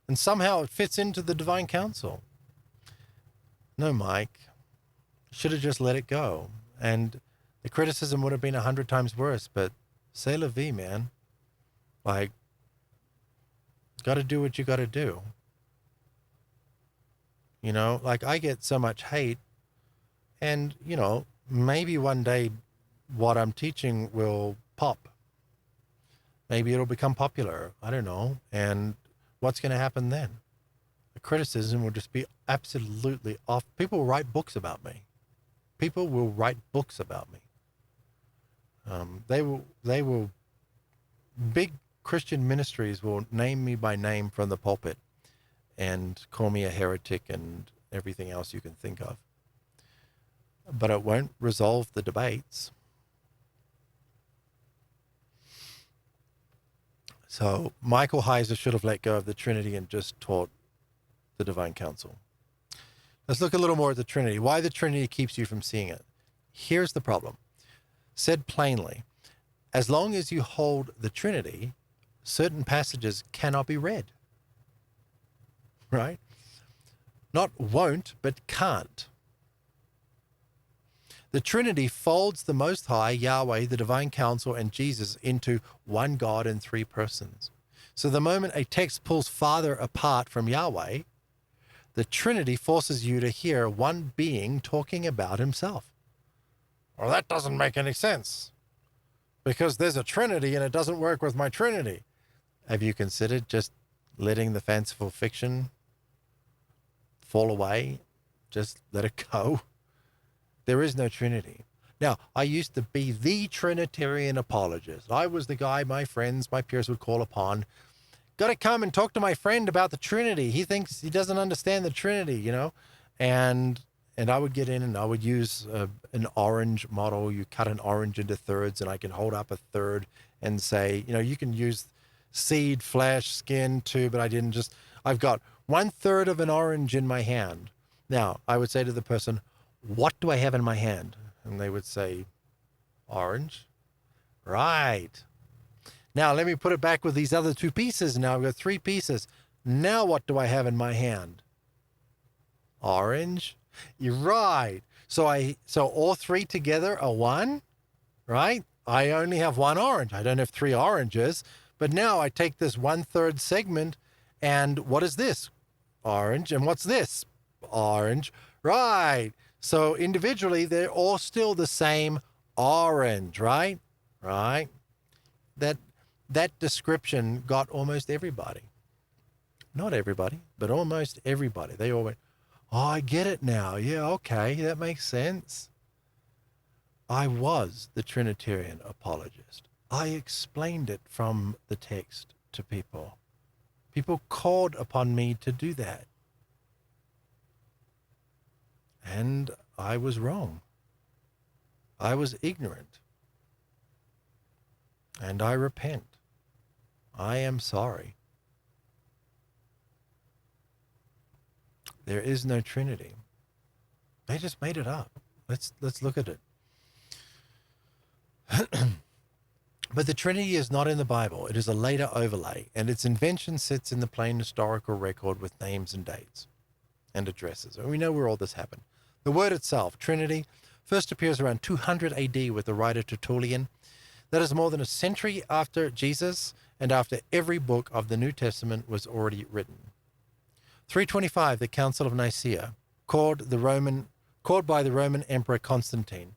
and somehow it fits into the divine council. No, Mike. Should have just let it go. And the criticism would have been 100 times worse, but c'est la vie, man. Like, got to do what you got to do. You know, like I get so much hate, and, you know, maybe one day what I'm teaching will pop. Maybe it'll become popular. I don't know. And what's going to happen then? The criticism will just be absolutely off. People will write books about me. People will write books about me. They will, big Christian ministries will name me by name from the pulpit and call me a heretic and everything else you can think of. But it won't resolve the debates. So Michael Yhwh should have let go of the Trinity and just taught the divine council. Let's look a little more at the Trinity. Why the Trinity keeps you from seeing it. Here's the problem. Said plainly, as long as you hold the Trinity, certain passages cannot be read. Right? Not won't, but can't. The Trinity folds the Most High, Yahweh, the divine council, and Jesus into one God in three persons. So the moment a text pulls Father apart from Yahweh, the Trinity forces you to hear one being talking about himself. Well, that doesn't make any sense because there's a Trinity and it doesn't work with my Trinity. Have you considered just letting the fanciful fiction fall away? Just let it go. There is no Trinity. Now, I used to be the Trinitarian apologist. I was the guy my friends, my peers would call upon. Got to come and talk to my friend about the Trinity. He thinks he doesn't understand the Trinity, you know. And I would get in and I would use an orange model. You cut an orange into thirds and I can hold up a third and say, you know, you can use seed, flesh, skin too, but I didn't just, I've got 1/3 of an orange in my hand. Now, I would say to the person, what do I have in my hand? And they would say, orange. Right. Now, let me put it back with these other two pieces. Now I've got 3 pieces. Now what do I have in my hand? Orange. You're right. So all 3 together are 1, right? I only have 1 orange. I don't have 3 oranges. But now I take this 1/3 segment, and what is this? Orange. And what's this? Orange. Right. So individually, they're all still the same orange, right? Right. That description got almost everybody. Not everybody, but almost everybody. They all went, oh, I get it now. Yeah, okay, that makes sense. I was the Trinitarian apologist. I explained it from the text to people. People called upon me to do that. And I was wrong. I was ignorant. And I repent. I am sorry. There is no Trinity. They just made it up. Let's look at it. But the Trinity is not in the Bible. It is a later overlay, and its invention sits in the plain historical record with names and dates and addresses. And we know where all this happened. The word itself, Trinity, first appears around 200 AD with the writer Tertullian. That is more than a century after Jesus and after every book of the New Testament was already written. 325, the Council of Nicaea, called by the Roman Emperor Constantine,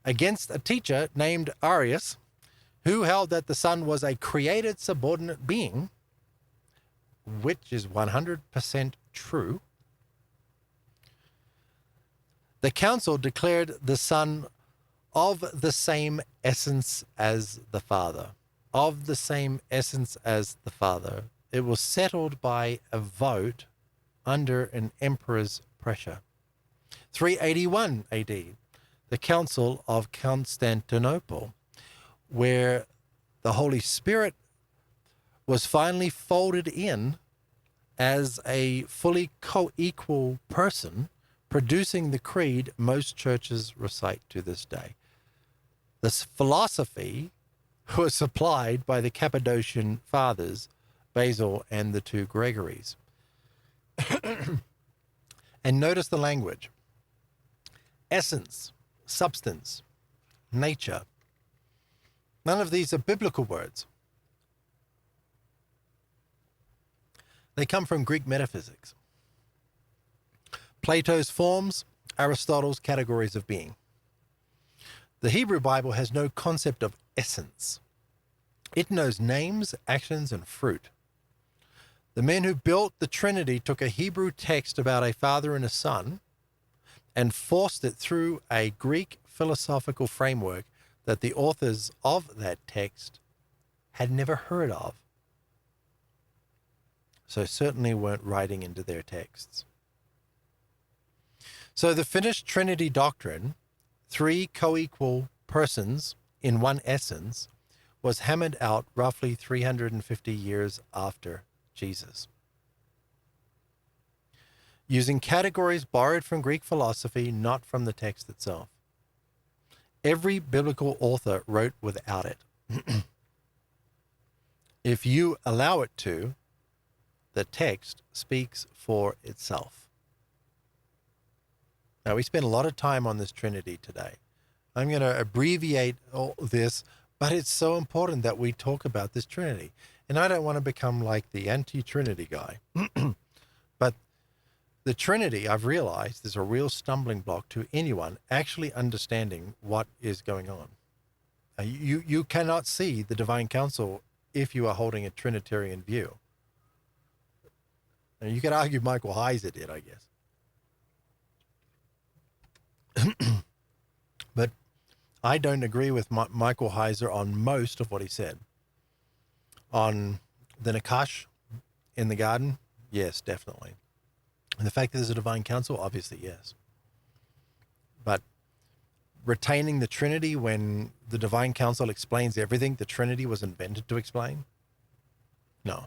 against a teacher named Arius, who held that the Son was a created subordinate being, which is 100% true. The council declared the Son of the same essence as the Father. Of the same essence as the Father. It was settled by a vote under an emperor's pressure. 381 AD, the Council of Constantinople, where the Holy Spirit was finally folded in as a fully co-equal person, producing the creed most churches recite to this day. This philosophy was supplied by the Cappadocian Fathers, Basil and the two Gregories. And notice the language. Essence, substance, nature. None of these are biblical words. They come from Greek metaphysics. Plato's forms, Aristotle's categories of being. The Hebrew Bible has no concept of essence. It knows names, actions, and fruit. The men who built the Trinity took a Hebrew text about a father and a son and forced it through a Greek philosophical framework that the authors of that text had never heard of. So certainly weren't writing into their texts. So the finished Trinity doctrine, three co-equal persons in one essence, was hammered out roughly 350 years after Jesus. Using categories borrowed from Greek philosophy, not from the text itself. Every biblical author wrote without it. If you allow it to, the text speaks for itself. Now, we spent a lot of time on this Trinity today. I'm going to abbreviate all this, but it's so important that we talk about this Trinity. And I don't want to become like the anti-Trinity guy. But the Trinity, I've realized, is a real stumbling block to anyone actually understanding what is going on. You cannot see the divine counsel if you are holding a Trinitarian view. And you could argue Michael Heiser did, I guess. But I don't agree with Michael Heiser on most of what he said. On the nachash in the garden, yes, definitely. And the fact that there's a divine counsel, obviously, yes. But retaining the Trinity when the divine counsel explains everything the Trinity was invented to explain? No.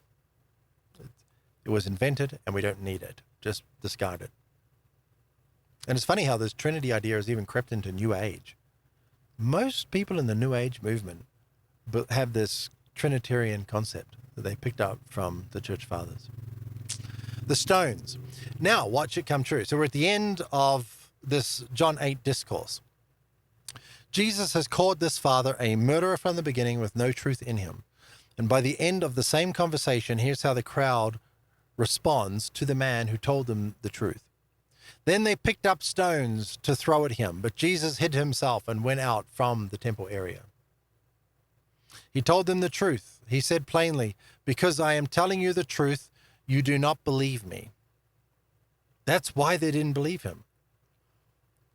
It was invented and we don't need it. Just discard it. And it's funny how this Trinity idea has even crept into New Age. Most people in the New Age movement have this Trinitarian concept that they picked up from the Church Fathers. The stones. Now, watch it come true. So we're at the end of this John 8 discourse. Jesus has called this father a murderer from the beginning with no truth in him. And by the end of the same conversation, here's how the crowd responds to the man who told them the truth. Then they picked up stones to throw at him, but Jesus hid himself and went out from the temple area. He told them the truth. He said plainly, "Because I am telling you the truth, you do not believe me." That's why they didn't believe him.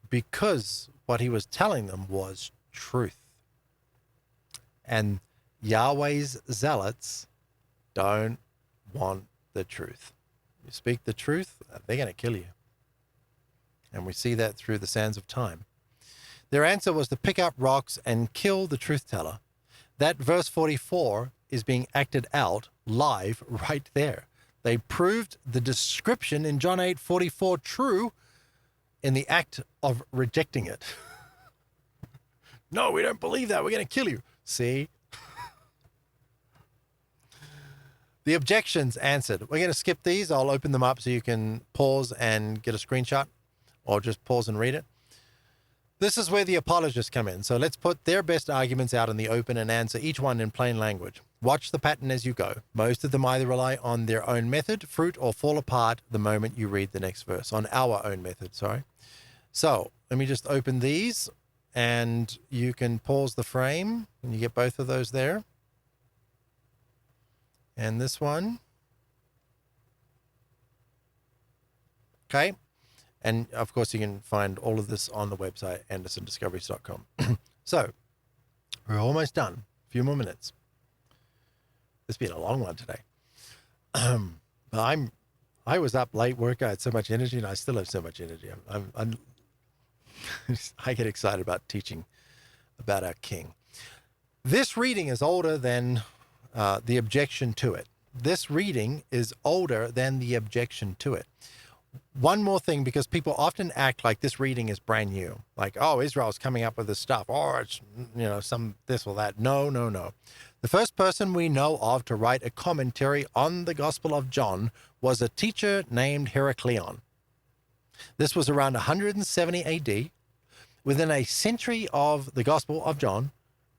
Because what he was telling them was truth. And Yahweh's zealots don't want the truth. You speak the truth, they're going to kill you. And we see that through the sands of time. Their answer was to pick up rocks and kill the truth teller. That verse 44 is being acted out live right there. They proved the description in John 8:44 true in the act of rejecting it. No, we don't believe that. We're going to kill you. See? The objections answered. We're going to skip these. I'll open them up so you can pause and get a screenshot, or just pause and read it. This is where the apologists come in. So let's put their best arguments out in the open and answer each one in plain language. Watch the pattern as you go. Most of them either rely on their own method, fruit, or fall apart the moment you read the next verse. On our own method, sorry. So let me just open these And you can pause the frame and you get both of those there. And this one. Okay. And of course, you can find all of this on the website, andersondiscoveries.com. So we're almost done. A few more minutes. It's been a long one today. But I was up late work. I had so much energy, and I still have so much energy. I get excited about teaching about our King. This reading is older than the objection to it. This reading is older than the objection to it. One more thing, because people often act like this reading is brand new. Like, oh, Israel's coming up with this stuff. Or it's, some this or that. No. The first person we know of to write a commentary on the Gospel of John was a teacher named Heracleon. This was around 170 AD, within a century of the Gospel of John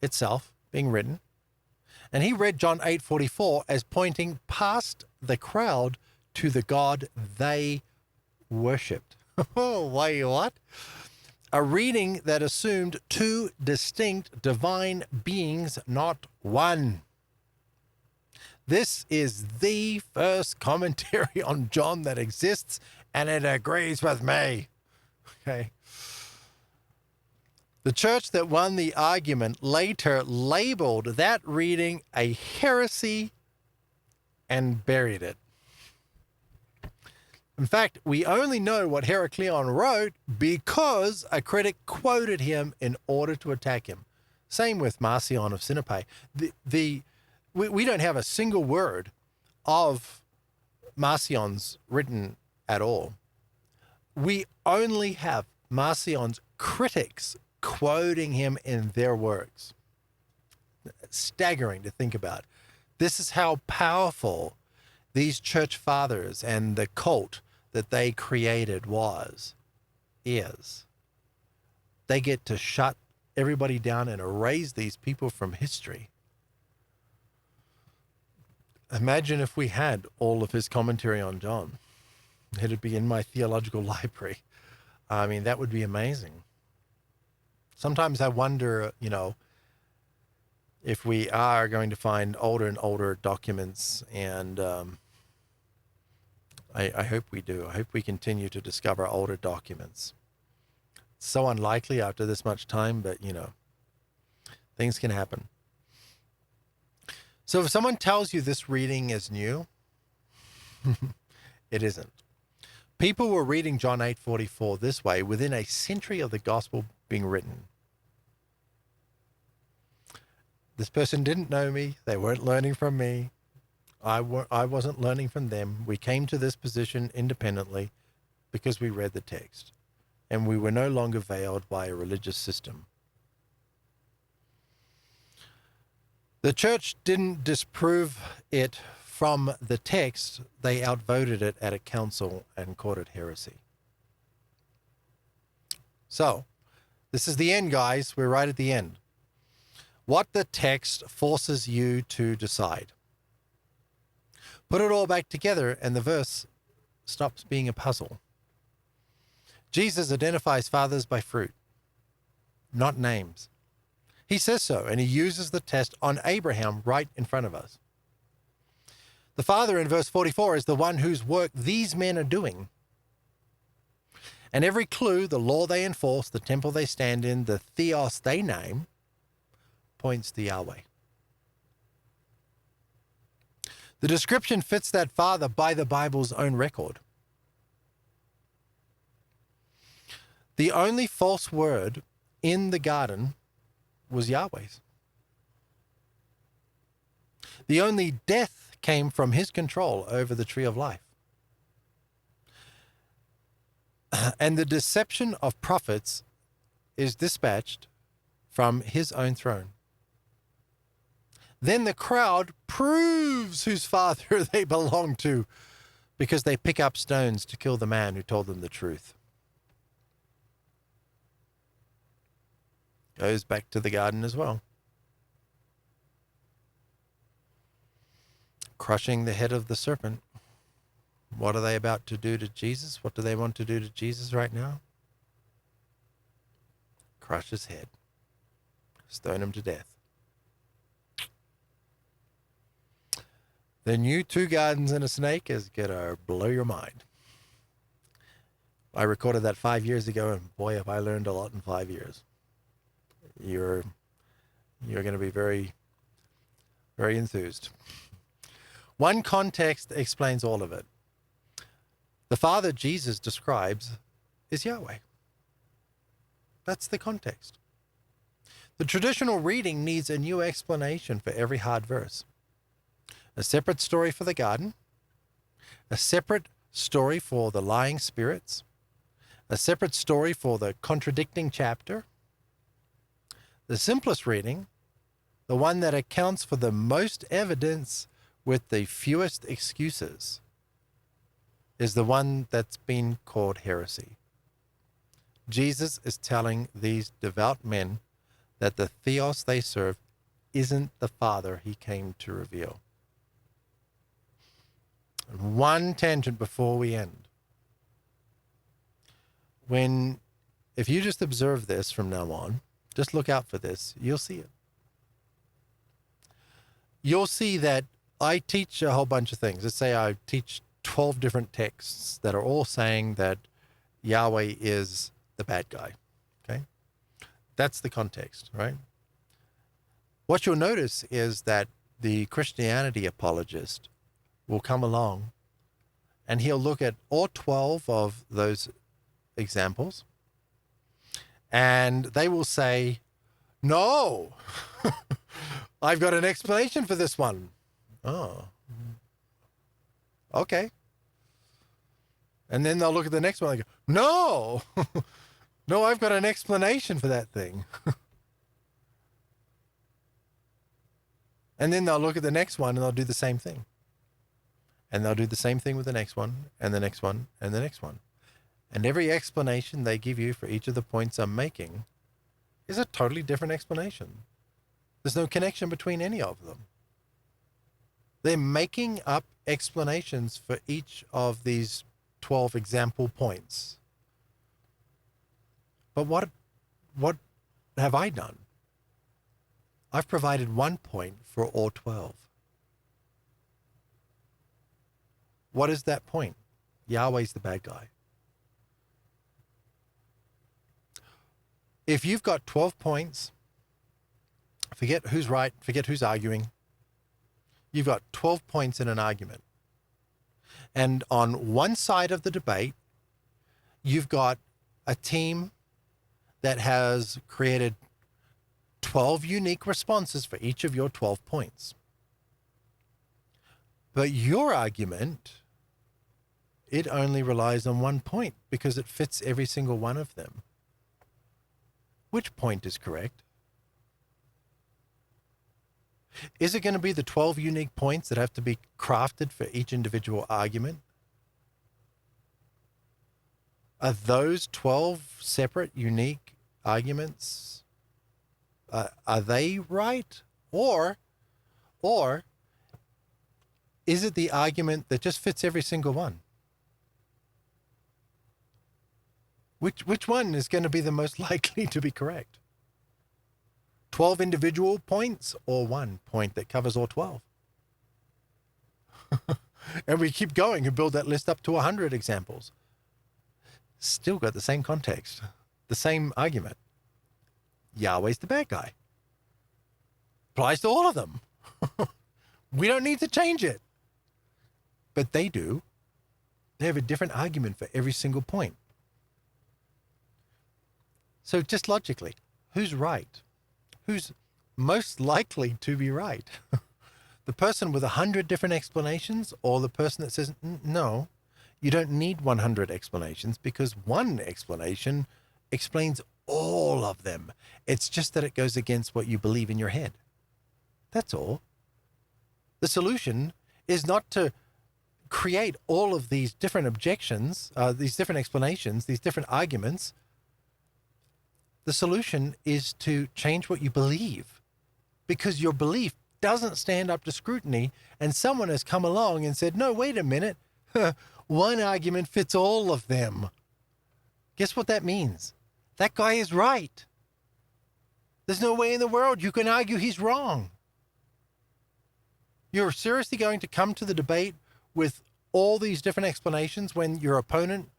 itself being written. And he read John 8:44 as pointing past the crowd to the God they worshipped. Oh, wait, what? A reading that assumed two distinct divine beings, not one. This is the first commentary on John that exists, and it agrees with me. Okay. The church that won the argument later labeled that reading a heresy and buried it. In fact, we only know what Heracleon wrote because a critic quoted him in order to attack him. Same with Marcion of Sinope. We don't have a single word of Marcion's written at all. We only have Marcion's critics quoting him in their works. Staggering to think about. This is how powerful these church fathers and the cult that they created is. They get to shut everybody down and erase these people from history. Imagine if we had all of his commentary on John. It'd be in my theological library. I mean, that would be amazing. Sometimes I wonder, if we are going to find older and older documents, and I hope we do. I hope we continue to discover older documents. It's so unlikely after this much time, but, things can happen. So if someone tells you this reading is new, it isn't. People were reading John 8:44 this way within a century of the gospel being written. This person didn't know me. They weren't learning from me. I wasn't learning from them. We came to this position independently because we read the text, and we were no longer veiled by a religious system. The church didn't disprove it from the text. They outvoted it at a council and called it heresy. So, this is the end, guys. We're right at the end. What the text forces you to decide. Put it all back together and the verse stops being a puzzle. Jesus identifies fathers by fruit, not names. He says so, and he uses the test on Abraham right in front of us. The father in verse 44 is the one whose work these men are doing. And every clue, the law they enforce, the temple they stand in, the theos they name, points to Yahweh. The description fits that father by the Bible's own record. The only false word in the garden was Yahweh's. The only death came from his control over the tree of life. And the deception of prophets is dispatched from his own throne. Then the crowd proves whose father they belong to because they pick up stones to kill the man who told them the truth. Goes back to the garden as well. Crushing the head of the serpent. What are they about to do to Jesus? What do they want to do to Jesus right now? crush his head, stone him to death. The new 2 gardens and a snake is going to blow your mind. I recorded that 5 years ago, and boy, have I learned a lot in 5 years. You're going to be very, very enthused. One context explains all of it. The Father Jesus describes is Yahweh. That's the context. The traditional reading needs a new explanation for every hard verse. A separate story for the garden, a separate story for the lying spirits, a separate story for the contradicting chapter. The simplest reading, the one that accounts for the most evidence with the fewest excuses, is the one that's been called heresy. Jesus is telling these devout men that the theos they serve isn't the Father he came to reveal. And one tangent before we end. If you just observe this from now on, just look out for this, you'll see it. You'll see that I teach a whole bunch of things. Let's say I teach 12 different texts that are all saying that Yahweh is the bad guy. Okay? That's the context, right? What you'll notice is that the Christianity apologist will come along and he'll look at all 12 of those examples and they will say, no, I've got an explanation for this one. Oh, okay. And then they'll look at the next one and go, no, no, I've got an explanation for that thing. And then they'll look at the next one and they'll do the same thing. And they'll do the same thing with the next one and the next one and the next one. And every explanation they give you for each of the points I'm making is a totally different explanation. There's no connection between any of them. They're making up explanations for each of these 12 example points. But what have I done? I've provided one point for all 12. What is that point? Yahweh's the bad guy. If you've got 12 points, forget who's right, forget who's arguing. You've got 12 points in an argument. And on one side of the debate, you've got a team that has created 12 unique responses for each of your 12 points. But your argument, it only relies on one point because it fits every single one of them. Which point is correct? Is it going to be the 12 unique points that have to be crafted for each individual argument? Are those 12 separate, unique arguments, are they right? Or is it the argument that just fits every single one? Which one is going to be the most likely to be correct? 12 individual points or one point that covers all 12? And we keep going and build that list up to 100 examples. Still got the same context, the same argument. Yahweh's the bad guy. Applies to all of them. We don't need to change it. But they do. They have a different argument for every single point. So just logically, who's right? Who's most likely to be right? The person with 100 different explanations or the person that says, no, you don't need 100 explanations because one explanation explains all of them. It's just that it goes against what you believe in your head. That's all. The solution is not to create all of these different objections, these different explanations, these different arguments. The solution is to change what you believe because your belief doesn't stand up to scrutiny and someone has come along and said, no, wait a minute. One argument fits all of them. Guess what that means? That guy is right. There's no way in the world you can argue he's wrong. You're seriously going to come to the debate with all these different explanations when your opponent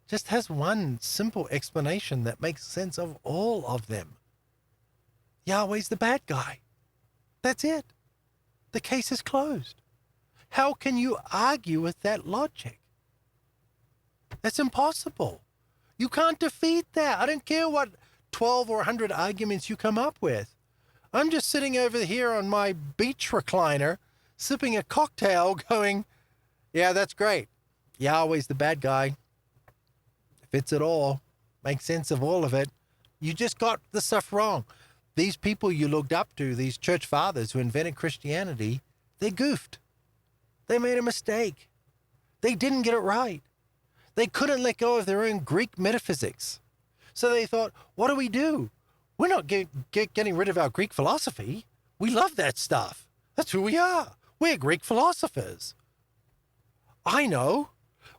just has one simple explanation that makes sense of all of them. Yahweh's the bad guy. That's it. The case is closed. How can you argue with that logic? That's impossible. You can't defeat that. I don't care what 12 or 100 arguments you come up with. I'm just sitting over here on my beach recliner, sipping a cocktail going, yeah, that's great. Yahweh's the bad guy. Fits it all. Makes sense of all of it. You just got the stuff wrong. These people you looked up to, these church fathers who invented Christianity, they goofed. They made a mistake. They didn't get it right. They couldn't let go of their own Greek metaphysics. So they thought, what do? We're not getting rid of our Greek philosophy. We love that stuff. That's who we are. We're Greek philosophers. I know.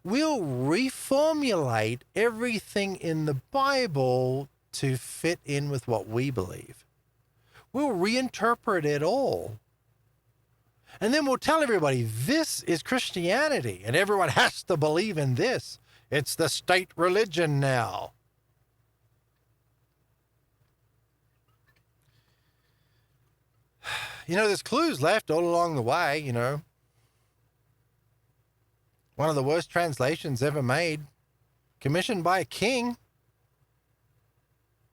We'll reformulate everything in the Bible to fit in with what we believe. We'll reinterpret it all. And then we'll tell everybody, this is Christianity, and everyone has to believe in this. It's the state religion now. There's clues left all along the way, One of the worst translations ever made, commissioned by a king.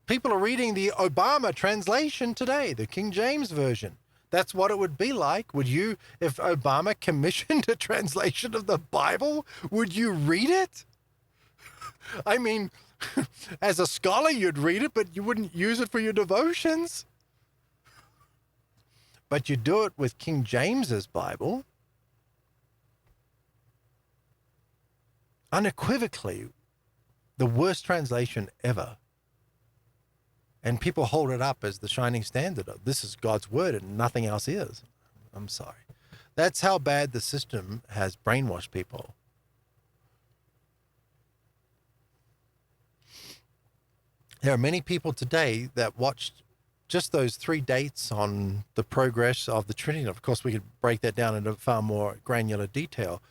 People are reading the Obama translation today, the King James Version. That's what it would be like. Would you, if Obama commissioned a translation of the Bible, would you read it? I mean, as a scholar, you'd read it, but you wouldn't use it for your devotions. But you do it with King James's Bible. Unequivocally, the worst translation ever. And people hold it up as the shining standard of this is God's word and nothing else is. I'm sorry. That's how bad the system has brainwashed people. There are many people today that watched just those 3 dates on the progress of the Trinity. Of course, we could break that down into far more granular detail.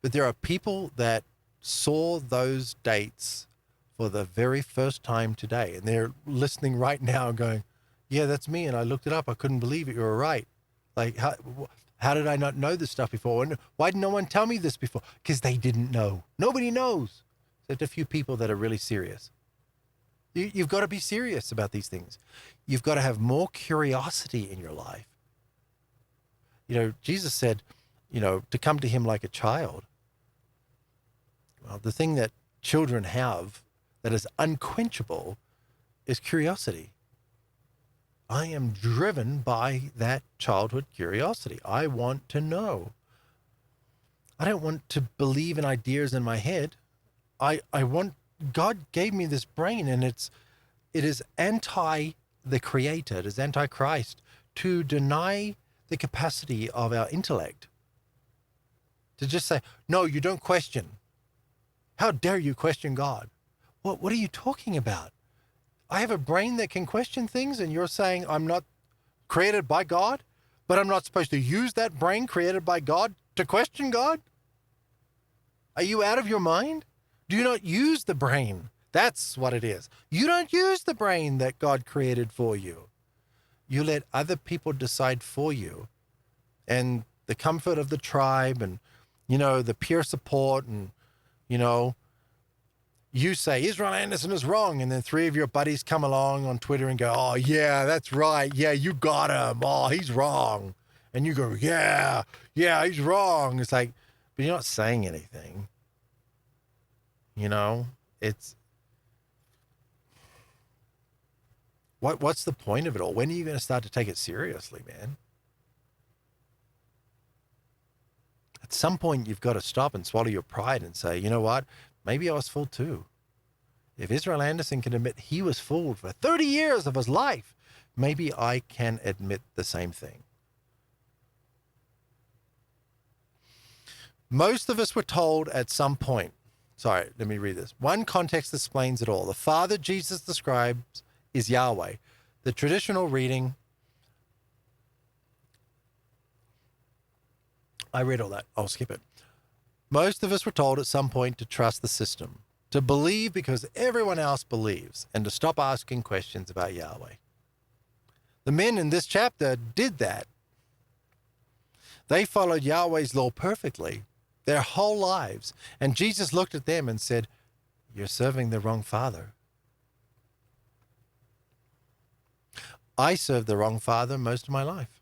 But there are people that saw those dates for the very first time today. And they're listening right now going, yeah, that's me. And I looked it up. I couldn't believe it. You were right. Like, how did I not know this stuff before? And why did no one tell me this before? Because they didn't know. Nobody knows. Except a few people that are really serious. You've got to be serious about these things. You've got to have more curiosity in your life. Jesus said, to come to him like a child. Well, the thing that children have that is unquenchable is curiosity. I am driven by that childhood curiosity. I want to know. I don't want to believe in ideas in my head. God gave me this brain, and it is anti the Creator. It is anti-Christ to deny the capacity of our intellect. To just say, no, you don't question. How dare you question God? What are you talking about? I have a brain that can question things, and you're saying I'm not created by God, but I'm not supposed to use that brain created by God to question God? Are you out of your mind? Do you not use the brain? That's what it is. You don't use the brain that God created for you. You let other people decide for you. And the comfort of the tribe and, the peer support and, you say Israel Anderson is wrong, and then 3 of your buddies come along on Twitter and go, oh, yeah, that's right. Yeah, you got him. Oh, he's wrong. And you go, yeah, he's wrong. It's like, but you're not saying anything. It's, what's the point of it all? When are you going to start to take it seriously, man? At some point, you've got to stop and swallow your pride and say, you know what? Maybe I was fooled too. If Israel Anderson can admit he was fooled for 30 years of his life, maybe I can admit the same thing. Most of us were told at some point, sorry, let me read this. One context explains it all. The Father Jesus describes is Yahweh. The traditional reading, I read all that. I'll skip it. Most of us were told at some point to trust the system, to believe because everyone else believes, and to stop asking questions about Yahweh. The men in this chapter did that. They followed Yahweh's law perfectly, their whole lives, and Jesus looked at them and said, "You're serving the wrong father." I served the wrong father most of my life.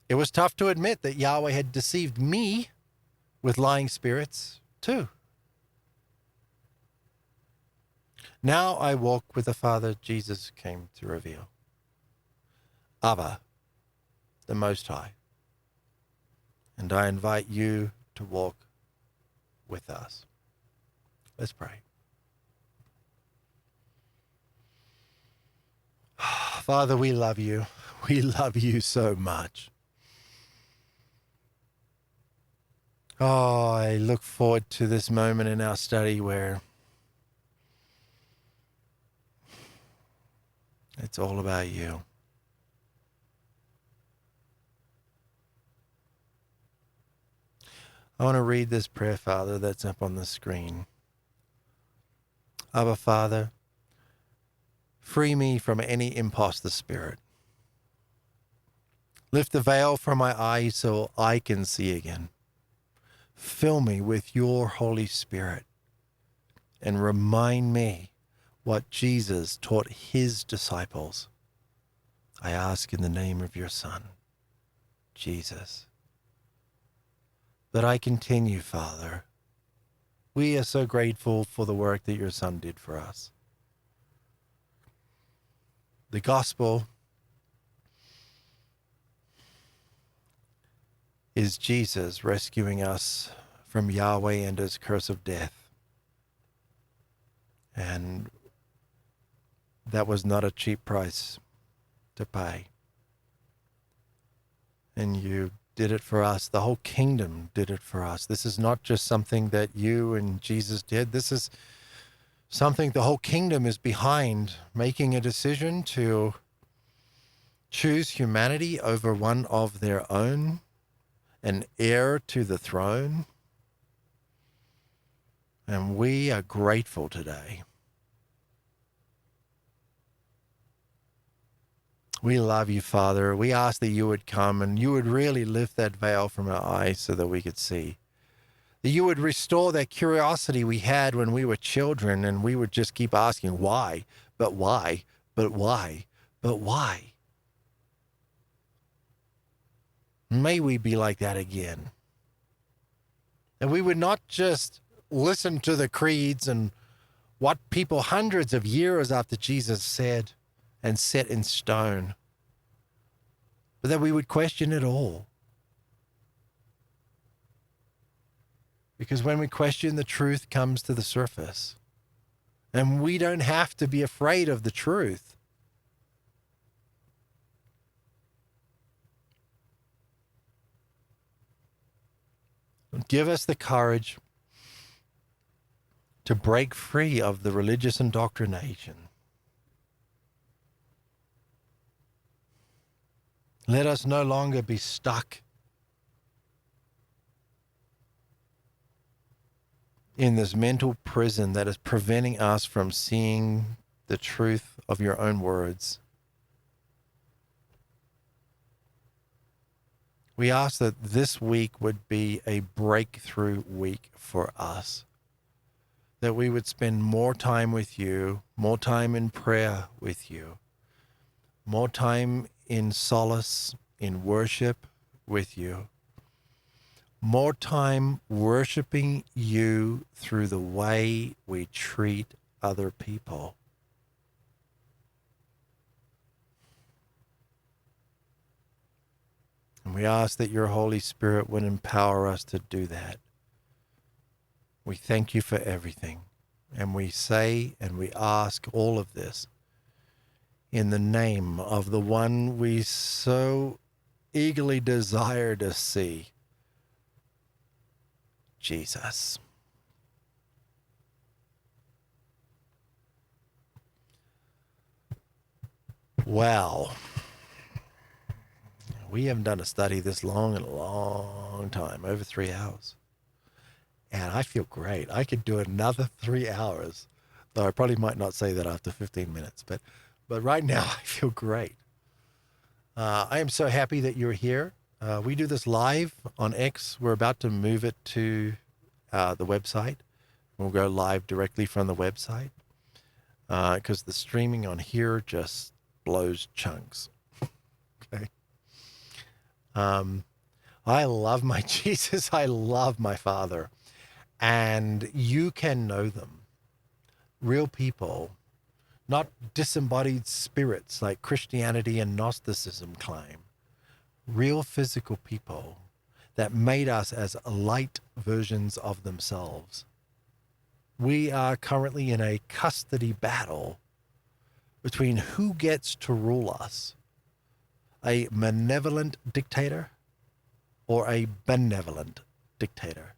It was tough to admit that Yahweh had deceived me with lying spirits too. Now I walk with the Father Jesus came to reveal. Abba, the Most High. And I invite you to walk with us. Let's pray. Father, we love you. We love you so much. Oh, I look forward to this moment in our study where it's all about you. I want to read this prayer, Father, that's up on the screen. Abba, Father, free me from any imposter spirit. Lift the veil from my eyes so I can see again. Fill me with your Holy Spirit and remind me what Jesus taught his disciples. I ask in the name of your Son, Jesus. But I continue, Father. We are so grateful for the work that your Son did for us. The gospel is Jesus rescuing us from Yahweh and his curse of death. And that was not a cheap price to pay. And you did it for us. The whole kingdom did it for us. This is not just something that you and Jesus did. This is something the whole kingdom is behind, making a decision to choose humanity over one of their own, an heir to the throne. And we are grateful today. We love you, Father. We ask that you would come and you would really lift that veil from our eyes so that we could see. That you would restore that curiosity we had when we were children and we would just keep asking, why, but why, but why, but why? May we be like that again. And we would not just listen to the creeds and what people hundreds of years after Jesus said and set in stone, but that we would question it all. Because when we question, the truth comes to the surface. And we don't have to be afraid of the truth. Give us the courage to break free of the religious indoctrination. Let us no longer be stuck in this mental prison that is preventing us from seeing the truth of your own words. We ask that this week would be a breakthrough week for us, that we would spend more time with you, more time in prayer with you, more time in solace, in worship with you, more time worshiping you through the way we treat other people. And we ask that your Holy Spirit would empower us to do that. We thank you for everything. And we say and we ask all of this in the name of the one we so eagerly desire to see, Jesus. Well, we haven't done a study this long in a long time, over 3 hours. And I feel great. I could do another 3 hours, though I probably might not say that after 15 minutes. But right now, I feel great. I am so happy that you're here. We do this live on X. We're about to move it to the website. We'll go live directly from the website because the streaming on here just blows chunks. Okay. I love my Jesus. I love my Father. And you can know them. Real people, not disembodied spirits like Christianity and Gnosticism claim. Real physical people that made us as light versions of themselves. We are currently in a custody battle between who gets to rule us, a malevolent dictator or a benevolent dictator.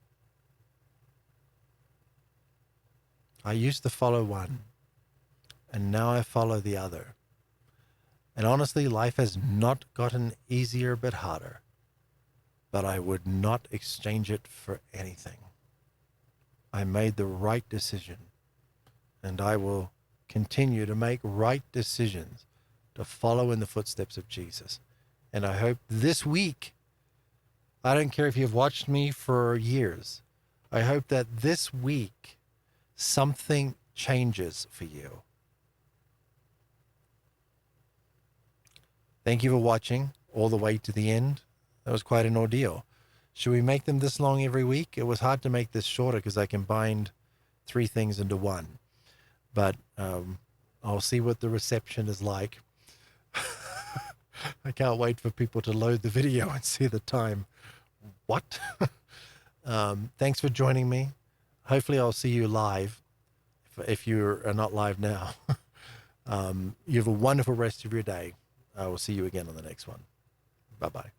I used to follow one, and now I follow the other. And honestly, life has not gotten easier but harder. But I would not exchange it for anything. I made the right decision, and I will continue to make right decisions to follow in the footsteps of Jesus. And I hope this week, I don't care if you've watched me for years, I hope that this week something changes for you. Thank you for watching all the way to the end. That was quite an ordeal. Should we make them this long every week? It was hard to make this shorter because I combined 3 things into one. But I'll see what the reception is like. I can't wait for people to load the video and see the time. What? Thanks for joining me. Hopefully I'll see you live if you are not live now. You have a wonderful rest of your day. I will see you again on the next one. Bye-bye.